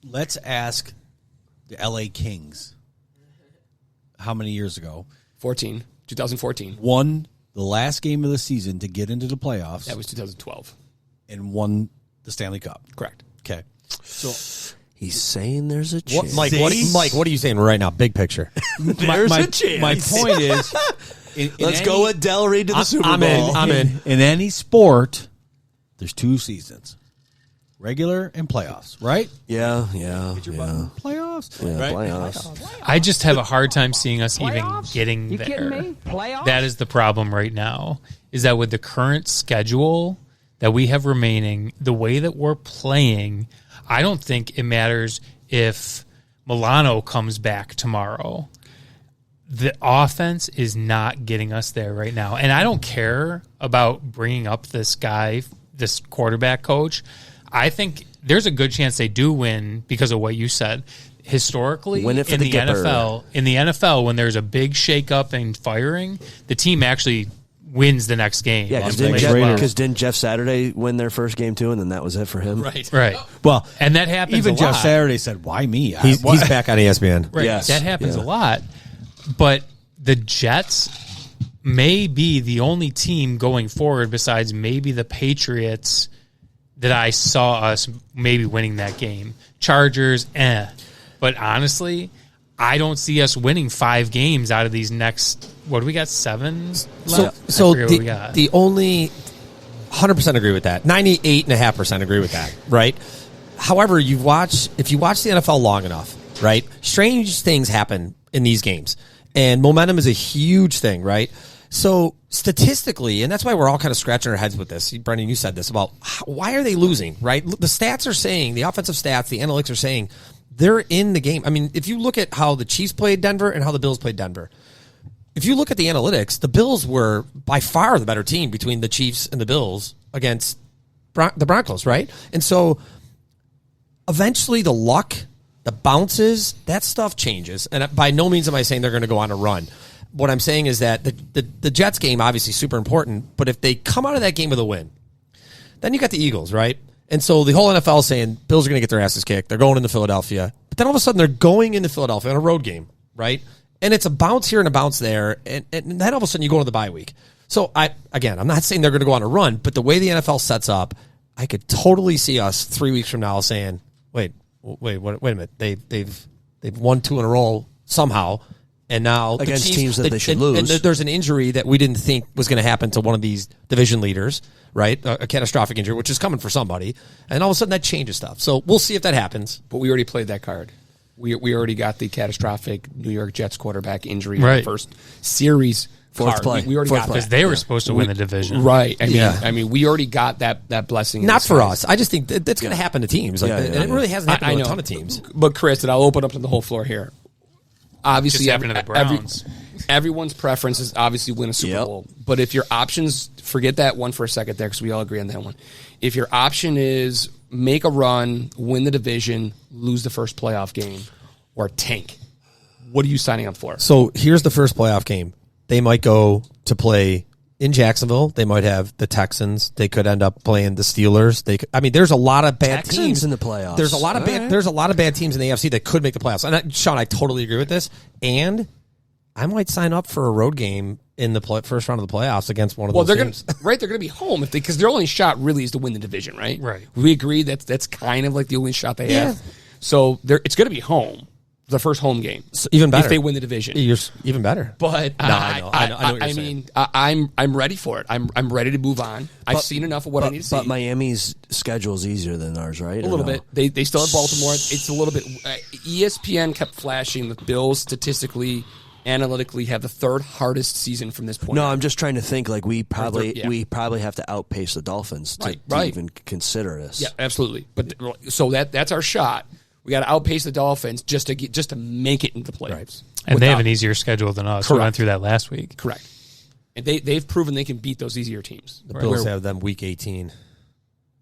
Let's ask the LA Kings. How many years ago? 2014. Won the last game of the season to get into the playoffs. That was 2012. And won the Stanley Cup. Correct. Okay. So He's saying there's a chance. Mike, what are you saying right now? Big picture. There's a chance. My point is, Let's go with Del Reid to the Super Bowl. I'm in. In any sport, there's 2 seasons. Regular and playoffs, right? Yeah. Playoffs. Yeah, Right? playoffs. I just have a hard time seeing us even Playoffs? getting You there. kidding me? Playoffs? That is the problem right now, is that with the current schedule that we have remaining, the way that we're playing, I don't think it matters if Milano comes back tomorrow. The offense is not getting us there right now. And I don't care about bringing up this guy, this quarterback coach. I think there's a good chance they do win because of what you said. Historically, Win it for in the the Gipper. NFL, when there's a big shakeup and firing, the team actually wins the next game. Yeah, And because plays didn't Jeff Saturday win their first game too, and then that was it for him? Right. Right. Well, And that happens even a Jeff lot. Saturday said, "Why me?" He's back on ESPN. Right. Yes. That happens Yeah. a lot. But the Jets may be the only team going forward besides maybe the Patriots that I saw us maybe winning that game. Chargers, But honestly, I don't see us winning 5 games out of these next, what do we got, 7 left? So I forget what we got. the only 100% agree with that. 98.5% agree with that, right? However, if you watch the NFL long enough, right? Strange things happen in these games. And momentum is a huge thing, right? So statistically, and that's why we're all kind of scratching our heads with this. Brendon, you said this about why are they losing, right? The stats are saying, the offensive stats, the analytics are saying they're in the game. I mean, if you look at how the Chiefs played Denver and how the Bills played Denver, if you look at the analytics, the Bills were by far the better team between the Chiefs and the Bills against the Broncos, right? And so eventually the luck, the bounces, that stuff changes. And by no means am I saying they're going to go on a run. What I'm saying is that the Jets game, obviously super important, but if they come out of that game with a win, then you got the Eagles, right? And so the whole NFL is saying Bills are going to get their asses kicked. They're going into Philadelphia. But then all of a sudden they're going into Philadelphia on a road game, right? And it's a bounce here and a bounce there. And then all of a sudden you go into the bye week. So, I'm not saying they're going to go on a run, but the way the NFL sets up, I could totally see us 3 weeks from now saying, wait a minute. They've won 2 in a row somehow. And now Against teams that they should lose. And there's an injury that we didn't think was going to happen to one of these division leaders, right? A catastrophic injury, which is coming for somebody. And all of a sudden that changes stuff. So we'll see if that happens. But we already played that card. We already got the catastrophic New York Jets quarterback injury in Right. the first series. Fourth card. play. We already Fourth got play. Because they were supposed to win the division. Right. I mean, we already got that blessing. in Not for disguise. us. I just think that's going to happen to teams. Like, and it really hasn't happened to a ton of teams. But Chris, and I'll open up to the whole floor here. Obviously, Just happened to the Browns. everyone's preference is obviously win a Super Bowl. But if your options, forget that one for a second there because we all agree on that one. If your option is make a run, win the division, lose the first playoff game, or tank, what are you signing up for? So here's the first playoff game. They might go to play in Jacksonville. They might have the Texans. They could end up playing the Steelers. There's a lot of bad Texans teams in the playoffs. There's a lot of All bad. right. There's a lot of bad teams in the AFC that could make the playoffs. And Sean, I totally agree with this. And I might sign up for a road game in the first round of the playoffs against one of those They're teams. They're going to be home because their only shot really is to win the division, right? Right. We agree that's kind of like the only shot they have. So it's going to be home. The first home game. So even better. If they win the division. You're even better. But No, I know what you're saying. I'm ready for it. I'm ready to move on. I've seen enough of what I need to see. But Miami's schedule is easier than ours, right? A little bit. They still have Baltimore. It's a little bit. ESPN kept flashing the Bills statistically, analytically have the third hardest season from this point. No, on. I'm just trying to think. Like we probably Yeah. have to outpace the Dolphins to Right. even consider this. Yeah, absolutely. But so that's our shot. We got to outpace the Dolphins just to make it into the playoffs. Right. And they have an easier schedule than us. We went through that last week. Correct. And they've proven they can beat those easier teams. The Bills have them week 18.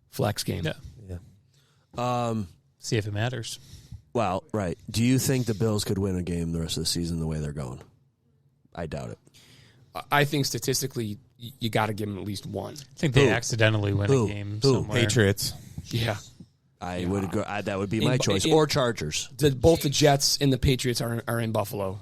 Flex game. Yeah. See if it matters. Well, right. Do you think the Bills could win a game the rest of the season the way they're going? I doubt it. I think statistically, you got to give them at least one. I think they accidentally win a game somewhere. Patriots. Yeah. I would go. That would be my choice. Or Chargers. Both the Jets and the Patriots are in Buffalo.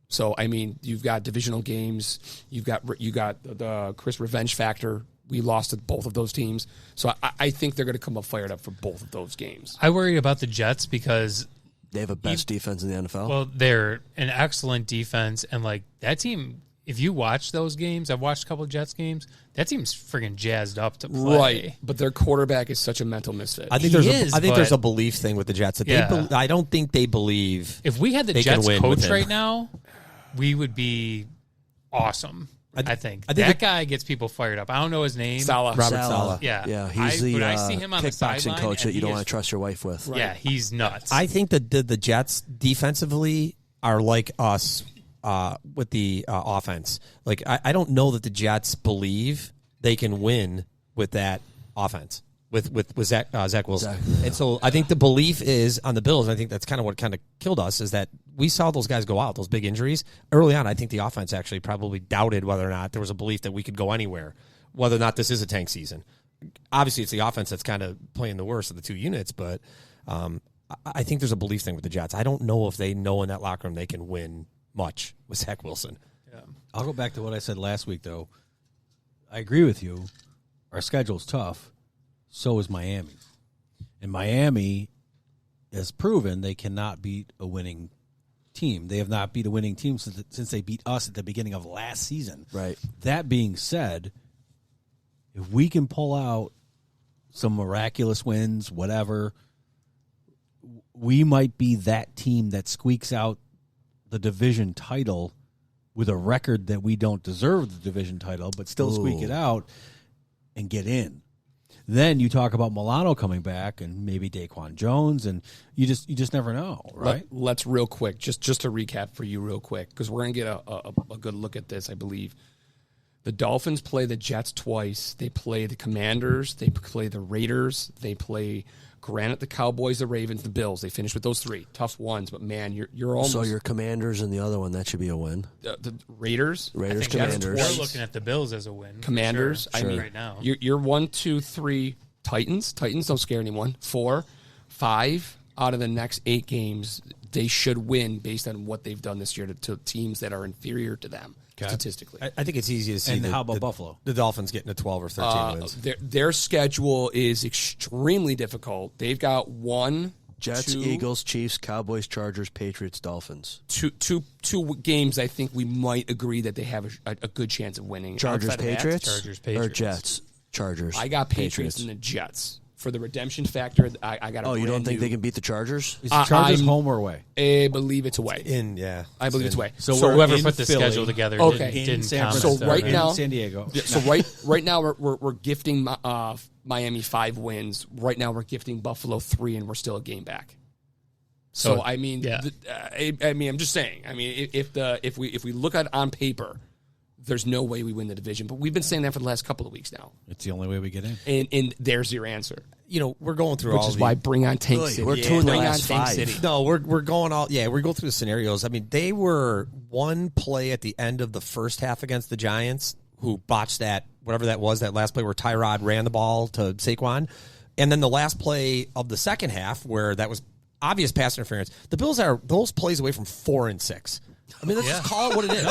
So I mean, you've got divisional games. You got the Chris revenge factor. We lost to both of those teams. So I think they're going to come up fired up for both of those games. I worry about the Jets because they have a best defense in the NFL. Well, they're an excellent defense, and like that team. If you watch those games, I've watched a couple of Jets games. That team's friggin' jazzed up to play. Right, but their quarterback is such a mental misfit. I think there's a belief thing with the Jets that I don't think they believe. If we had the Jets coach right now, we would be awesome. I think that guy gets people fired up. I don't know his name. Robert Saleh. Yeah, he's but I see him on the kickboxing sideline coach that you don't want to trust your wife with. Right. Yeah, he's nuts. I think that the Jets defensively are like us. With the offense, like I don't know that the Jets believe they can win with that offense with Zach Wilson, and so I think the belief is on the Bills. And I think that's kind of what kind of killed us is that we saw those guys go out, those big injuries early on. I think the offense actually probably doubted whether or not there was a belief that we could go anywhere, whether or not this is a tank season. Obviously, it's the offense that's kind of playing the worst of the two units, but I think there's a belief thing with the Jets. I don't know if they know in that locker room they can win much with Zach Wilson. Yeah. I'll go back to what I said last week, though. I agree with you. Our schedule's tough. So is Miami. And Miami has proven they cannot beat a winning team. They have not beat a winning team since they beat us at the beginning of last season. Right. That being said, if we can pull out some miraculous wins, whatever, we might be that team that squeaks out the division title with a record that we don't deserve the division title, but still squeak it out and get in. Then you talk about Milano coming back and maybe Daquan Jones, and you just never know, right? Let's real quick, just to recap for you real quick, because we're going to get a good look at this, I believe. The Dolphins play the Jets twice. They play the Commanders. They play the Raiders. They play, granted, the Cowboys, the Ravens, the Bills. They finish with those three. Tough ones, but, man, you're almost... So your Commanders and the other one, that should be a win. The Raiders? Commanders. We're looking at the Bills as a win. Commanders. Sure. I mean, right now. You're 1, 2, 3 Titans. Titans don't scare anyone. 4, 5 out of the next 8 games, they should win based on what they've done this year to teams that are inferior to them. Statistically, I think it's easy to see. And how about Buffalo? The Dolphins getting to 12 or 13 wins. Their schedule is extremely difficult. They've got Jets, Eagles, Chiefs, Cowboys, Chargers, Patriots, Dolphins. Two games I think we might agree that they have a good chance of winning. Chargers, Patriots? Chargers, Patriots. Or Jets, Chargers. I got Patriots and the Jets. For the redemption factor, I got a you don't think they can beat the Chargers? Is the Chargers home or away? I believe it's away. I believe it's away. So whoever put the schedule together didn't count. So right now, San Diego. So right now we're gifting Miami 5 wins. Right now we're gifting Buffalo 3, and we're still a game back. So I mean, I'm just saying. I mean, if we look at it on paper, there's no way we win the division. But we've been saying that for the last couple of weeks now. It's the only way we get in. And there's your answer. You know, we're going through which is why bring on Tank City. We're doing the last 5. No, we're going all. Yeah, we're going through the scenarios. I mean, they were one play at the end of the first half against the Giants, who botched that whatever that was, that last play where Tyrod ran the ball to Saquon, and then the last play of the second half where that was obvious pass interference. The Bills are those plays away from 4 and 6. I mean, let's just call it what it is.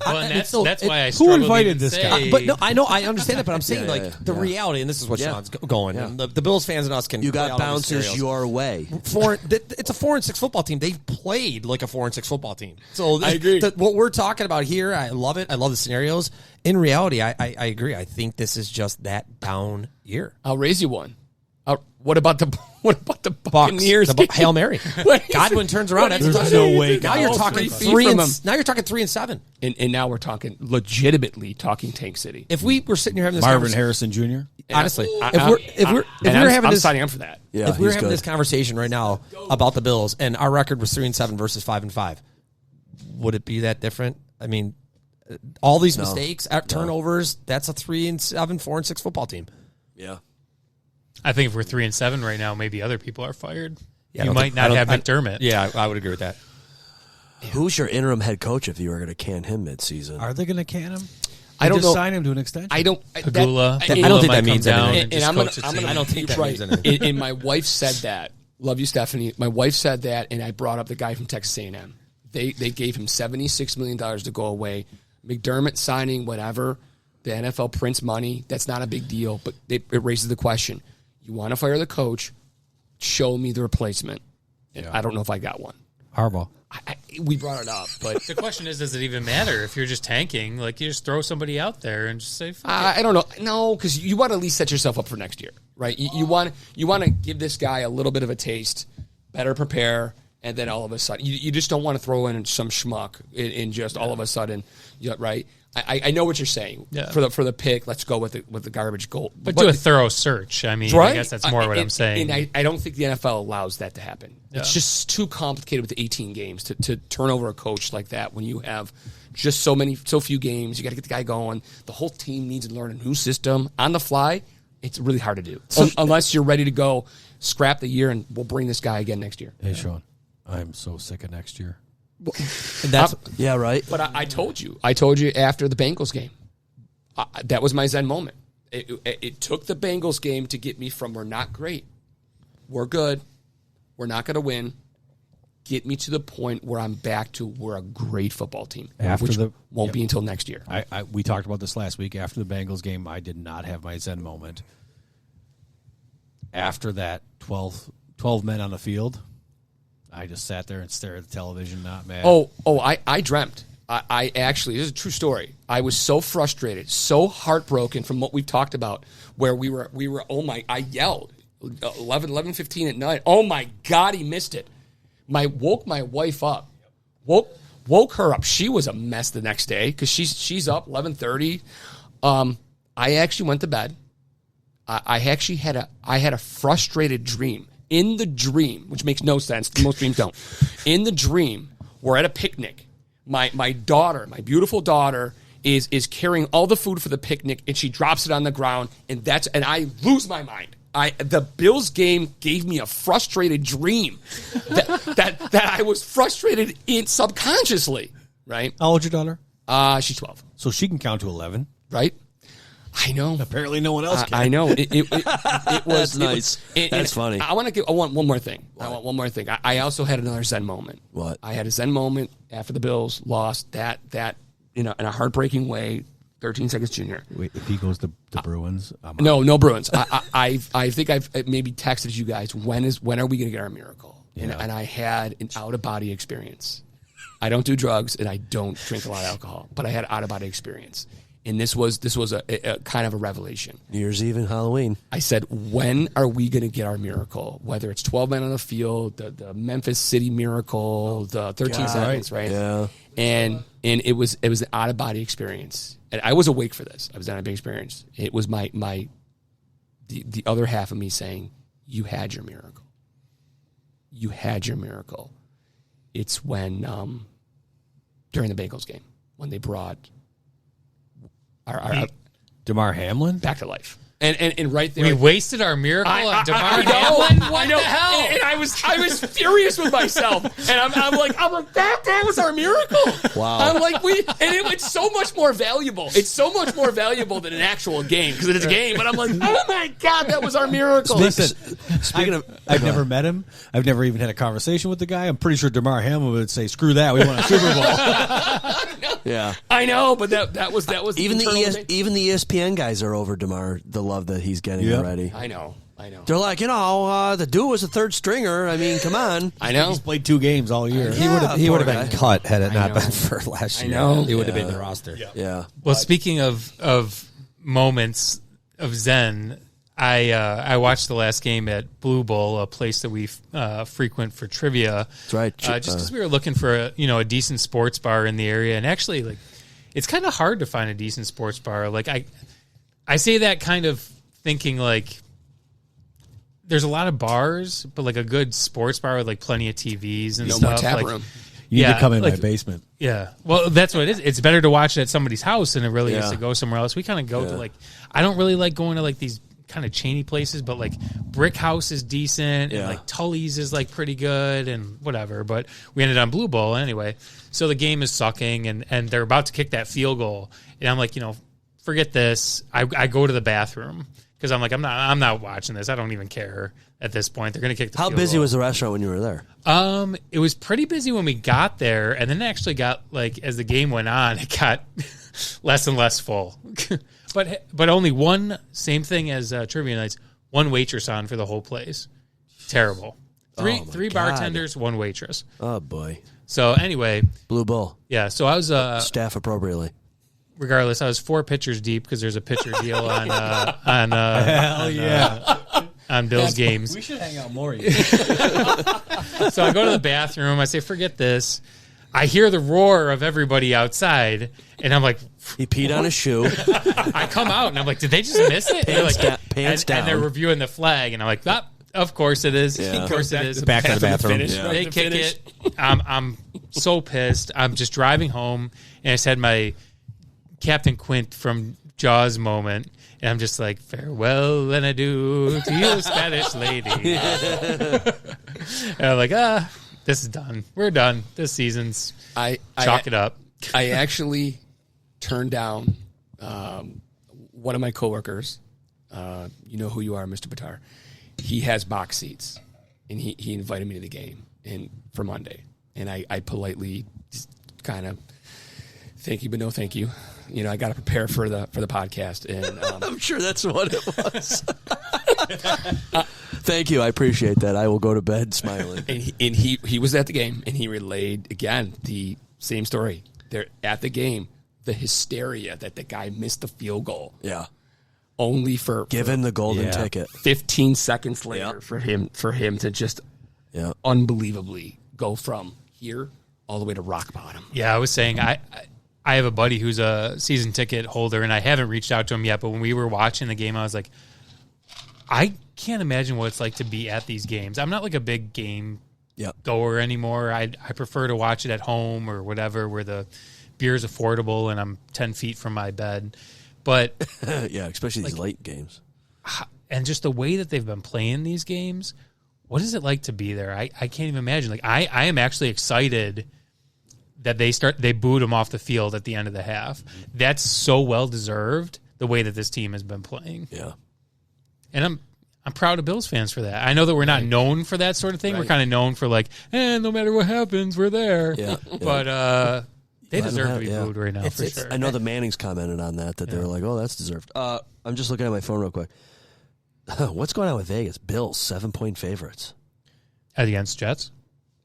Well, and that's why I who struggled invited to this say, guy? But no, I know, I understand that, but I'm saying Yeah, the yeah. reality, and this is what Yeah. Sean's going. Yeah. And the Bills fans and us can. You play got out all these bounces scenarios. your way. It's a 4-6 football team. They've played like a 4-6 football team. So I agree. What we're talking about here, I love it. I love the scenarios. In reality, I agree. I think this is just that down year. I'll raise you one. What about the Bucks, Buccaneers? the Hail Mary. What is Godwin it? turns around. What That's is no it? way. Now you're Oh, talking 3 feet 3 from and him. now you're talking 3-7. And now we're talking legitimately talking Tank City. If we were sitting here having this Marvin conversation, Harrison Jr. honestly, And if we're having I'm this, signing up for that. Yeah, if we were he's having good. this conversation right now about the Bills and our record was 3-7 versus 5-5, would it be that different? I mean, all these mistakes, turnovers, that's a 3-7, 4-6 football team. Yeah. I think if we're 3-7 right now, maybe other people are fired. Yeah, I You don't might think- not I have don't- McDermott. Yeah, I would agree with that. Who's your interim head coach if you were going to can him midseason? Are they going to can him? I don't Just know. sign him to an extension. I don't. Pagula. I don't think might that come means down anything. and And just I'm gonna, coach the I'm team. gonna, I don't think that right. means anything. And my wife said that. Love you, Stephanie. My wife said that, and I brought up the guy from Texas A&M. They gave him $76 million to go away. McDermott signing whatever. The NFL prints money. That's not a big deal, but it raises the question: you want to fire the coach? Show me the replacement. And I don't know if I got one. Harbaugh. We brought it up, but The question is, does it even matter if you're just tanking? Like, you just throw somebody out there and just say, fuck it. I don't know. No, because you want to at least set yourself up for next year, right? You want to give this guy a little bit of a taste, better prepare, and then all of a sudden, you just don't want to throw in some schmuck in just all of a sudden, right? I know what you're saying. Yeah. For the pick, let's go with the garbage goal. But do a thorough search. I mean, Right? I guess that's more what I'm saying. And I don't think the NFL allows that to happen. It's just too complicated with the 18 games to turn over a coach like that when you have just so few games. You got to get the guy going. The whole team needs to learn a new system on the fly. It's really hard to do unless you're ready to go scrap the year and we'll bring this guy again next year. Hey, Sean, I'm so sick of next year. And that's Yeah, right. But I told you after the Bengals game, that was my Zen moment. It took the Bengals game to get me from we're not great, we're good, we're not going to win, get me to the point where I'm back to we're a great football team, which won't be until next year. We talked about this last week. After the Bengals game, I did not have my Zen moment. After that 12 men on the field, I just sat there and stared at the television, not mad. I dreamt. I actually, this is a true story. I was so frustrated, so heartbroken from what we've talked about, where we were, I yelled 11:15 at night. Oh my God, he missed it. Woke my wife up. Woke her up. She was a mess the next day because she's up 11:30. I actually went to bed. I actually had a frustrated dream. In the dream, which makes no sense, most dreams don't. In the dream, we're at a picnic. My daughter, my beautiful daughter, is carrying all the food for the picnic, and she drops it on the ground, and I lose my mind. The Bills game gave me a frustrated dream that I was frustrated in subconsciously, right? How old's your daughter? She's 12, So she can count to 11. right? I know. Apparently no one else can. I know. It was That's nice. That's funny. I want one more thing. I want one more thing. I also had another Zen moment. What? I had a Zen moment after the Bills lost that in a heartbreaking way. 13 seconds junior. Wait, if he goes to the Bruins, I'm out. No Bruins. I think I've maybe texted you guys. When are we going to get our miracle? And I had an out of body experience. I don't do drugs and I don't drink a lot of alcohol, but I had out of body experience. And this was a kind of a revelation. New Year's Eve and Halloween. I said, when are we going to get our miracle? Whether it's 12 men on the field, the Memphis City miracle, the 13 seconds, right? Yeah. And it was an out of body experience. And I was awake for this. I was out of big experience. It was the other half of me saying, you had your miracle. You had your miracle. It's when during the Bengals game when they brought our DeMar Hamlin? back to life. And right there, We wasted our miracle on DeMar Hamlin. What the hell? And I was furious with myself. And I'm like, that was our miracle. Wow. I'm like, it's so much more valuable. It's so much more valuable than an actual game because it is a game. But I'm like, oh my God, that was our miracle. Listen, I've never met him. I've never even had a conversation with the guy. I'm pretty sure DeMar Hamlin would say, "Screw that, we won a Super Bowl." Yeah, I know, but that was even the ESPN guys are over DeMar. The love that he's getting already. I know. They're like, the dude was a third stringer. I mean, come on. I know. He's played 2 games all year. He would have been guy. cut had it not been for last year. I know. He would have been in the roster. Yeah. Well, speaking of moments of zen, I watched the last game at Blue Bowl, a place that we frequent for trivia. That's right. Just because we were looking for a decent sports bar in the area, and actually, like, it's kind of hard to find a decent sports bar. Like I say that kind of thinking like there's a lot of bars, but like a good sports bar with like plenty of TVs and No stuff. more tap like, room. You need to come in my basement. Yeah. Well, that's what it is. It's better to watch it at somebody's house than it really is Yeah. to go somewhere else. We kind of go to like, I don't really like going to like these kind of chainy places, but like Brick House is decent and like Tully's is like pretty good and whatever. But we ended on Blue Bowl anyway. So the game is sucking and they're about to kick that field goal. And I'm like, forget this. I go to the bathroom because I'm like, I'm not watching this. I don't even care at this point. They're going to kick the How field busy goal. was the restaurant when you were there? It was pretty busy when we got there, and then it actually got like as the game went on, it got less and less full. but only one, same thing as trivia nights, one waitress on for the whole place. Terrible. Three bartenders, one waitress. Oh boy. So anyway, Blue Bowl. yeah. So I was Staff appropriately. regardless, I was 4 pitchers deep because there's a pitcher deal on Hell yeah. on Bills games. We should hang out more. So I go to the bathroom. I say, forget this. I hear the roar of everybody outside, and I'm like, He peed on his shoe. I come out, and I'm like, did they just miss it? And they're like, Pants down. And they're reviewing the flag, and I'm like, of course it is. Yeah. Of course it is. Back to the bathroom. They kick it. I'm so pissed. I'm just driving home, and I just had my Captain Quint from Jaws moment. And I'm just like, farewell and adieu to you, Spanish lady. And I'm like, this is done. We're done. This season's chalk it up. I actually turned down one of my coworkers. You know who you are, Mr. Batar. He has box seats, and he invited me to the game for Monday. And I politely just kind of thank you, but no thank you. I got to prepare for the podcast, and I'm sure that's what it was. Thank you, I appreciate that. I will go to bed smiling. And he was at the game, and he relayed again the same story. They're at the game, the hysteria that the guy missed the field goal. Yeah, only for give him the golden ticket. 15 seconds later for him to just unbelievably go from here all the way to rock bottom. Yeah, I was saying I have a buddy who's a season ticket holder, and I haven't reached out to him yet, but when we were watching the game, I was like, I can't imagine what it's like to be at these games. I'm not like a big game goer anymore. I prefer to watch it at home or whatever where the beer's affordable and I'm 10 feet from my bed. But yeah, especially these late games. And just the way that they've been playing these games, what is it like to be there? I can't even imagine. Like I am actually excited that they booed him off the field at the end of the half. That's so well deserved the way that this team has been playing. Yeah. And I'm proud of Bills fans for that. I know that we're not known for that sort of thing. We're kind of known for like, no matter what happens, we're there. Yeah. But they deserve to be booed right now for sure. I know the Mannings commented on that they were like, oh, that's deserved. I'm just looking at my phone real quick. What's going on with Vegas? Bills 7-point favorites against Jets.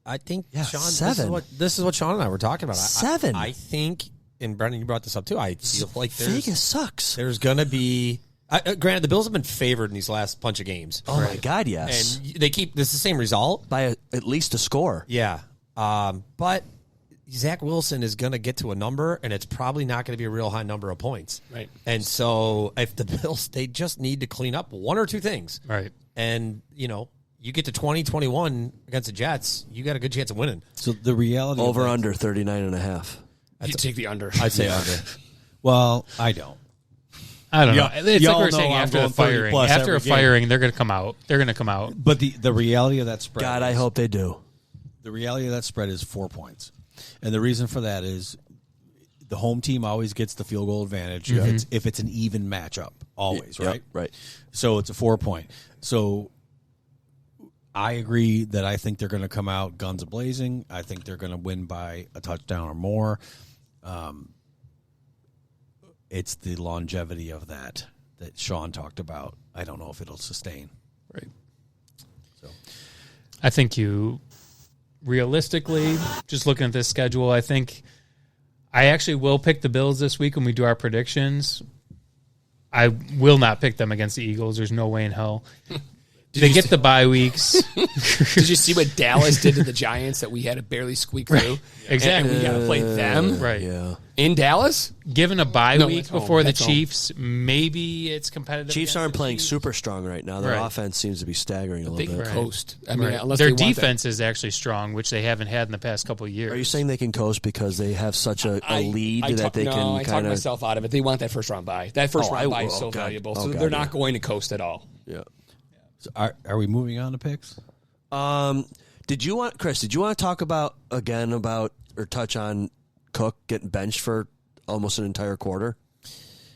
I think, Sean, 7. This is what Sean and I were talking about. 7. I think, and Brendon, you brought this up too. I feel like Vegas sucks. There's going to be. Granted, the Bills have been favored in these last bunch of games. Oh my God, yes. And they keep this the same result by at least a score. Yeah, but Zach Wilson is going to get to a number, and it's probably not going to be a real high number of points. Right. And so, if the Bills, they just need to clean up one or two things. Right. And you get to 20-21 against the Jets, you got a good chance of winning. So the reality over under 39.5. You take the under. I'd say under. Well, I don't. I don't know. Y'all- It's like y'all we were know saying I'm after going a 30 firing. plus After a every game. firing, they're going to come out. They're going to come out. But the reality of that spread. God, I hope they do. The reality of that spread is 4 points, and the reason for that is the home team always gets the field goal advantage if it's an even matchup. Always, Yep, right? right. So it's a 4 point. So I agree that I think they're going to come out guns a-blazing. I think they're going to win by a touchdown or more. It's the longevity of that Sean talked about. I don't know if it'll sustain. Right. So I think realistically, just looking at this schedule, I think I actually will pick the Bills this week when we do our predictions. I will not pick them against the Eagles. There's no way in hell. They get the bye weeks. Did you see what Dallas did to the Giants that we had to barely squeak through? Exactly. And we got to play them Right. Yeah. in Dallas? Given a bye No, week it's home. before the That's home. Chiefs, maybe it's competitive. Chiefs against aren't the playing Chiefs. super strong right now. Their Right. offense seems to be staggering a They little can bit. coast. I mean, Right. unless Their they want that. defense is actually strong, which they haven't had in the past couple of years. Are you saying they can coast because they have such a lead that they I can talked kind of? myself out of it. They want that first round bye. That first Oh, round I bye is will. so Oh, God. valuable. Oh, So God, they're not yeah. going to coast at all. Yeah. So are we moving on to picks? Did you want Chris? Did you want to talk about or touch on Cook getting benched for almost an entire quarter?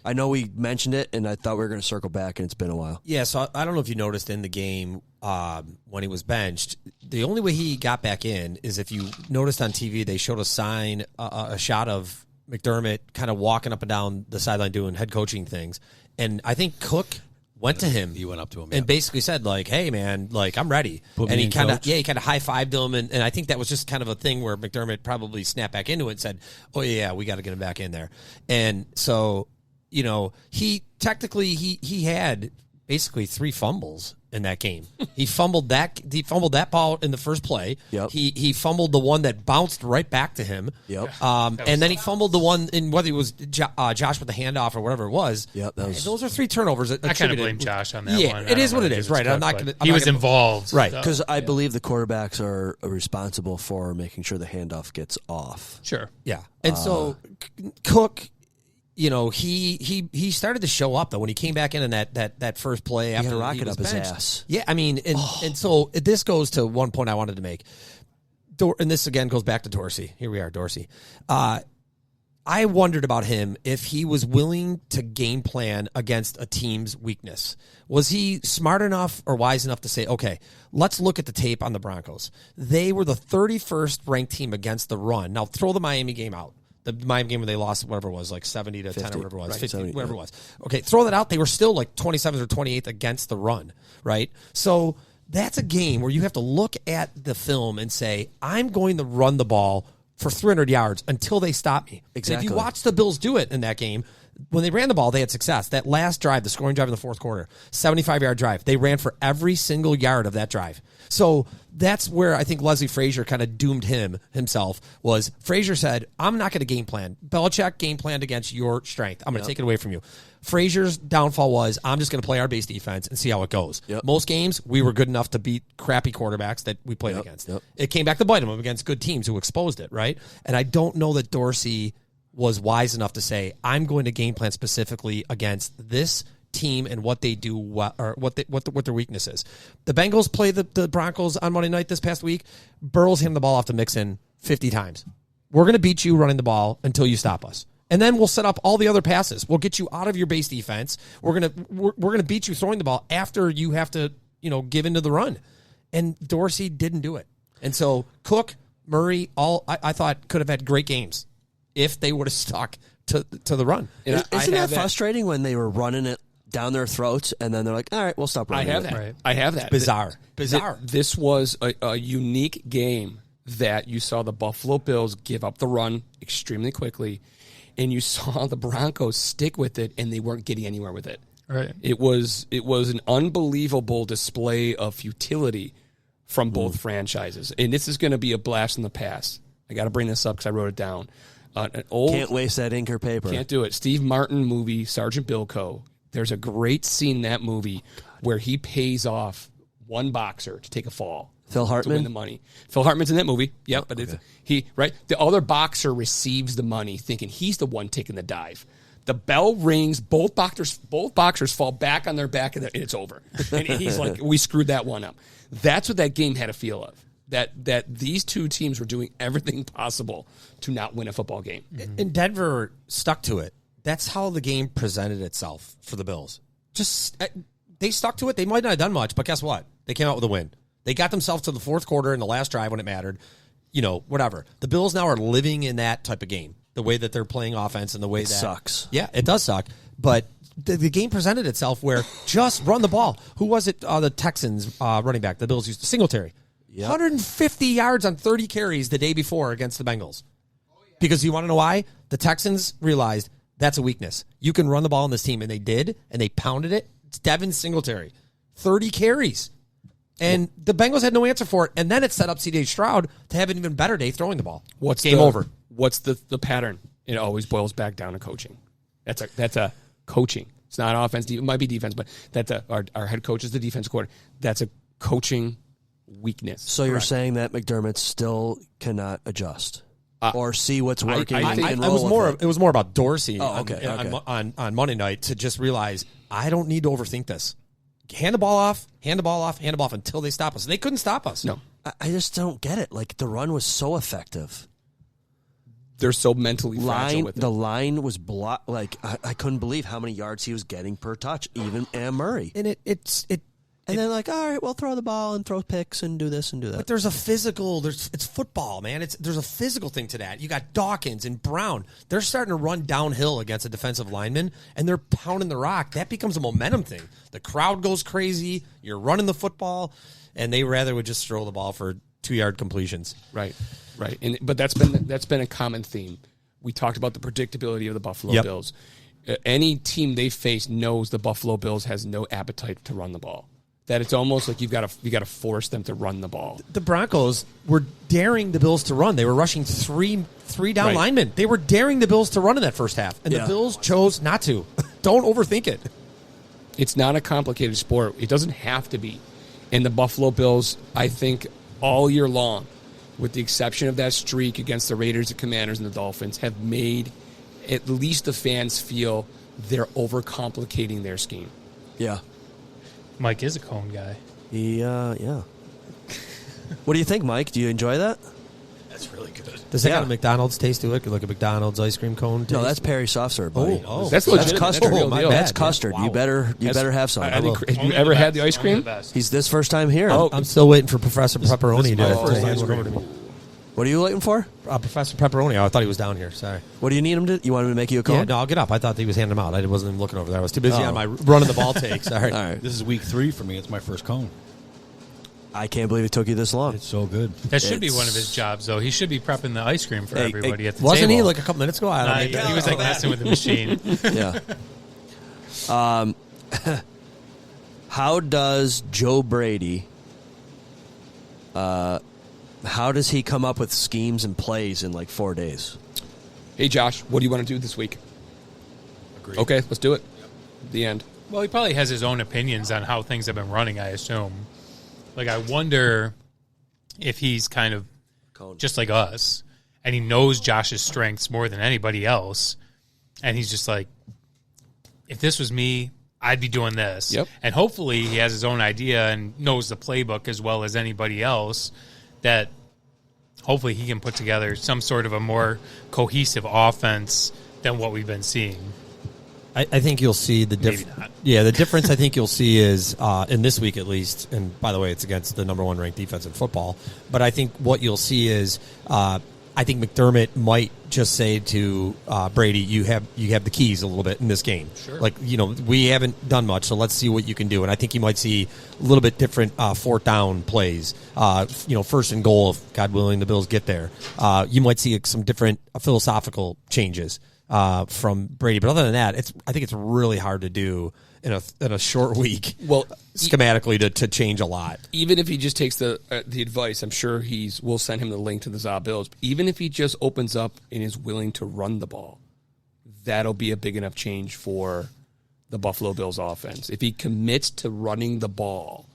I know we mentioned it, and I thought we were going to circle back, and it's been a while. Yeah, so I don't know if you noticed in the game when he was benched, the only way he got back in is if you noticed on TV, they showed a shot of McDermott kind of walking up and down the sideline doing head coaching things. And I think Cook went to him. He went up to him and basically said, like, "Hey, man, like I'm ready." Put me And he in, kind of coach. high-fived him, and I think that was just kind of a thing where McDermott probably snapped back into it and said, "Oh yeah, we got to get him back in there." And so, he technically he had basically 3 fumbles in that game. He fumbled that ball in the first play. Yep. He fumbled the one that bounced right back to him. Yep. And then he fumbled the one in whether it was Josh with the handoff or whatever it was. Yep, that was- Those are 3 turnovers. I kind of blame Josh on that Yeah, one. it is what it is, right? I'm not going to. He was involved, Right. so, Because I believe the quarterbacks are responsible for making sure the handoff gets off. Sure. Yeah, and so Cook, he started to show up though when he came back in that first play had after a rocket he was up his benched. ass. Yeah, I mean, and so this goes to one point I wanted to make. And this again goes back to Dorsey. Here we are, Dorsey. I wondered about him if he was willing to game plan against a team's weakness. Was he smart enough or wise enough to say, okay, let's look at the tape on the Broncos. They were the 31st ranked team against the run. Now throw the Miami game out. The Miami game when they lost, whatever it was, like 70 to 10 or whatever it was, right, 50, 70, whatever yeah. it was. Okay, throw that out. They were still like 27th or 28th against the run, right? So that's a game where you have to look at the film and say, I'm going to run the ball for 300 yards until they stop me. Exactly. And if you watch the Bills do it in that game, when they ran the ball, they had success. That last drive, the scoring drive in the fourth quarter, 75-yard drive, they ran for every single yard of that drive. So that's where I think Leslie Frazier kind of doomed himself was Frazier said, I'm not going to game plan. Belichick game planned against your strength. I'm going to take it away from you. Frazier's downfall was, I'm just going to play our base defense and see how it goes. Yep. Most games, we were good enough to beat crappy quarterbacks that we played against. Yep. It came back to bite him against good teams who exposed it, right? And I don't know that Dorsey was wise enough to say, I'm going to game plan specifically against this team and what they do, or what their weakness is. The Bengals play the Broncos on Monday night this past week. Burrow's handing the ball off to Mixon 50 times. We're going to beat you running the ball until you stop us. And then we'll set up all the other passes. We'll get you out of your base defense. We're gonna beat you throwing the ball after you have to, give into the run. And Dorsey didn't do it. And so Cook, Murray, I thought could have had great games if they would have stuck to the run. And Isn't that frustrating when they were running it down their throats and then they're like, all right, we'll stop running I have it. that. Right. I have that. Bizarre. This was a unique game that you saw the Buffalo Bills give up the run extremely quickly, and you saw the Broncos stick with it, and they weren't getting anywhere with it. Right. It was an unbelievable display of futility from both franchises, and this is going to be a blast in the past. I got to bring this up because I wrote it down. An old Can't waste that ink or paper. Can't do it. Steve Martin movie, Sergeant Bilko. There's a great scene in that movie where he pays off one boxer to take a fall. Phil To win Hartman? the money. Phil Hartman's in that movie. Yep, but it's the other boxer receives the money thinking he's the one taking the dive. The bell rings. Both boxers fall back on their back, and it's over. And he's like, "We screwed that one up." That's what that game had a feel of. That these two teams were doing everything possible to not win a football game. And Denver stuck to it. That's how the game presented itself for the Bills. Just they stuck to it. They might not have done much, but guess what? They came out with a win. They got themselves to the fourth quarter in the last drive when it mattered. Whatever. The Bills now are living in that type of game. The way that they're playing offense and the way that sucks. Yeah, it does suck. But the game presented itself where just run the ball. Who was it? The Texans running back. The Bills used Singletary. Yep. 150 yards on 30 carries the day before against the Bengals. Because you want to know why? The Texans realized that's a weakness. You can run the ball on this team, and they did, and they pounded it. It's Devin Singletary. 30 carries. And the Bengals had no answer for it, and then it set up C.J. Stroud to have an even better day throwing the ball. Game over. What's the pattern? It always boils back down to coaching. That's a coaching. It's not offense. It might be defense, but our head coach is the defense coordinator. That's a coaching weakness. So you're saying that McDermott still cannot adjust or see what's working? It was more about Dorsey on Monday night to just realize I don't need to overthink this. Hand the ball off until they stop us. They couldn't stop us. No. I just don't get it. Like, the run was so effective. They're so mentally fragile with it. The line was blocked. Like, I couldn't believe how many yards he was getting per touch, even Murray. And And then, like, all right, we'll throw the ball and throw picks and do this and do that. But there's a physical. It's football, man. There's a physical thing to that. You got Dawkins and Brown. They're starting to run downhill against a defensive lineman, and they're pounding the rock. That becomes a momentum thing. The crowd goes crazy. You're running the football, and they rather would just throw the ball for 2-yard completions. Right. But that's been a common theme. We talked about the predictability of the Buffalo Bills. Any team they face knows the Buffalo Bills has no appetite to run the ball. That it's almost like you got to force them to run the ball. The Broncos were daring the Bills to run. They were rushing three down linemen. They were daring the Bills to run in that first half, and the Bills chose not to. Don't overthink it. It's not a complicated sport. It doesn't have to be. And the Buffalo Bills, I think, all year long, with the exception of that streak against the Raiders, the Commanders, and the Dolphins, have made at least the fans feel they're overcomplicating their scheme. Yeah. Mike is a cone guy. Yeah. What do you think, Mike? Do you enjoy that? That's really good. Does it got a McDonald's taste to it? Like a McDonald's ice cream cone taste? No, that's Perry soft serve, buddy. Oh, that's legit. custard. That's, that's custard. Wow. You better have some. Have you ever had the ice cream? He's this first time here. I'm still waiting for Professor Pepperoni to hand one over to me. What are you looking for? Professor Pepperoni. I thought he was down here. Sorry. What do you need him to? You want him to make you a cone? Yeah, no, I'll get up. I thought he was handing them out. I wasn't even looking over there. I was too busy on my running the ball take. Sorry. All right. This is week 3 for me. It's my first cone. I can't believe it took you this long. It's so good. That should be one of his jobs, though. He should be prepping the ice cream for everybody at the wasn't table. He like a couple minutes ago? I don't know. He was like messing with the machine. Yeah. How does Joe Brady? How does he come up with schemes and plays in like 4 days? Hey, Josh, what do you want to do this week? Agreed. Okay, let's do it. The end. Well, he probably has his own opinions on how things have been running, I assume. Like, I wonder if he's kind of just like us, and he knows Josh's strengths more than anybody else, and he's just like, if this was me, I'd be doing this. Yep. And hopefully he has his own idea and knows the playbook as well as anybody else, that hopefully he can put together some sort of a more cohesive offense than what we've been seeing. I think you'll see the difference. Yeah, the difference I think you'll see is in this week at least. And by the way, it's against the number 1 ranked defense in football. But I think what you'll see is I think McDermott might just say to Brady, "You have the keys a little bit in this game. Sure. Like we haven't done much, so let's see what you can do." And I think you might see a little bit different 4th down plays. First and goal, if God willing the Bills get there. You might see some different philosophical changes from Brady. But other than that, I think it's really hard to do in a short week. Well, schematically to change a lot. Even if he just takes the advice, I'm sure we'll send him the link to the ZA Bills. Even if he just opens up and is willing to run the ball, that'll be a big enough change for the Buffalo Bills offense. If he commits to running the ball,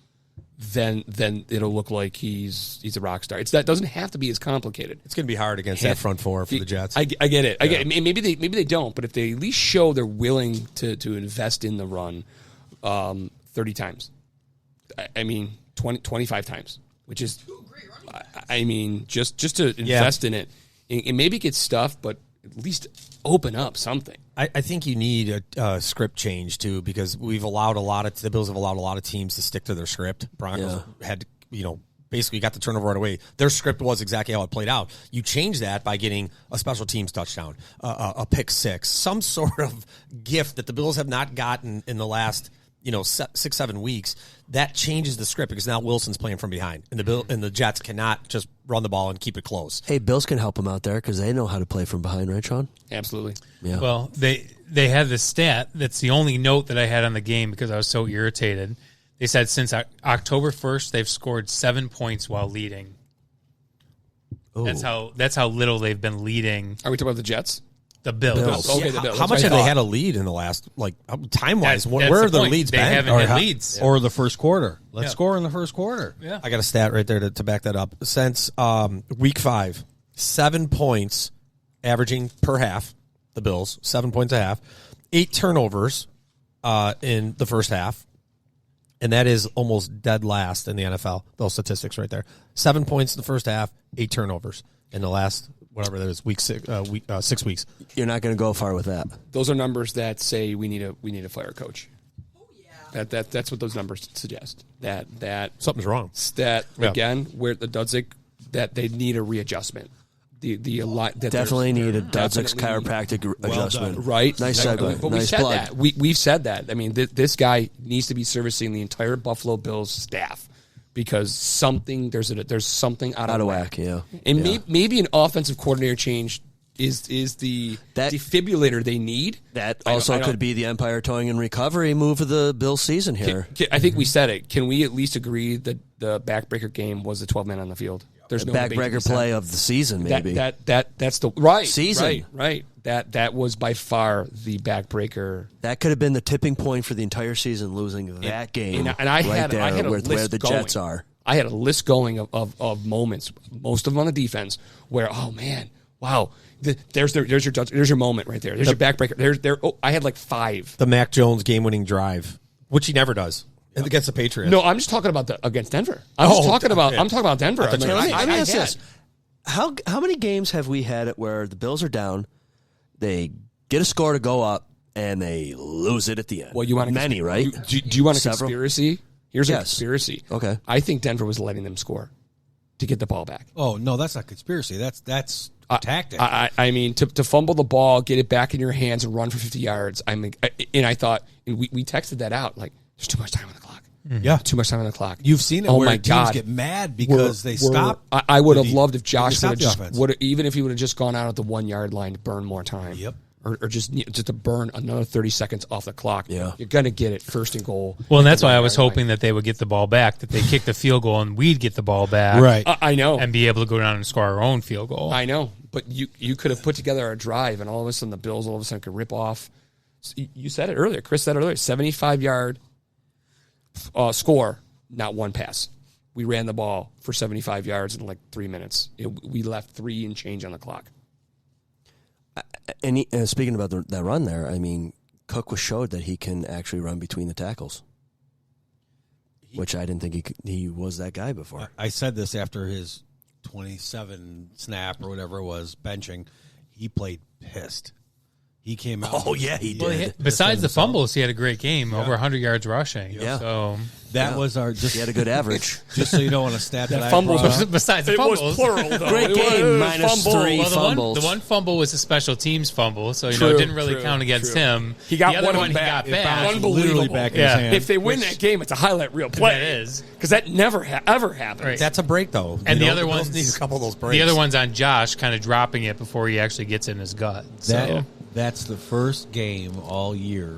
then it'll look like he's a rock star. That doesn't have to be as complicated. It's going to be hard against that front four for the Jets. I get it. I get it. Maybe they don't, but if they at least show they're willing to invest in the run 30 times. 25 times, which is, just to invest in it and maybe get stuff, but at least open up something. I think you need a script change too, because the Bills have allowed a lot of teams to stick to their script. Broncos had, basically got the turnover right away. Their script was exactly how it played out. You change that by getting a special teams touchdown, a pick six, some sort of gift that the Bills have not gotten in the last 6-7 weeks. That changes the script because now Wilson's playing from behind, and the Jets cannot just run the ball and keep it close. Hey, Bills can help them out there because they know how to play from behind, right, Sean? Absolutely. Yeah. Well, they have this stat. That's the only note that I had on the game because I was so irritated. They said since October 1st, they've scored 7 points while leading. Ooh. That's how little they've been leading. Are we talking about the Jets? The Bills. Okay, the Bills. How much have they had a lead in the last, time-wise? Where are their leads they been? haven't had leads. Or the first quarter. Let's score in the first quarter. Yeah. I got a stat right there to back that up. Since week 5, 7 points averaging per half, the Bills, 7 points a half, 8 turnovers in the first half, and that is almost dead last in the NFL, those statistics right there. 7 points in the first half, 8 turnovers in the last, whatever that is, 6 weeks. You're not going to go far with that. Those are numbers that say we need a fire coach. Oh yeah. That's what those numbers suggest. That something's wrong. Again, where the Dudzik, that they need a readjustment. Definitely need a Dudzik's chiropractic adjustment. Done. Right? Nice segue. But nice we've said that. We've said that. I mean, this guy needs to be servicing the entire Buffalo Bills staff because there's something out of whack. Yeah. And maybe an offensive coordinator change is the defibrillator they need. That also could be the Empire Towing and Recovery move of the Bills season here. I think we said it. Can we at least agree that the backbreaker game was the 12 men on the field? There's no backbreaker play of the season, maybe. That's the right season. Right. That was by far the backbreaker. That could have been the tipping point for the entire season, losing that game. And I had a list where the going. Jets are. I had a list going of moments, most of them on the defense, where wow, there's your moment right there. There's your backbreaker. I had like 5. The Mac Jones game-winning drive, which he never does. Against the Patriots. No, I'm just talking about against Denver. I'm talking about Denver. Let me ask this: How many games have we had it where the Bills are down, they get a score to go up, and they lose it at the end? Well, you want many, right? Do you want a conspiracy? Here's a conspiracy. Okay, I think Denver was letting them score to get the ball back. Oh no, that's not conspiracy. That's tactic. I mean, to fumble the ball, get it back in your hands, and run for 50 yards. I thought, and we texted that out like. There's too much time on the clock. Mm-hmm. Yeah. Too much time on the clock. You've seen it where teams get mad because they stop. I would have loved if Josh would have even if he would have just gone out at the 1 yard line to burn more time. Yep. Or just to burn another 30 seconds off the clock. Yeah. You're going to get it first and goal. Well, and that's why I was hoping that they would get the ball back, that they kick the field goal and we'd get the ball back. Right. I know. And be able to go down and score our own field goal. I know. But you could have put together a drive and all of a sudden the Bills all of a sudden could rip off. You said it earlier. Chris said it earlier. 75-yard score, not one pass. We ran the ball for 75 yards in like 3 minutes. We left 3 and change on the clock. And speaking about that run there, I mean, Cook was showed that he can actually run between the tackles, which I didn't think he was that guy before. I said this after his 27 snap or whatever it was benching. He played pissed. He came out. Oh yeah, he did. Well, besides the fumbles, he had a great game, over 100 yards rushing. Yeah. So that was our. He had a good average. Just so you know, on a stat that fumbles. I brought up, Besides the fumbles, it was plural. Though. Great game, minus fumble. 3 fumbles. The one fumble was a special teams fumble, so it didn't really count against him. He got the other one he got back. literally back in his hand. If they win that game, it's a highlight reel play. That is because that never ever happens. Right. That's a break though. And the other ones need a couple of those breaks. The other one's on Josh, kind of dropping it before he actually gets in his gut. That's the first game all year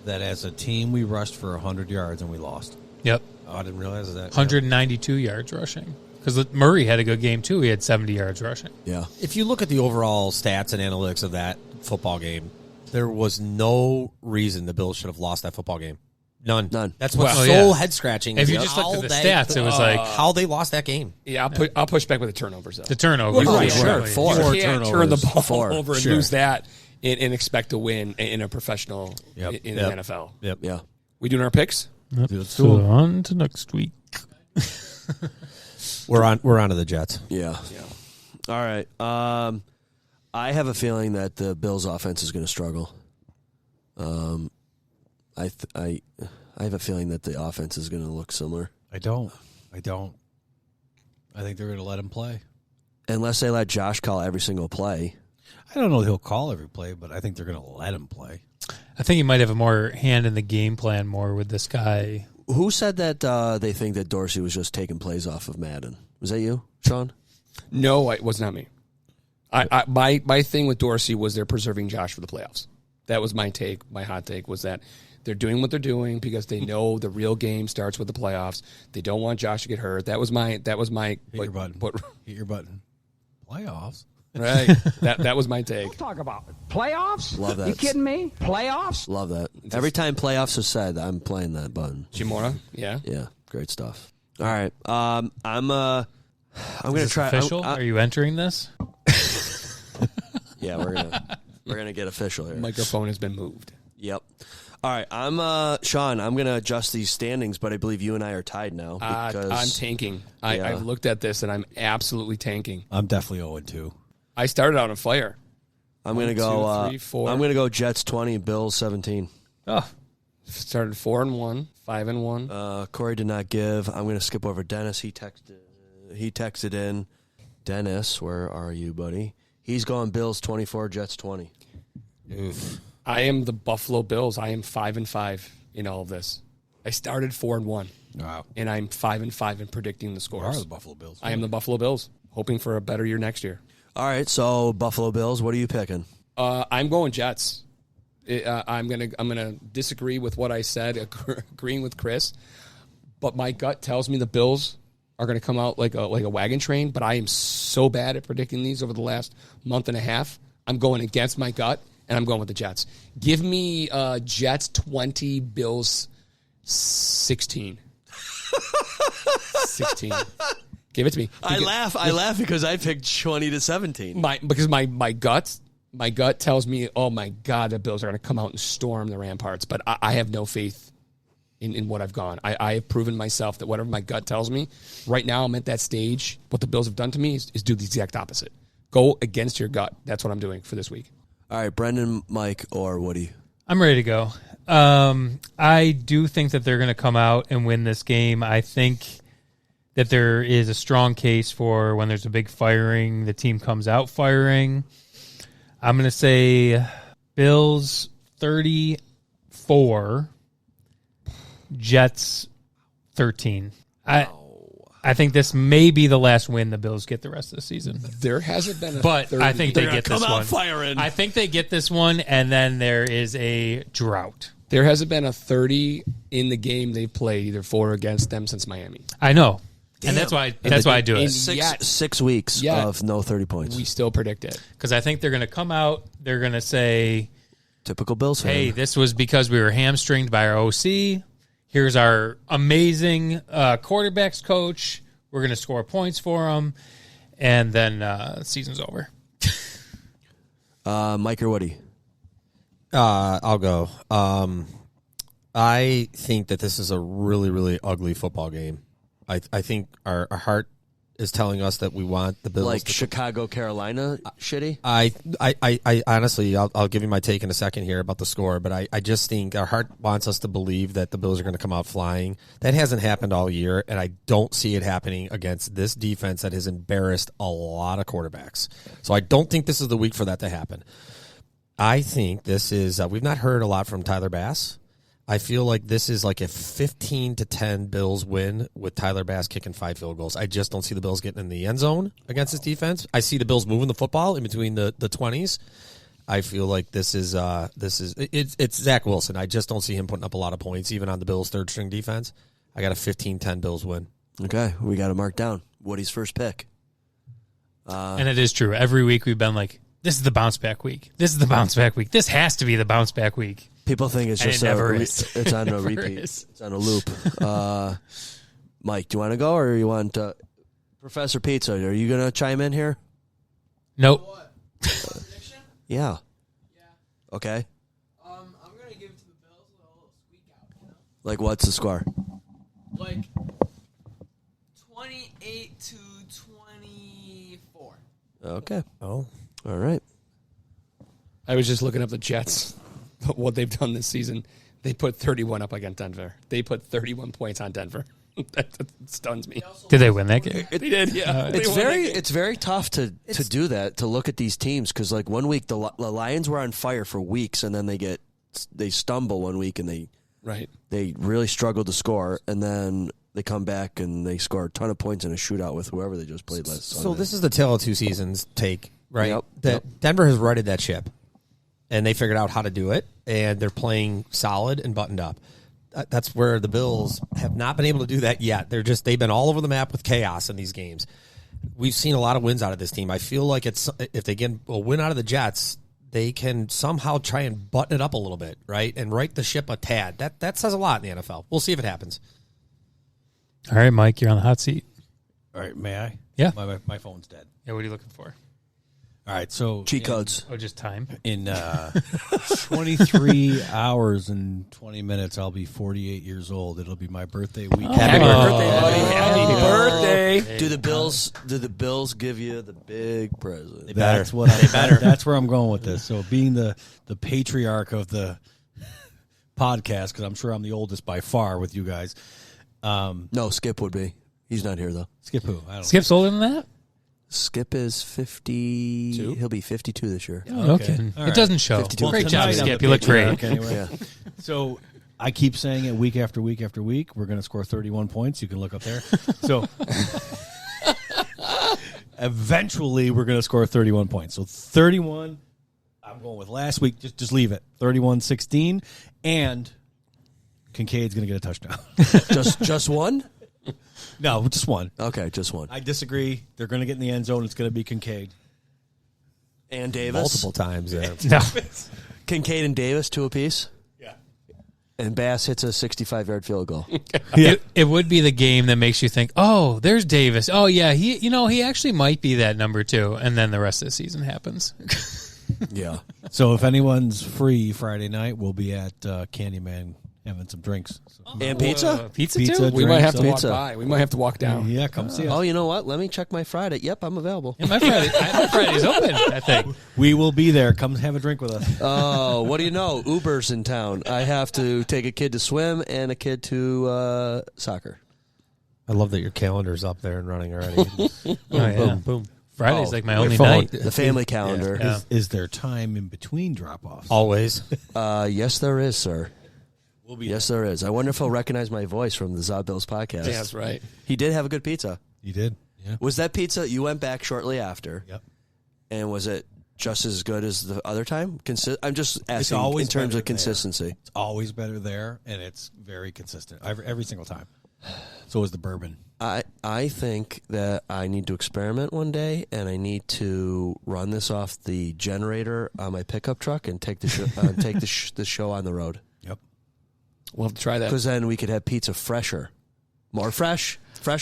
that as a team we rushed for 100 yards and we lost. Yep. Oh, I didn't realize that. 192 yards rushing. Because Murray had a good game, too. He had 70 yards rushing. Yeah. If you look at the overall stats and analytics of that football game, there was no reason the Bills should have lost that football game. None. That's what's Well, so yeah. head scratching. If you just looked at the stats, it was like how they lost that game. Yeah, I'll push back with the turnovers though. the turnovers. Right, Yeah. sure. Four. You Four can't turnovers. turn the ball Four. over and Sure. lose that and expect to win in a professional in the NFL. Yep. Yeah. We doing our picks? So on to next week. We're on to the Jets. Yeah. All right. I have a feeling that the Bills' offense is going to struggle. I have a feeling that the offense is going to look similar. I don't. I think they're going to let him play. Unless they let Josh call every single play. I don't know if he'll call every play, but I think they're going to let him play. I think he might have a more hand in the game plan more with this guy. Who said that they think that Dorsey was just taking plays off of Madden? Was that you, Sean? No, it was not me. My thing with Dorsey was they're preserving Josh for the playoffs. That was my take. My hot take was that they're doing what they're doing because they know the real game starts with the playoffs. They don't want Josh to get hurt. That was my. Hit your button. Hit your button. Playoffs. Right. that was my take. Don't talk about it. Playoffs? Love that. You kidding me? Playoffs? Love that. Every time playoffs are said, I'm playing that button. Chimora, yeah. Yeah, great stuff. All right. I'm going to try. Official? Are you entering this? Yeah, we're gonna get official here. Microphone has been moved. Yep. All right, I'm Sean. I'm gonna adjust these standings, but I believe you and I are tied now. Because I'm tanking. I've looked at this and I'm absolutely tanking. I'm definitely 0-2. I started out on fire. I'm gonna go. 2, 3, 4. I'm gonna go Jets 20, Bills 17. Oh, Started 4-1, 5-1. Corey did not give. I'm gonna skip over Dennis. He texted in. Dennis, where are you, buddy? He's going Bills 24, Jets 20. Oof. I am the Buffalo Bills. I am 5-5 in all of this. I started 4-1. Wow. And I'm 5-5 in predicting the You scores. are the Buffalo Bills. I am the Buffalo Bills, hoping for a better year next year. All right, so Buffalo Bills. What are you picking? I'm going Jets. I'm gonna disagree with what I said, agreeing with Chris, but my gut tells me the Bills are going to come out like a wagon train. But I am so bad at predicting these over the last month and a half. I'm going against my gut, and I'm going with the Jets. Give me Jets 20, Bills 16. 16. Give it to me. I laugh because I picked 20 to 17. Because my gut tells me, oh my God, the Bills are going to come out and storm the Ramparts. But I have no faith in what I've gone. I have proven myself that whatever my gut tells me, right now I'm at that stage. What the Bills have done to me is do the exact opposite. Go against your gut. That's what I'm doing for this week. All right, Brendon, Mike, or Woody. I'm ready to go. I do think that they're going to come out and win this game. I think that there is a strong case for when there's a big firing, the team comes out firing. I'm going to say Bills 34, Jets 13. I think this may be the last win the Bills get the rest of the season. There hasn't been a But 30. I think they get this one. Firing. I think they get this one, and then there is a drought. There hasn't been a 30 in the game they've played, either for or against them, since Miami. I know. Damn. And that's why I do it. Yet- 6 weeks Yet- of no 30 points. We still predict it. Because I think they're going to come out, they're going to say, Typical Bills fan. hey, this was because we were hamstringed by our OC. Here's our amazing quarterbacks coach. We're going to score points for him. And then season's over. Mike or Woody? I'll go. I think that this is a really, really ugly football game. I think our heart is telling us that we want the Bills Like to Chicago, Carolina, shitty? I honestly, I'll give you my take in a second here about the score, but I just think our heart wants us to believe that the Bills are going to come out flying. That hasn't happened all year, and I don't see it happening against this defense that has embarrassed a lot of quarterbacks. So I don't think this is the week for that to happen. I think this is, we've not heard a lot from Tyler Bass. I feel like this is like a 15-10 Bills win with Tyler Bass kicking 5 field goals. I just don't see the Bills getting in the end zone against this defense. I see the Bills moving the football in between the 20s. I feel like it's Zach Wilson. I just don't see him putting up a lot of points, even on the Bills' third string defense. I got a 15-10 Bills win. Okay, we got to mark down Woody's first pick. And it is true. Every week we've been like, this is the bounce back week. This is the bounce back week. This has to be the bounce back week. People think it's And just it never is. it's on a Never repeat. is. It's on a loop. Mike, do you want to go or you want Professor Pizza? Are you going to chime in here? Nope. Yeah. Okay. I'm gonna give it to the Bills with a little squeak out. You know? Like, what's the score? Like 28-24. Okay. Oh. All right. I was just looking up the Jets, what they've done this season. They put 31 up against Denver. They put 31 points on Denver. that stuns me. Did they win that game? They did, yeah. They It's won that game. it's very tough to do that, to look at these teams, because like 1 week the Lions were on fire for weeks, and then they stumble 1 week and they really struggle to score, and then they come back and they score a ton of points in a shootout with whoever they just played last Sunday. So this is the tale of two seasons take, right? Yep. Denver has righted that ship, and they figured out how to do it, and they're playing solid and buttoned up. That's where the Bills have not been able to do that yet. They've been all over the map with chaos in these games. We've seen a lot of wins out of this team. I feel like if they get a win out of the Jets, they can somehow try and button it up a little bit, right, and right the ship a tad. That says a lot in the NFL. We'll see if it happens. All right, Mike, you're on the hot seat. All right, may I? Yeah. My phone's dead. Yeah, what are you looking for? All right, so cheat codes. Oh, just time. In 23 hours and 20 minutes, I'll be 48 years old. It'll be my birthday week. Happy birthday, buddy. Happy birthday. Do the Bills give you the big present? That's what that's where I'm going with this. So being the patriarch of the podcast, because I'm sure I'm the oldest by far with you guys. No, Skip would be. He's not here though. Skip who? I don't Skip's older than that? Skip is 50. He'll be 52 this year. Oh, okay. It doesn't show. 52. Great job, tonight I'm Skip. the You look great. patriarch anyway. Yeah. So I keep saying it week after week after week. We're going to score 31 points. You can look up there. So eventually we're going to score 31 points. So 31, I'm going with last week. Just leave it. 31-16. And Kincaid's going to get a touchdown. just one? No, just one. Okay, just one. I disagree. They're going to get in the end zone. It's going to be Kincaid. And Davis? Multiple times. Yeah. No. Kincaid and Davis, 2 apiece? Yeah. And Bass hits a 65-yard field goal. It would be the game that makes you think, oh, there's Davis. Oh, yeah, he actually might be that number 2. And then the rest of the season happens. Yeah. So if anyone's free Friday night, we'll be at Candyman having some drinks. So. And pizza? Pizza Pizza, too? We might have to walk Pizza. by. We might have to walk down. Yeah, come see us. Oh, you know what? Let me check my Friday. Yep, I'm available. Yeah, my Friday's open, I think. We will be there. Come have a drink with us. Oh, what do you know? Uber's in town. I have to take a kid to swim and a kid to soccer. I love that your calendar's up there and running already. boom, yeah. boom, boom. Friday's like my only phone. night. The family calendar. Yeah. Is there time in between drop-offs? Always. Yes, there is, sir. We'll be Yes, there is. I wonder if he'll recognize my voice from the Zob Bills podcast. Yeah, that's right. He did have a good pizza. You did? Yeah. Was that pizza, you went back shortly after, Yep. and was it just as good as the other time? I'm just asking always in terms better of consistency. It's always better there, and it's very consistent every single time. So is the bourbon. I think that I need to experiment one day, and I need to run this off the generator on my pickup truck and take the the show on the road. Yep. We'll have to try that. Because then we could have pizza fresher, more fresher, more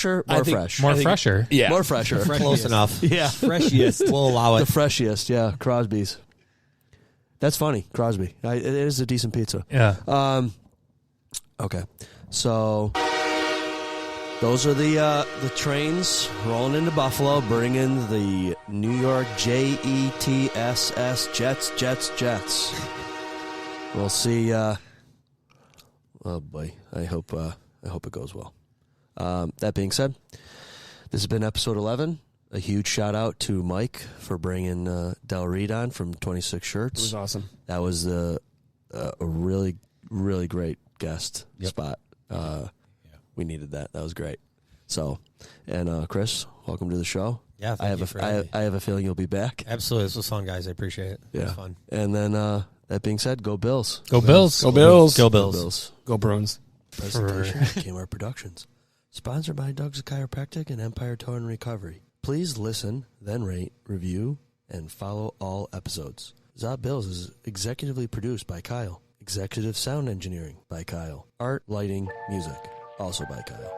fresh, More fresher. Yeah. more fresher. Close enough. Yeah, Freshiest. We'll allow the it. freshiest. Yeah, Crosby's. That's funny, Crosby. It is a decent pizza. Yeah. Okay, so those are the trains rolling into Buffalo, bringing the New York JETSS Jets. We'll see. Oh boy, I hope it goes well. That being said, this has been episode 11. A huge shout out to Mike for bringing Del Reid on from 26 Shirts. It was awesome. That was a really, really great guest spot. We needed that. That was great. So, and Chris, welcome to the show. Yeah, I have a feeling you'll be back. Absolutely. This was fun, guys. I appreciate it. It Yeah, was fun. And then that being said, go Bills. Go Bills. Go Bills. Go Go Bills. Bills. Go Bruins. Presentation of Kmart Productions. Sponsored by Doug's Chiropractic and Empire Tow and Recovery. Please listen, then rate, review, and follow all episodes. Zob Bills is executively produced by Kyle. Executive sound engineering by Kyle. Art, lighting, music, also by Kyle.